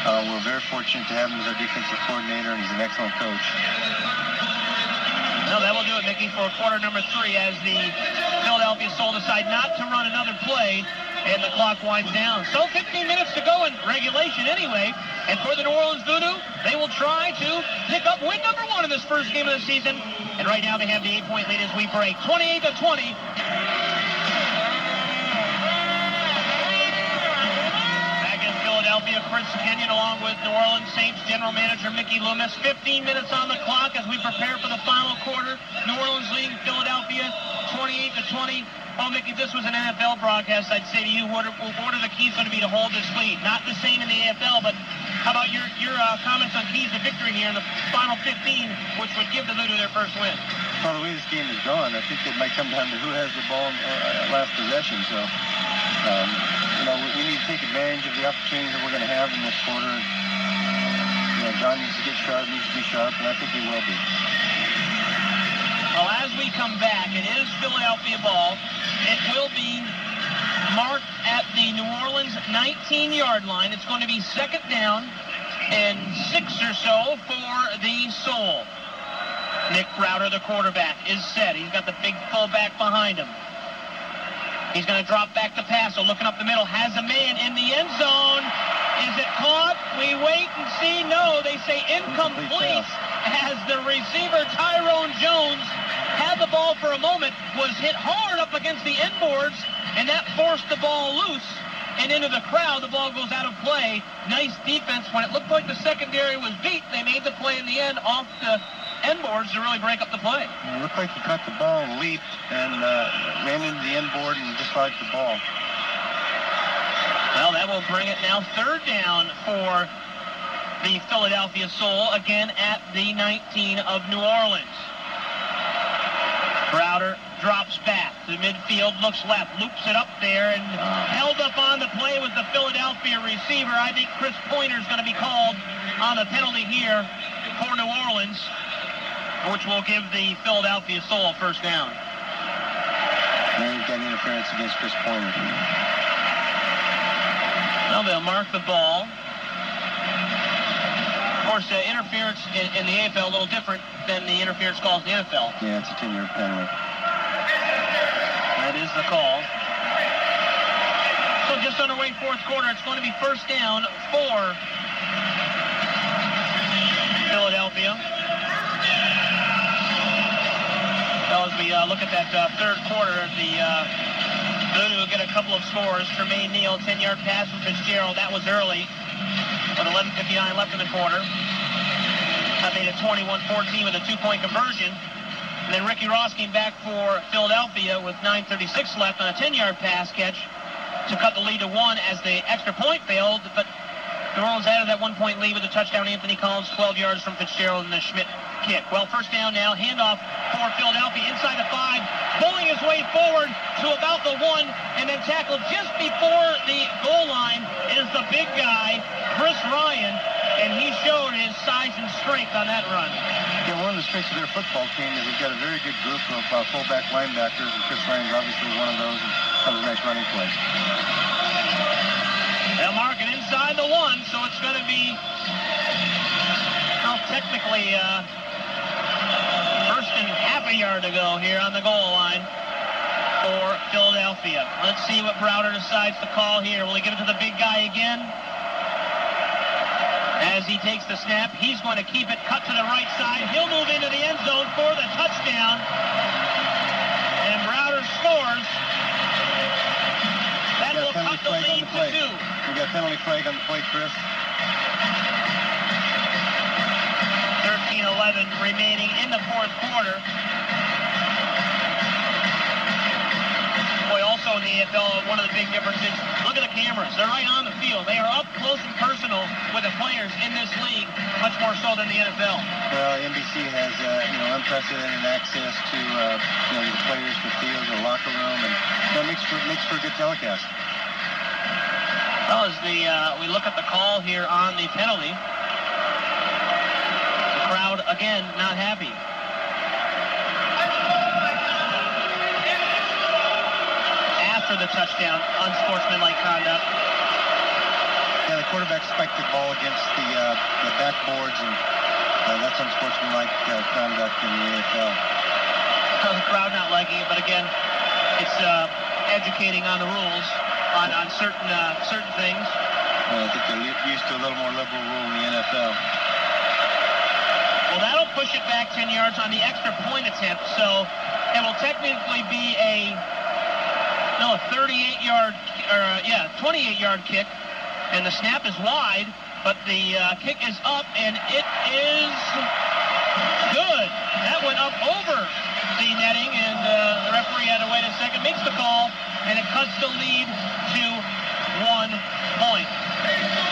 We're very fortunate to have him as our defensive coordinator, and he's an excellent coach. No, that will do it, Mickey, for quarter number 3 as the Philadelphia Soul decide not to run another play, and the clock winds down. So 15 minutes to go in regulation anyway, and for the New Orleans Voodoo, they will try to pick up win number 1 in this first game of the season, and right now they have the 8-point lead as we break. 28-20. Philadelphia, Chris Kenyon, along with New Orleans Saints general manager Mickey Loomis. 15 minutes on the clock as we prepare for the final quarter. New Orleans leading Philadelphia 28-20. Oh, Mickey, if this was an NFL broadcast, I'd say to you, what are the keys going to be to hold this lead? Not the same in the AFL, but how about your comments on keys to victory here in the final 15, which would give the Voodoo their first win? Well, the way this game is going, I think it might come down to who has the ball last possession. So, you know, we need to take advantage of the opportunities that we're going to have in this quarter. You know, John needs to get sharp, needs to be sharp, and I think he will be. Well, as we come back, it is Philadelphia ball. It will be marked at the New Orleans 19-yard line. It's going to be second down and 6 or so for the Soul. Nick Browder, the quarterback, is set. He's got the big fullback behind him. He's going to drop back to pass. So looking up the middle, has a man in the end zone. Is it caught? We wait and see. No, they say incomplete as the receiver, Tyrone Jones, had the ball for a moment, was hit hard up against the end boards, and that forced the ball loose and into the crowd. The ball goes out of play. Nice defense. When it looked like the secondary was beat, they made the play in the end off the end boards to really break up the play. It looked like he caught the ball, leaped, and ran into the end board and dislodged the ball. Well, that will bring it now third down for the Philadelphia Soul, again at the 19 of New Orleans. Browder drops back to midfield, looks left, loops it up there, and held up on the play with the Philadelphia receiver. I think Chris Pointer is going to be called on the penalty here for New Orleans, which will give the Philadelphia Soul first down. There you've got interference against Chris Pointer. Well, they'll mark the ball. Of course, interference in the AFL a little different than the interference calls in the NFL. Yeah, it's a 10-yard penalty. That is the call. So just underway fourth quarter, it's going to be first down for Philadelphia. Well, as we look at that third quarter, the Voodoo get a couple of scores. Tremaine Neal, 10-yard pass from Fitzgerald. That was early with 11:59 left in the quarter. That made it 21-14 with a 2-point conversion. And then Ricky Ross came back for Philadelphia with 9:36 left on a 10-yard pass catch to cut the lead to 1 as the extra point failed. But New Orleans added that 1-point lead with a touchdown. Anthony Collins, 12 yards from Fitzgerald, and the Schmidt kick. Well, first down now, handoff for Philadelphia inside the 5, pulling his way forward to about the 1, and then tackled just before the goal line is the big guy, Chris Ryan, and he showed his size and strength on that run. Yeah, one of the strengths of their football team is they've got a very good group of fullback linebackers, and Chris Ryan's obviously one of those, and that was a nice running play. They'll mark it inside the 1, so it's going to be, well, technically, first and half a yard to go here on the goal line for Philadelphia. Let's see what Browder decides to call here. Will he give it to the big guy again? As he takes the snap, he's going to keep it cut to the right side. He'll move into the end zone for the touchdown. And Browder scores. That will cut the lead to 2. We got penalty flag on the play, Chris. 13-11 remaining in the fourth quarter. Boy, also in the AFL, one of the big differences, look at the cameras. They're right on the field. They are up close and personal with the players in this league, much more so than the NFL. Well, NBC has, unprecedented access to, the players, the field, the locker room, and that makes for a good telecast. Well, as we look at the call here on the penalty, the crowd, again, not happy. After the touchdown, unsportsmanlike conduct. Yeah, the quarterback spiked the ball against the backboards, and that's unsportsmanlike conduct in the AFL. The crowd not liking it, but again, it's educating on the rules on certain things. Well, I think they're used to a little more liberal rule in the NFL. Well, that'll push it back 10 yards on the extra point attempt, so it will technically be a 28-yard kick, and the snap is wide, but the kick is up, and it is good. That went up over the netting, and the referee had to wait a second, makes the call, and it cuts the lead to 1 point.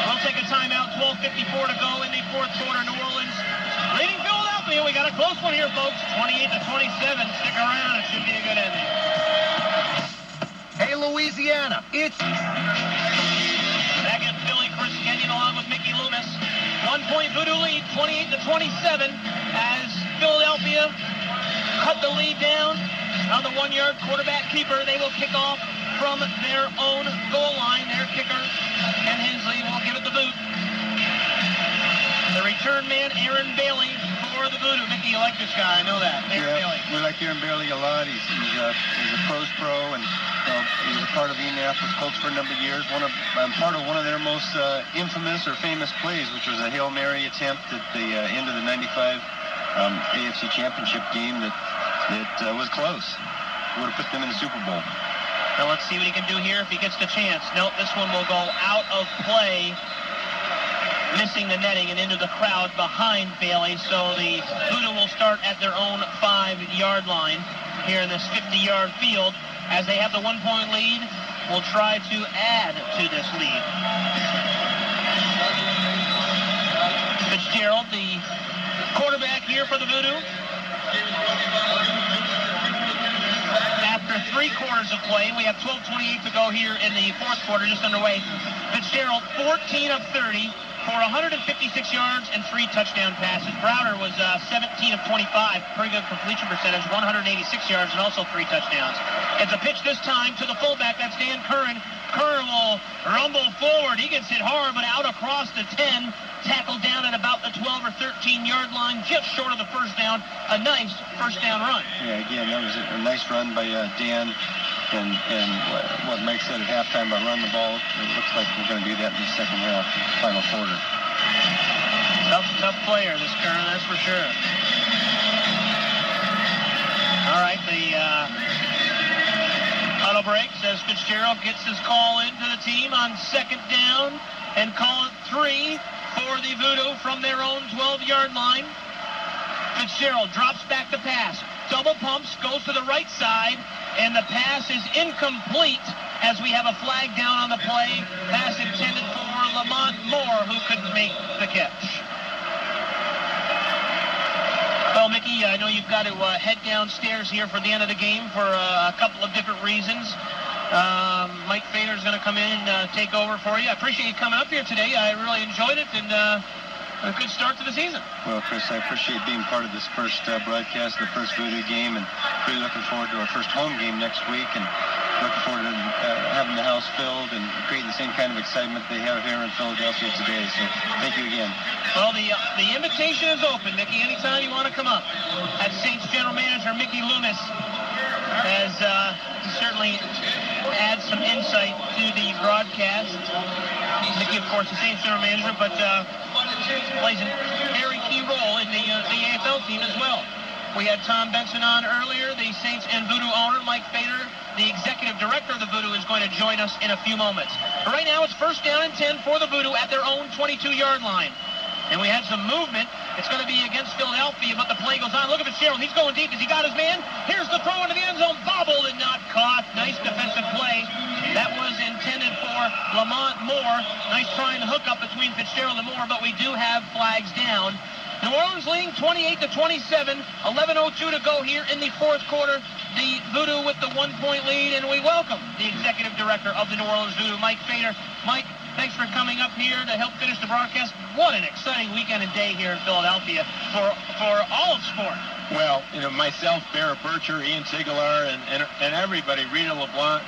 We'll take a timeout, 12:54 to go in the fourth quarter. New Orleans leading Philadelphia. We got a close one here, folks, 28-27. Stick around, it should be a good ending. Hey, Louisiana, it's... Back at Philly, Chris Kenyon along with Mickey Loomis. 1 point Voodoo lead, 28-27, as Philadelphia cut the lead down on the 1 yard quarterback keeper. They will kick off from their own goal line. Their kicker, Ken Hensley, will give it the boot. The return man, Aaron Bailey, for the Voodoo. Mickey, you like this guy, I know that. Aaron Bailey. We like Aaron Bailey a lot. He's a pros pro, and he was a part of the Indianapolis Colts for a number of years. Part of one of their most infamous or famous plays, which was a Hail Mary attempt at the end of the '95 AFC Championship game that was close. Would have put them in the Super Bowl. Now let's see what he can do here if he gets the chance. Nope, this one will go out of play, missing the netting and into the crowd behind Bailey. So the Voodoo will start at their own 5-yard line here in this 50-yard field. As they have the 1 point lead, we'll try to add to this lead. Fitzgerald, the quarterback here for the Voodoo. After 3 quarters of play, we have 12:28 to go here in the fourth quarter, just underway. Fitzgerald, 14 of 30 for 156 yards and 3 touchdown passes. Browder was 17 of 25, pretty good completion percentage, 186 yards and also 3 touchdowns. It's a pitch this time to the fullback, that's Dan Curran. Curran will rumble forward. He gets hit hard, but out across the 10, tackled down at about the 12 or 13-yard line, just short of the first down. A nice first down run. Yeah, again, that was a nice run by Dan. And what Mike said at halftime about running the ball, it looks like we're going to do that in the second half, final quarter. Tough player, this Curran, that's for sure. All right, the huddle breaks as Fitzgerald gets his call into the team on second down and call it 3 for the Voodoo from their own 12-yard line. Fitzgerald drops back to pass. Double pumps, goes to the right side, and the pass is incomplete as we have a flag down on the play. Pass intended for Lamont Moore, who couldn't make the catch. Well, Mickey, I know you've got to head downstairs here for the end of the game for a couple of different reasons. Mike Fader's going to come in and take over for you. I appreciate you coming up here today. I really enjoyed it, and a good start to the season. Well, Chris, I appreciate being part of this first broadcast, the first Voodoo game, and really looking forward to our first home game next week, and looking forward to having the house filled and creating the same kind of excitement they have here in Philadelphia today. So thank you again. Well, the invitation is open, Mickey. Anytime you want to come up. That's Saints General Manager Mickey Loomis has certainly add some insight to the broadcast. Mickey, of course, the Saints General Manager, but plays a very key role in the AFL team as well. We had Tom Benson on earlier, the Saints and Voodoo owner. Mike Fader, the executive director of the Voodoo, is going to join us in a few moments. But right now, it's first down and 10 for the Voodoo at their own 22-yard line. And we had some movement. It's going to be against Philadelphia, but the play goes on. Look at Fitzgerald. He's going deep. Has he got his man? Here's the throw into the end zone. Bobbled and not caught. Nice defensive play. That was intended for Lamont Moore. Nice try and hook up between Fitzgerald and Moore, but we do have flags down. New Orleans leading 28-27, 11:02 to go here in the fourth quarter. The Voodoo with the 1-point lead, and we welcome the executive director of the New Orleans Voodoo, Mike Fader. Mike, thanks for coming up here to help finish the broadcast. What an exciting weekend and day here in Philadelphia for all of sport. Well, myself, Barrett Bircher, Ian Sigelaar, and everybody, Rita LeBlanc,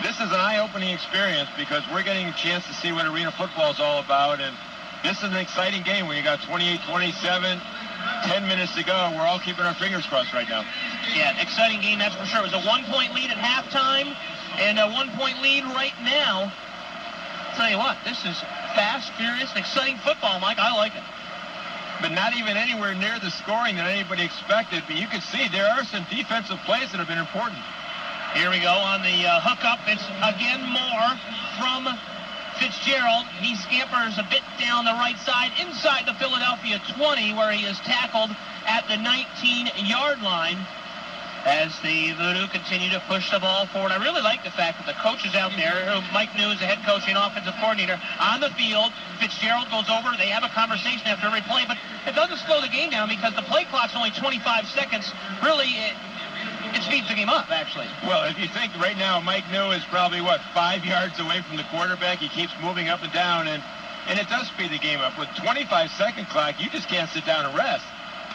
this is an eye-opening experience because we're getting a chance to see what arena football is all about, and this is an exciting game when you got 28-27, 10 minutes to go. We're all keeping our fingers crossed right now. Yeah, exciting game, that's for sure. It was a 1-point lead at halftime and a 1-point lead right now. I'll tell you what, this is fast, furious, exciting football, Mike. I like it. But not even anywhere near the scoring that anybody expected. But you can see there are some defensive plays that have been important. Here we go on the hookup. It's again Moore from Fitzgerald. He scampers a bit down the right side inside the Philadelphia 20, where he is tackled at the 19-yard line as the Voodoo continue to push the ball forward. I really like the fact that the coaches out there, Mike New is the head coach and offensive coordinator, on the field. Fitzgerald goes over. They have a conversation after every play, but it doesn't slow the game down because the play clock's only 25 seconds. Really, it speeds the game up, actually. Well, if you think right now, Mike New is probably, 5 yards away from the quarterback. He keeps moving up and down, and it does speed the game up. With 25-second clock, you just can't sit down and rest.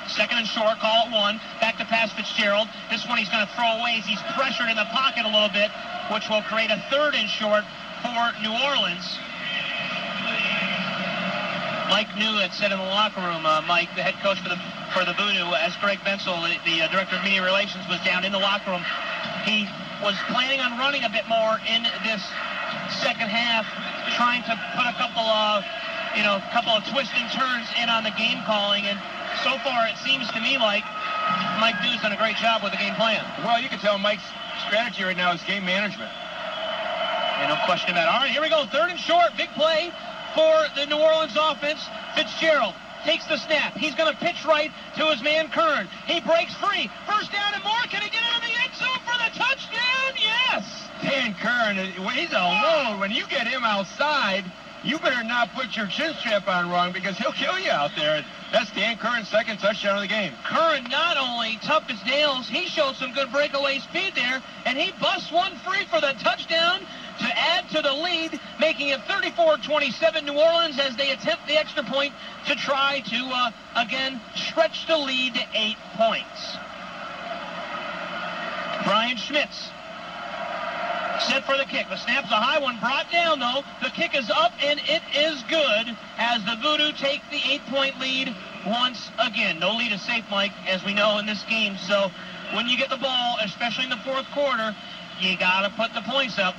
Second and short, call it 1. Back to pass Fitzgerald. This one he's going to throw away as he's pressured in the pocket a little bit, which will create a third and short for New Orleans. Mike New had said in the locker room, Mike, the head coach for the Voodoo, as Greg Bensel, the director of media relations, was down in the locker room. He was planning on running a bit more in this second half, trying to put a couple of twists and turns in on the game calling, and so far it seems to me like Mike New's done a great job with the game plan. Well, you can tell Mike's strategy right now is game management. No question about it. All right, here we go. Third and short. Big play for the New Orleans offense. Fitzgerald takes the snap. He's going to pitch right to his man, Kern. He breaks free. First down and more. Can he get it in the end zone for the touchdown? Yes! Dan Kern, he's alone. When you get him outside, you better not put your chin strap on wrong because he'll kill you out there. That's Dan Kern's second touchdown of the game. Kern not only tough as nails, he showed some good breakaway speed there, and he busts one free for the touchdown to add to the lead, making it 34-27 New Orleans as they attempt the extra point to try to, again, stretch the lead to 8 points. Brian Schmitz set for the kick. The snap's a high one, brought down, though. The kick is up, and it is good as the Voodoo take the 8-point lead once again. No lead is safe, Mike, as we know in this game. So when you get the ball, especially in the fourth quarter, you got to put the points up.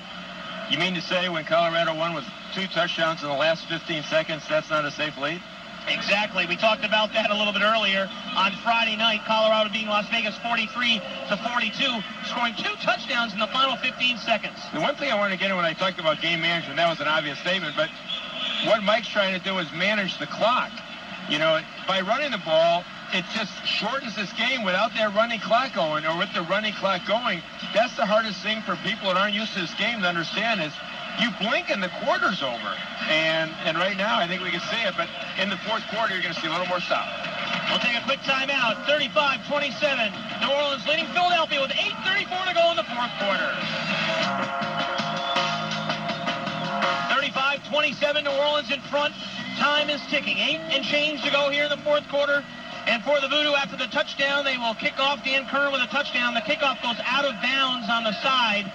You mean to say when Colorado won with 2 touchdowns in the last 15 seconds, that's not a safe lead? Exactly. We talked about that a little bit earlier on Friday night. Colorado beating Las Vegas 43-42, scoring 2 touchdowns in the final 15 seconds. The one thing I wanted to get in when I talked about game management, that was an obvious statement, but what Mike's trying to do is manage the clock. By running the ball, it just shortens this game without that running clock going, or with the running clock going. That's the hardest thing for people that aren't used to this game to understand is you blink and the quarter's over. And right now, I think we can see it, but in the fourth quarter, you're going to see a little more stop. We'll take a quick timeout. 35-27. New Orleans leading Philadelphia with 8:34 to go in the fourth quarter. 35-27, New Orleans in front. Time is ticking. 8 and change to go here in the fourth quarter. And for the Voodoo, after the touchdown, they will kick off. Dan Kern with a touchdown. The kickoff goes out of bounds on the side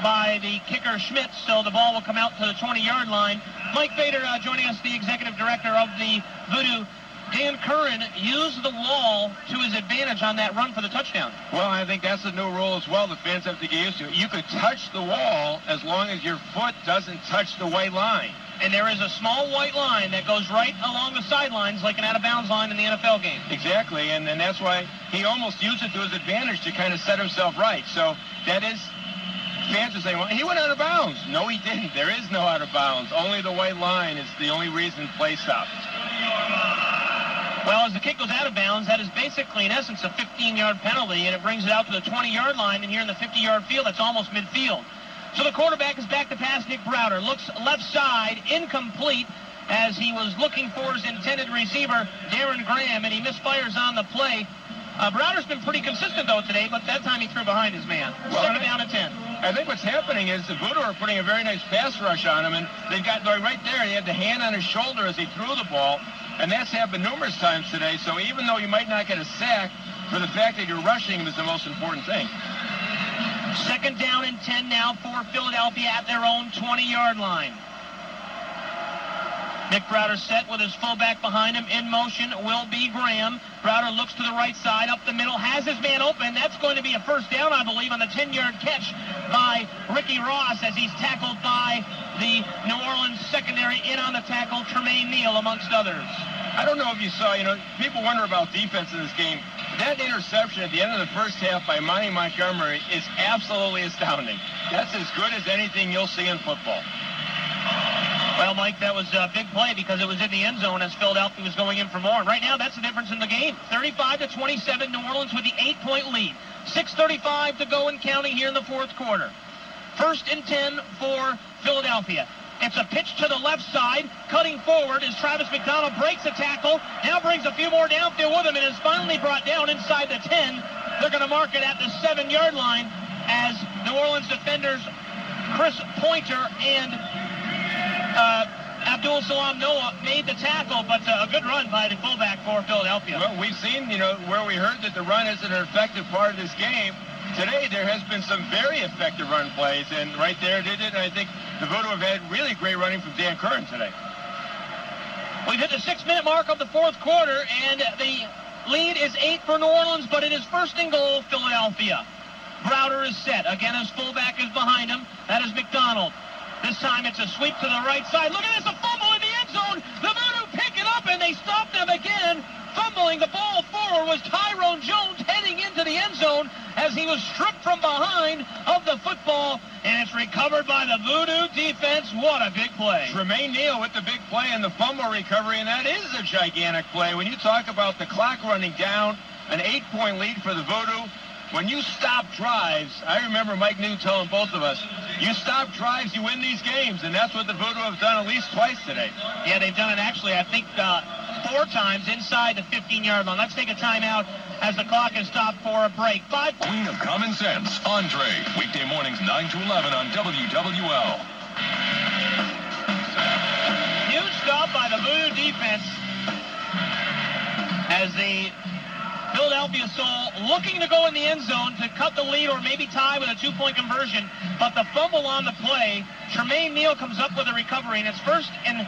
by the kicker Schmitz, so the ball will come out to the 20-yard line. Mike Fader joining us, the executive director of the Voodoo. Dan Curran used the wall to his advantage on that run for the touchdown. Well, I think that's the new rule as well. The fans have to get used to it. You could touch the wall as long as your foot doesn't touch the white line. And there is a small white line that goes right along the sidelines like an out-of-bounds line in the NFL game. Exactly, and that's why he almost used it to his advantage to kind of set himself right. So that is... Fans are saying, well, he went out of bounds. No, he didn't. There is no out of bounds. Only the white line is the only reason play stopped. Well, as the kick goes out of bounds, that is basically, in essence, a 15-yard penalty, and it brings it out to the 20-yard line, and here in the 50-yard field, that's almost midfield. So the quarterback is back to pass. Nick Browder looks left side, incomplete, as he was looking for his intended receiver, Darren Graham, and he misfires on the play. Browder's been pretty consistent, though, today, but that time he threw behind his man. Second down and 10. I think what's happening is the Voodoo are putting a very nice pass rush on him, and they've got right there. He had the hand on his shoulder as he threw the ball, and that's happened numerous times today. So even though you might not get a sack, for the fact that you're rushing him is the most important thing. Second down and 10 now for Philadelphia at their own 20-yard line. Nick Browder set with his fullback behind him. In motion will be Graham. Browder looks to the right side, up the middle, has his man open. That's going to be a first down, I believe, on the 10-yard catch by Ricky Ross as he's tackled by the New Orleans secondary. In on the tackle, Tremaine Neal, amongst others. I don't know if you saw, people wonder about defense in this game. That interception at the end of the first half by Monty Montgomery is absolutely astounding. That's as good as anything you'll see in football. Well, Mike, that was a big play because it was in the end zone as Philadelphia was going in for more. Right now, that's the difference in the game. 35-27, New Orleans with the 8-point lead. 6:35 to go and counting here in the fourth quarter. First and 10 for Philadelphia. It's a pitch to the left side. Cutting forward as Travis McDonald breaks a tackle. Now brings a few more downfield with him and is finally brought down inside the 10. They're going to mark it at the 7-yard line as New Orleans defenders Chris Pointer and Abdul Salam Noah made the tackle, but a good run by the fullback for Philadelphia. Well, we've seen, where we heard that the run isn't an effective part of this game. Today, there has been some very effective run plays, and right there did it. And I think the Voodoo have had really great running from Dan Curran today. We've hit the 6-minute mark of the fourth quarter, and the lead is 8 for New Orleans, but it is first and goal, Philadelphia. Browder is set. Again, his fullback is behind him. That is McDonald. This time it's a sweep to the right side. Look at this, a fumble in the end zone. The Voodoo pick it up, and they stop them again. Fumbling the ball forward was Tyrone Jones heading into the end zone as he was stripped from behind of the football, and it's recovered by the Voodoo defense. What a big play. Tremaine Neal with the big play and the fumble recovery, and that is a gigantic play. When you talk about the clock running down, an 8-point lead for the Voodoo, when you stop drives, I remember Mike New telling both of us, you stop drives, you win these games, and that's what the Voodoo have done at least twice today. Yeah, they've done it actually, I think, 4 times inside the 15-yard line. Let's take a timeout as the clock is stopped for a break. Queen of Common Sense, Andre, weekday mornings 9 to 11 on WWL. Huge stop by the Voodoo defense as the Philadelphia Soul looking to go in the end zone to cut the lead or maybe tie with a 2-point conversion, but the fumble on the play, Tremaine Neal comes up with a recovery, and it's first and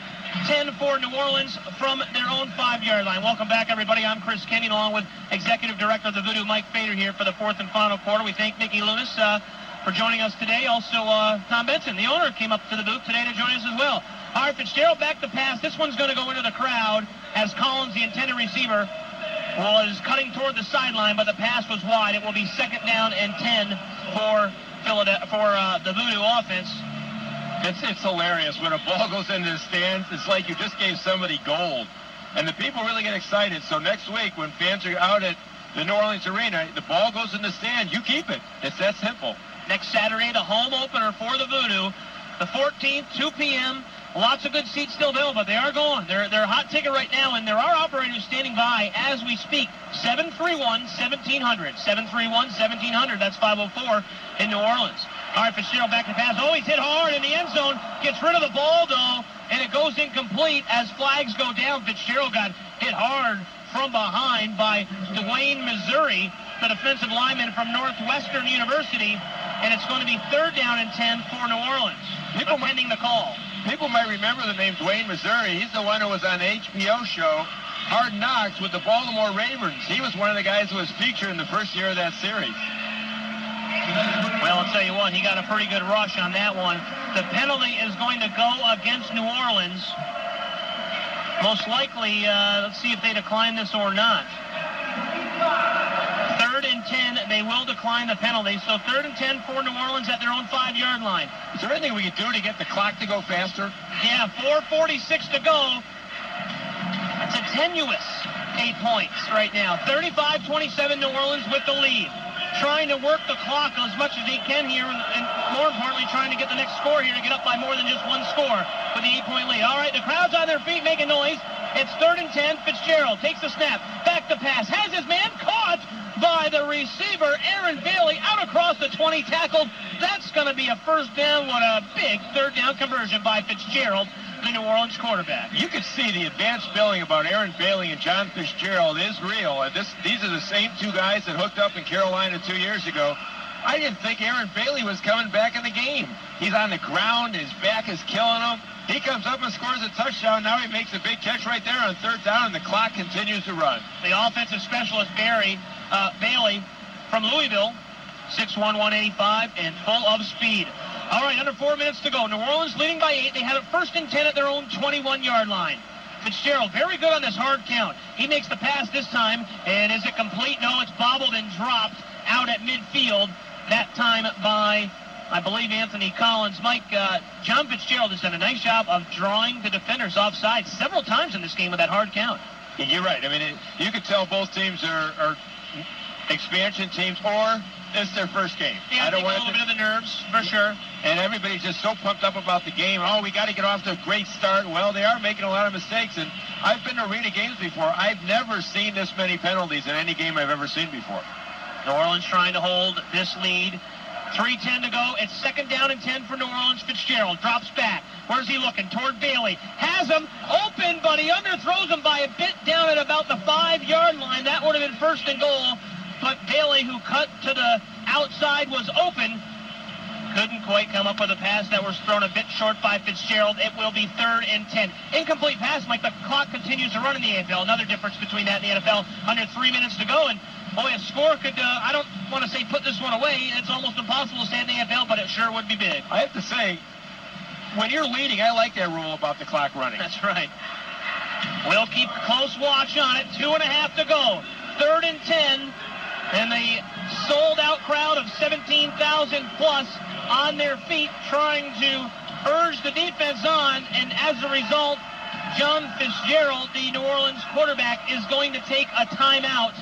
10 for New Orleans from their own 5-yard line. Welcome back, everybody. I'm Chris Kenyon, along with Executive Director of the Voodoo, Mike Fader, here for the fourth and final quarter. We thank Mickey Loomis for joining us today. Also, Tom Benson, the owner, came up to the booth today to join us as well. All right, Fitzgerald back to pass. This one's going to go into the crowd as Collins, the intended receiver, was cutting toward the sideline, but the pass was wide. It will be second down and 10 for the Voodoo offense. It's hilarious. When a ball goes into the stands, it's like you just gave somebody gold. And the people really get excited. So next week, when fans are out at the New Orleans Arena, the ball goes in the stand, you keep it. It's that simple. Next Saturday, the home opener for the Voodoo. The 14th, 2 p.m., lots of good seats still available, but they are going. They're a hot ticket right now, and there are operators standing by as we speak. 731-1700. 731-1700. That's 504 in New Orleans. All right, Fitzgerald back to pass. Oh, he's hit hard in the end zone. Gets rid of the ball, though, and it goes incomplete as flags go down. Fitzgerald got hit hard from behind by Dwayne Missouri, the defensive lineman from Northwestern University, and it's going to be third down and 10 for New Orleans. People pending the call. People might remember the name Dwayne Missouri. He's the one who was on the HBO show Hard Knocks with the Baltimore Ravens. He was one of the guys who was featured in the first year of that series. Well, I'll tell you what, he got a pretty good rush on that one. The penalty is going to go against New Orleans. Most likely, let's see if they decline this or not. Third and 10, they will decline the penalty. So third and 10 for New Orleans at their own 5-yard line. Is there anything we could do to get the clock to go faster? Yeah, 4:46 to go. It's a tenuous 8 points right now. 35-27 New Orleans with the lead. Trying to work the clock as much as they can here in more importantly, trying to get the next score here to get up by more than just one score with the 8-point lead. All right, the crowd's on their feet making noise. It's 3rd and 10. Fitzgerald takes the snap. Back to pass. Has his man caught by the receiver, Aaron Bailey, out across the 20, tackled. That's going to be a first down. What a big 3rd down conversion by Fitzgerald, the New Orleans quarterback. You could see the advanced billing about Aaron Bailey and John Fitzgerald is real. These are the same two guys that hooked up in Carolina 2 years ago. I didn't think Aaron Bailey was coming back in the game. He's on the ground. His back is killing him. He comes up and scores a touchdown. Now he makes a big catch right there on 3rd down, and the clock continues to run. The offensive specialist, Bailey from Louisville, 6'1", 185, and full of speed. All right, under 4 minutes to go. New Orleans leading by 8. They have it 1st and 10 at their own 21-yard line. Fitzgerald, very good on this hard count. He makes the pass this time, and is it complete? No, it's bobbled and dropped out at midfield, that time by, I believe, Anthony Collins. Mike, John Fitzgerald has done a nice job of drawing the defenders offside several times in this game with that hard count. You're right. I mean, you could tell both teams are expansion teams, or it's their first game. Yeah, I don't want a little bit of the nerves, for sure. And everybody's just so pumped up about the game. Oh, we got to get off to a great start. Well, they are making a lot of mistakes, and I've been to arena games before. I've never seen this many penalties in any game I've ever seen before. New Orleans trying to hold this lead. 3:10 to go. It's 2nd down and 10 for New Orleans. Fitzgerald drops back. Where's he looking? Toward Bailey. Has him open, but he underthrows him by a bit down at about the 5-yard line. That would have been 1st and goal. But Bailey, who cut to the outside, was open. Couldn't quite come up with a pass. That was thrown a bit short by Fitzgerald. It will be 3rd and 10. Incomplete pass, Mike. The clock continues to run in the AFL. Another difference between that and the NFL. Under 3 minutes to go. And boy, a score could, I don't want to say put this one away. It's almost impossible to say in the AFL, but it sure would be big. I have to say, when you're leading, I like that rule about the clock running. That's right. We'll keep close watch on it. 2.5 to go. 3rd and 10. And the sold-out crowd of 17,000 plus on their feet trying to urge the defense on. And as a result, John Fitzgerald, the New Orleans quarterback, is going to take a timeout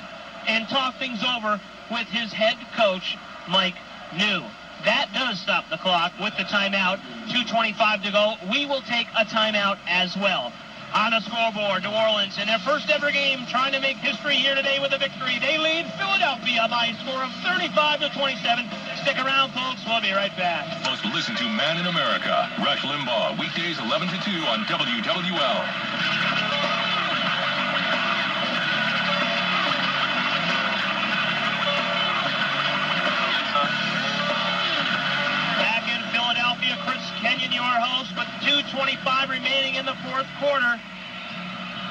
and talk things over with his head coach, Mike New. That does stop the clock with the timeout. 2:25 to go. We will take a timeout as well. On the scoreboard, New Orleans in their first ever game trying to make history here today with a victory. They lead Philadelphia by a score of 35-27. Stick around, folks. We'll be right back. Most listen to Man in America, Rush Limbaugh, weekdays 11 to 2 on WWL. Chris Kenyon, your host, with 2:25 remaining in the 4th quarter.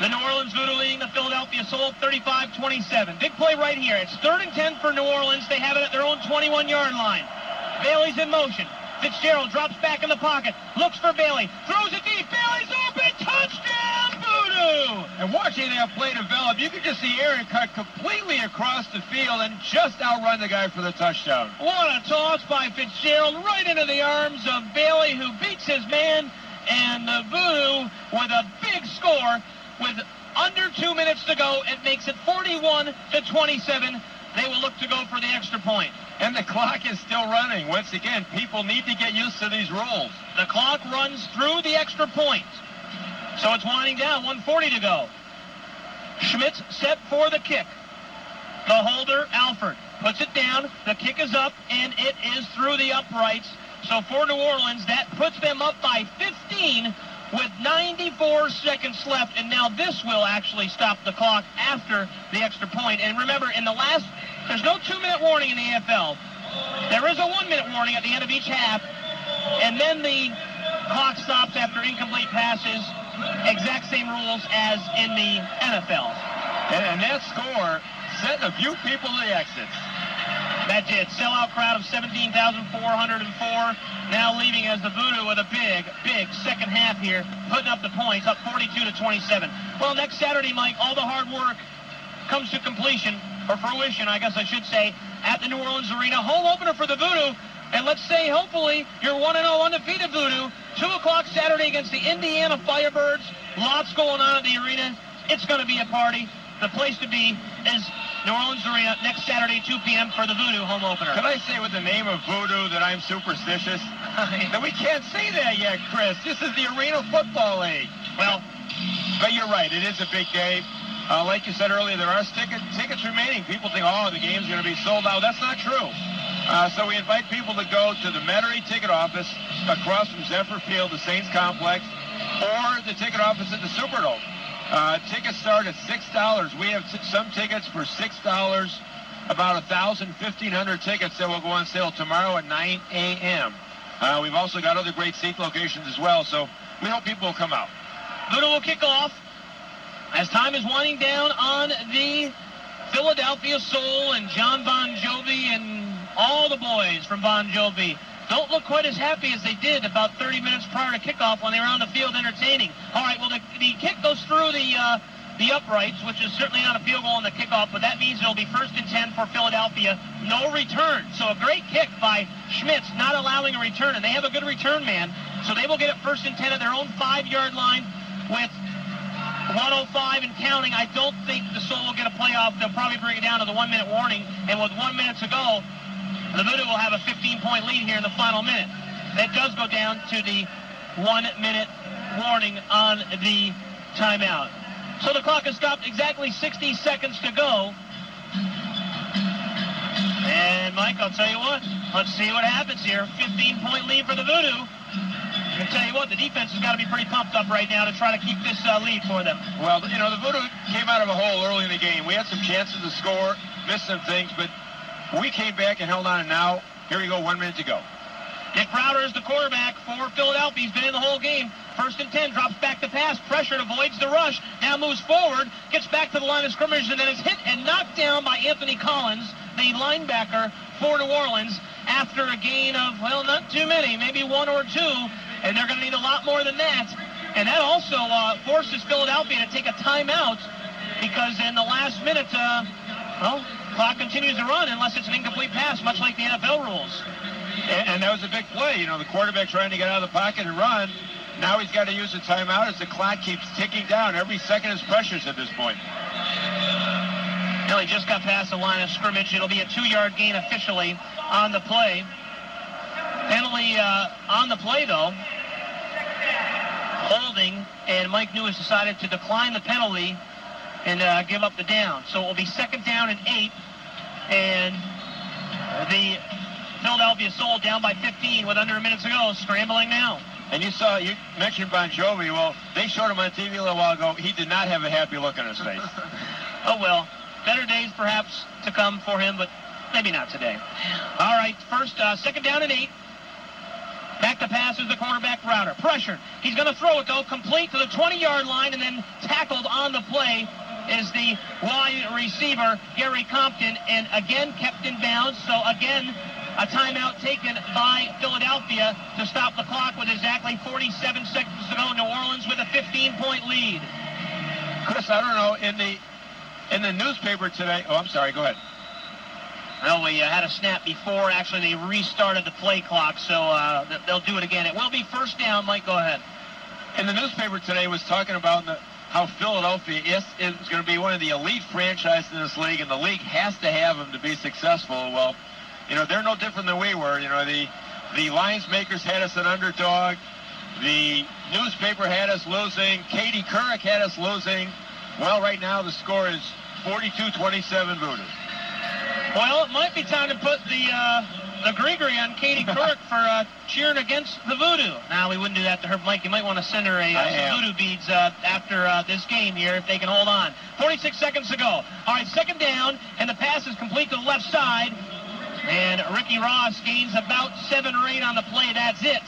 The New Orleans Voodoo leading the Philadelphia Soul 35-27. Big play right here. It's 3rd and 10 for New Orleans. They have it at their own 21-yard line. Bailey's in motion. Fitzgerald drops back in the pocket. Looks for Bailey. Throws it deep. Bailey's open. Touchdown, Voodoo! And watching that play develop, you could just see Aaron cut completely across the field and just outrun the guy for the touchdown. What a toss by Fitzgerald right into the arms of Bailey, who beats his man, and the Voodoo with a big score with under 2 minutes to go. It makes it 41-27. They will look to go for the extra point. And the clock is still running. Once again, people need to get used to these rules. The clock runs through the extra point. So it's winding down, 1:40 to go. Schmitz set for the kick. The holder, Alford, puts it down. The kick is up, and it is through the uprights. So for New Orleans, that puts them up by 15 with 94 seconds left. And now this will actually stop the clock after the extra point. And remember, in the last, there's no 2-minute warning in the AFL. There is a 1-minute warning at the end of each half. And then the clock stops after incomplete passes. Exact same rules as in the NFL. And that score sent a few people to the exits. That did. Sellout crowd of 17,404. Now leaving as the Voodoo with a big second half here, putting up the points, up 42-27. Well, next Saturday, Mike, all the hard work comes to completion, or fruition, I guess I should say, at the New Orleans Arena. Home opener for the Voodoo. And let's say, hopefully, you're 1-0 undefeated Voodoo. 2 o'clock Saturday against the Indiana Firebirds. Lots going on at the arena. It's going to be a party. The place to be is New Orleans Arena next Saturday, 2 p.m. for the Voodoo home opener. Can I say with the name of Voodoo that I'm superstitious? That we can't say that yet, Chris. This is the Arena Football League. Well, but you're right. It is a big day. Like you said earlier, there are tickets remaining. People think, oh, the game's going to be sold out. That's not true. So we invite people to go to the Metairie ticket office across from Zephyr Field, the Saints complex, or the ticket office at the Superdome. Tickets start at $6. We have some tickets for $6, about 1,500 tickets that will go on sale tomorrow at 9 a.m. We've also got other great seat locations as well, so we hope people will come out. Voodoo will kick off as time is winding down on the Philadelphia Soul, and John Bon Jovi and all the boys from Bon Jovi don't look quite as happy as they did about 30 minutes prior to kickoff when they were on the field entertaining. All right, well, the kick goes through the uprights, which is certainly not a field goal on the kickoff, but that means it'll be 1st and 10 for Philadelphia. No return. So a great kick by Schmitz, not allowing a return, and they have a good return man, so they will get it 1st and 10 at their own 5-yard line with 1:05 and counting. I don't think the Soul will get a playoff. They'll probably bring it down to the 1-minute warning, and with 1 minute to go, the Voodoo will have a 15-point lead here in the final minute. That does go down to the 1-minute warning on the timeout. So the clock has stopped, exactly 60 seconds to go. And Mike, I'll tell you what, let's see what happens here. 15-point lead for the Voodoo. I can tell you what, the defense has got to be pretty pumped up right now to try to keep this lead for them. Well, you know, the Voodoo came out of a hole early in the game. We had some chances to score, missed some things, but we came back and held on, and now, here we go, 1 minute to go. Nick Crowder is the quarterback for Philadelphia. He's been in the whole game. 1st and 10, drops back to pass, pressured, avoids the rush, now moves forward, gets back to the line of scrimmage, and then is hit and knocked down by Anthony Collins, the linebacker for New Orleans, after a gain of, well, not too many, maybe 1 or 2, and they're going to need a lot more than that. And that also forces Philadelphia to take a timeout, because in the last minute, clock continues to run unless it's an incomplete pass, much like the NFL rules. And that was a big play. You know, the quarterback trying to get out of the pocket and run. Now he's got to use a timeout as the clock keeps ticking down. Every second is precious at this point. Well, he just got past the line of scrimmage. It'll be a 2-yard gain officially on the play. Penalty on the play, though. Holding, and Mike New has decided to decline the penalty and give up the down. So it will be 2nd down and 8, and the Philadelphia Soul down by 15 with under a minute to go, scrambling now. And you mentioned Bon Jovi. Well, they showed him on TV a little while ago. He did not have a happy look on his face. Oh, well, better days perhaps to come for him, but maybe not today. All right, 2nd down and 8. Back to pass is the quarterback Router. Pressured. He's going to throw it, though, complete to the 20-yard line, and then tackled on the play is the wide receiver, Gary Compton, and again kept in bounds. So again, a timeout taken by Philadelphia to stop the clock with exactly 47 seconds to go. New Orleans with a 15-point lead. Chris, I don't know, in the newspaper today, oh, I'm sorry, go ahead. Well, we had a snap before. Actually, they restarted the play clock, so they'll do it again. It will be 1st down. Mike, go ahead. In the newspaper today was talking about how Philadelphia is going to be one of the elite franchises in this league, and the league has to have them to be successful. Well, you know, they're no different than we were. You know, the lines makers had us an underdog. The newspaper had us losing. Katie Couric had us losing. Well, right now the score is 42-27 Voodoo. Well, it might be time to put the Gregory on Katie Couric for cheering against the Voodoo. Now, we wouldn't do that to her, Mike. You might want to send her some Voodoo beads after this game here if they can hold on. 46 seconds to go. All right, 2nd down, and the pass is complete to the left side. And Ricky Ross gains about 7 or 8 on the play. That's it.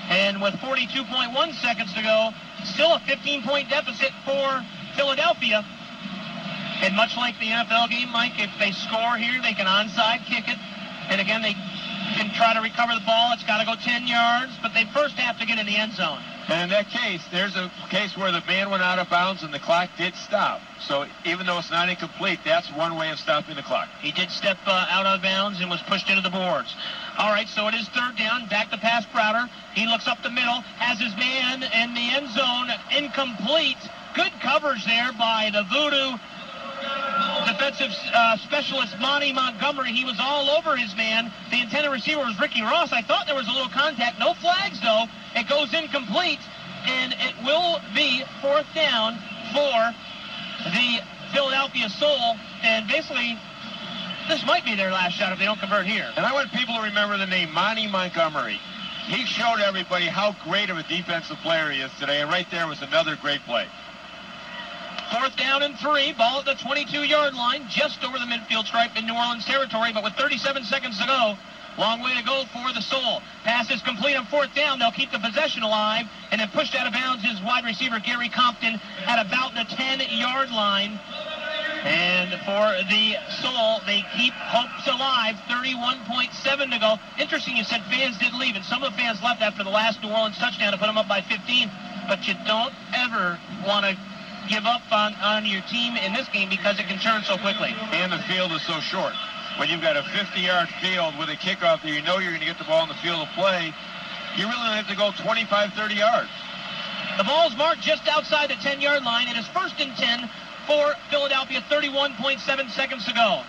And with 42.1 seconds to go, still a 15-point deficit for Philadelphia. And much like the NFL game, Mike, if they score here, they can onside kick it. And again, they can try to recover the ball. It's got to go 10 yards, but they first have to get in the end zone. And in that case, there's a case where the man went out of bounds and the clock did stop. So even though it's not incomplete, that's one way of stopping the clock. He did step out of bounds and was pushed into the boards. All right, so it is 3rd down. Back to pass Crowder. He looks up the middle, has his man in the end zone, incomplete. Good coverage there by the Voodoo defensive specialist Monty Montgomery. He was all over his man. The intended receiver was Ricky Ross. I thought there was a little contact. No flags, though. It goes incomplete, and it will be 4th down for the Philadelphia Soul. And basically, this might be their last shot if they don't convert here. And I want people to remember the name Monty Montgomery. He showed everybody how great of a defensive player he is today, and right there was another great play. 4th down and 3, ball at the 22-yard line, just over the midfield stripe in New Orleans territory, but with 37 seconds to go, long way to go for the Soul. Pass is complete on 4th down. They'll keep the possession alive, and then pushed out of bounds is wide receiver Gary Compton at about the 10-yard line. And for the Soul, they keep hopes alive. 31.7 to go. Interesting, you said fans did leave, and some of the fans left after the last New Orleans touchdown to put them up by 15. But you don't ever want to give up on your team in this game because it can turn so quickly. And the field is so short. When you've got a 50-yard field with a kickoff that you know you're going to get the ball in the field of play, you really don't have to go 25, 30 yards. The ball's marked just outside the 10-yard line. It is 1st and 10 for Philadelphia, 31.7 seconds to go.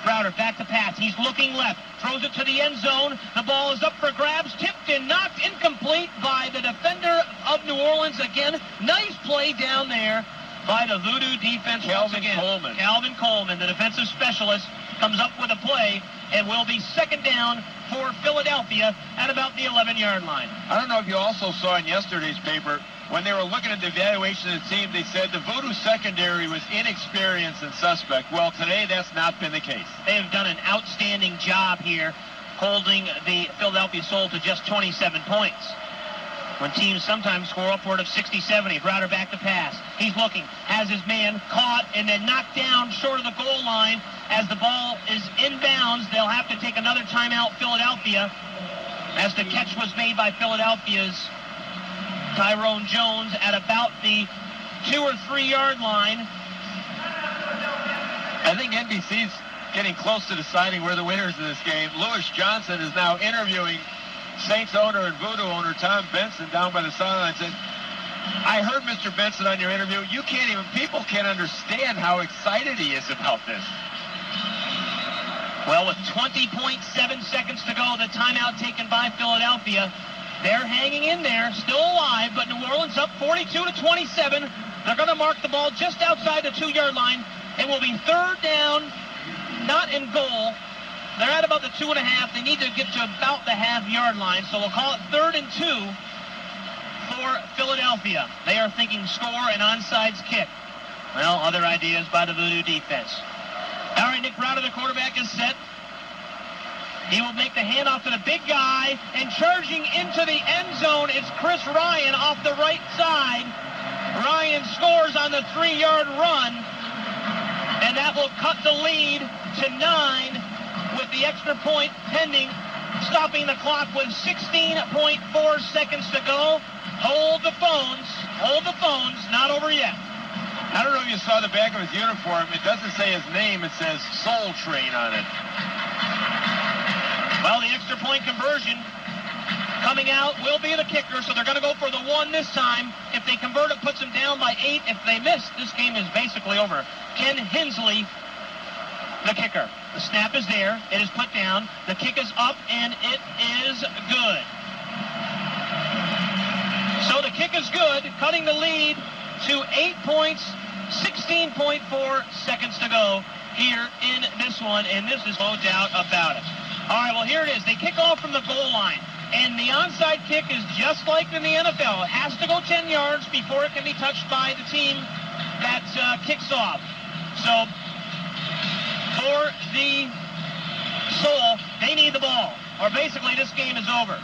Crowder back to pass. He's looking left. Throws it to the end zone. The ball is up for grabs. Tipped and knocked incomplete by the defender of New Orleans again. Nice play down there by the Voodoo defense. Calvin Coleman. Calvin Coleman, the defensive specialist, comes up with a play and will be 2nd down for Philadelphia at about the 11-yard line. I don't know if you also saw in yesterday's paper, when they were looking at the evaluation of the team, they said the Voodoo secondary was inexperienced and suspect. Well, today that's not been the case. They have done an outstanding job here holding the Philadelphia Soul to just 27 points. When teams sometimes score upward of 60, 70. Crowder back to pass. He's looking, has his man caught and then knocked down short of the goal line. As the ball is inbounds, they'll have to take another timeout, Philadelphia, as the catch was made by Philadelphia's Tyrone Jones at about the 2 or 3 yard line. I think NBC's getting close to deciding where the winners of this game. Lewis Johnson is now interviewing Saints owner and Voodoo owner Tom Benson down by the sideline. Said, I heard Mr. Benson on your interview. People can't understand how excited he is about this. Well, with 20.7 seconds to go, the timeout taken by Philadelphia. They're hanging in there, still alive, but New Orleans up 42-27. They're going to mark the ball just outside the 2-yard line. It will be 3rd down, not in goal. They're at about the 2.5. They need to get to about the half-yard line, so we'll call it 3rd and 2 for Philadelphia. They are thinking score and onside kick. Well, other ideas by the Voodoo defense. All right, Nick Crowder, the quarterback, is set. He will make the handoff to the big guy, and charging into the end zone is Chris Ryan off the right side. Ryan scores on the 3-yard run, and that will cut the lead to 9 with the extra point pending, stopping the clock with 16.4 seconds to go. Hold the phones, not over yet. I don't know if you saw the back of his uniform. It doesn't say his name. It says Soul Train on it. Well, the extra point conversion coming out will be the kicker, so they're going to go for the 1 this time. If they convert it, puts them down by 8. If they miss, this game is basically over. Ken Hensley, the kicker. The snap is there. It is put down. The kick is up, and it is good. So the kick is good, cutting the lead to 8 points, 16.4 seconds to go here in this one, and this is no doubt about it. All right, well, here it is. They kick off from the goal line, and the onside kick is just like in the NFL. It has to go 10 yards before it can be touched by the team that kicks off. So for the Soul, they need the ball, or basically this game is over.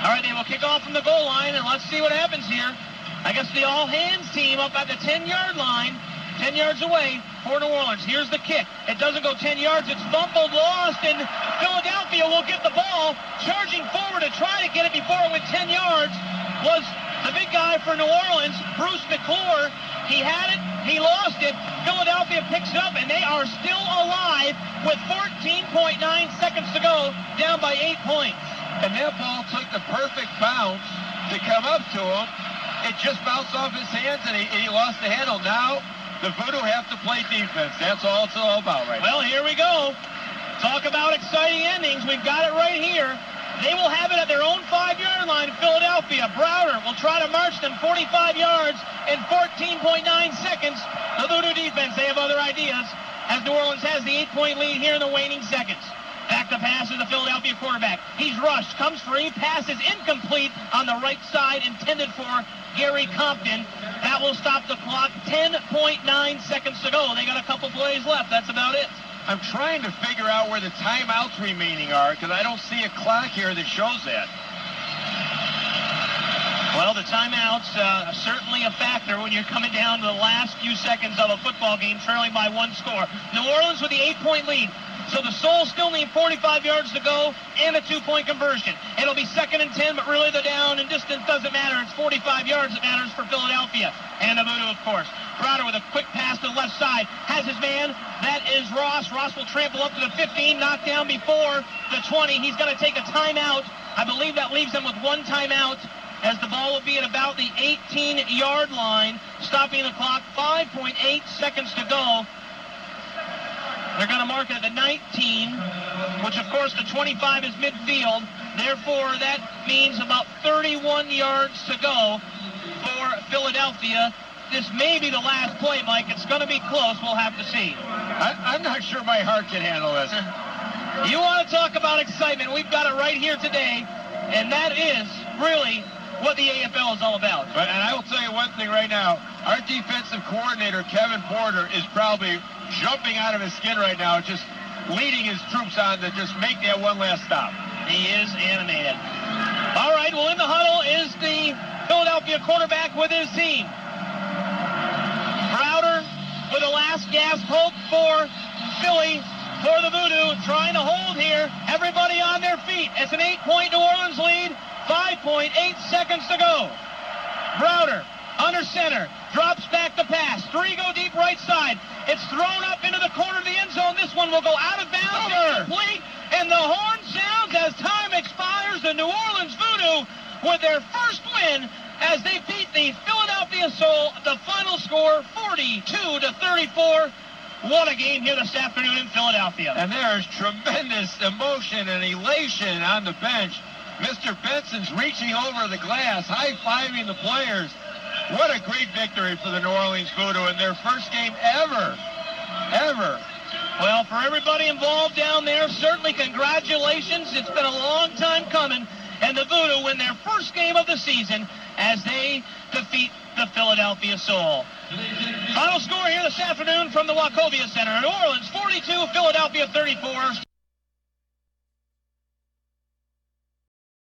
All right, they will kick off from the goal line, and let's see what happens here. I guess the all-hands team up at the 10-yard line, 10 yards away for New Orleans. Here's the kick. It doesn't go 10 yards. It's fumbled, lost, and Philadelphia will get the ball. Charging forward to try to get it before it went 10 yards was the big guy for New Orleans, Bruce McClure. He had it. He lost it. Philadelphia picks it up, and they are still alive with 14.9 seconds to go, down by 8 points. And that ball took the perfect bounce to come up to him. It just bounced off his hands, and he lost the handle. Now the Voodoo have to play defense. That's all it's all about right now. Well, here we go. Talk about exciting endings. We've got it right here. They will have it at their own 5-yard line in Philadelphia. Browder will try to march them 45 yards in 14.9 seconds. The Voodoo defense, they have other ideas, as New Orleans has the 8-point lead here in the waning seconds. Back to pass is the Philadelphia quarterback. He's rushed, comes free, pass is incomplete on the right side, intended for Gary Compton. That will stop the clock. 10.9 seconds to go. They got a couple plays left. That's about it. I'm trying to figure out where the timeouts remaining are because I don't see a clock here that shows that. Well, the timeouts are certainly a factor when you're coming down to the last few seconds of a football game, trailing by 1 score. New Orleans with the 8-point lead. So the Souls still need 45 yards to go and a 2-point conversion. It'll be 2nd and 10, but really the down and distance doesn't matter. It's 45 yards that matters for Philadelphia. And the Voodoo, of course. Browder with a quick pass to the left side. Has his man. That is Ross. Ross will trample up to the 15, knocked down before the 20. He's going to take a timeout. I believe that leaves him with 1 timeout, as the ball will be at about the 18-yard line, stopping the clock. 5.8 seconds to go. They're going to mark it at the 19, which, of course, the 25 is midfield. Therefore, that means about 31 yards to go for Philadelphia. This may be the last play, Mike. It's going to be close. We'll have to see. I'm not sure my heart can handle this. You want to talk about excitement? We've got it right here today, and that is really what the AFL is all about. And I will tell you one thing right now. Our defensive coordinator, Kevin Porter, is probably jumping out of his skin right now, just leading his troops on to just make that one last stop. He is animated. All right, well, in the huddle is the Philadelphia quarterback with his team. Browder with a last gasp hope for Philly, for the Voodoo, trying to hold here. Everybody on their feet. It's an 8-point New Orleans lead. 5.8 seconds to go. Browder under center, drops back to pass. 3 go deep right side. It's thrown up into the corner of the end zone. This one will go out of bounds. Incomplete. And the horn sounds as time expires. The New Orleans Voodoo with their first win as they beat the Philadelphia Soul. The final score, 42-34. What a game here this afternoon in Philadelphia. And there's tremendous emotion and elation on the bench. Mr. Benson's reaching over the glass, high-fiving the players. What a great victory for the New Orleans Voodoo in their first game ever. Well, for everybody involved down there, certainly congratulations. It's been a long time coming. And the Voodoo win their first game of the season as they defeat the Philadelphia Soul. Final score here this afternoon from the Wachovia Center. New Orleans 42, Philadelphia 34.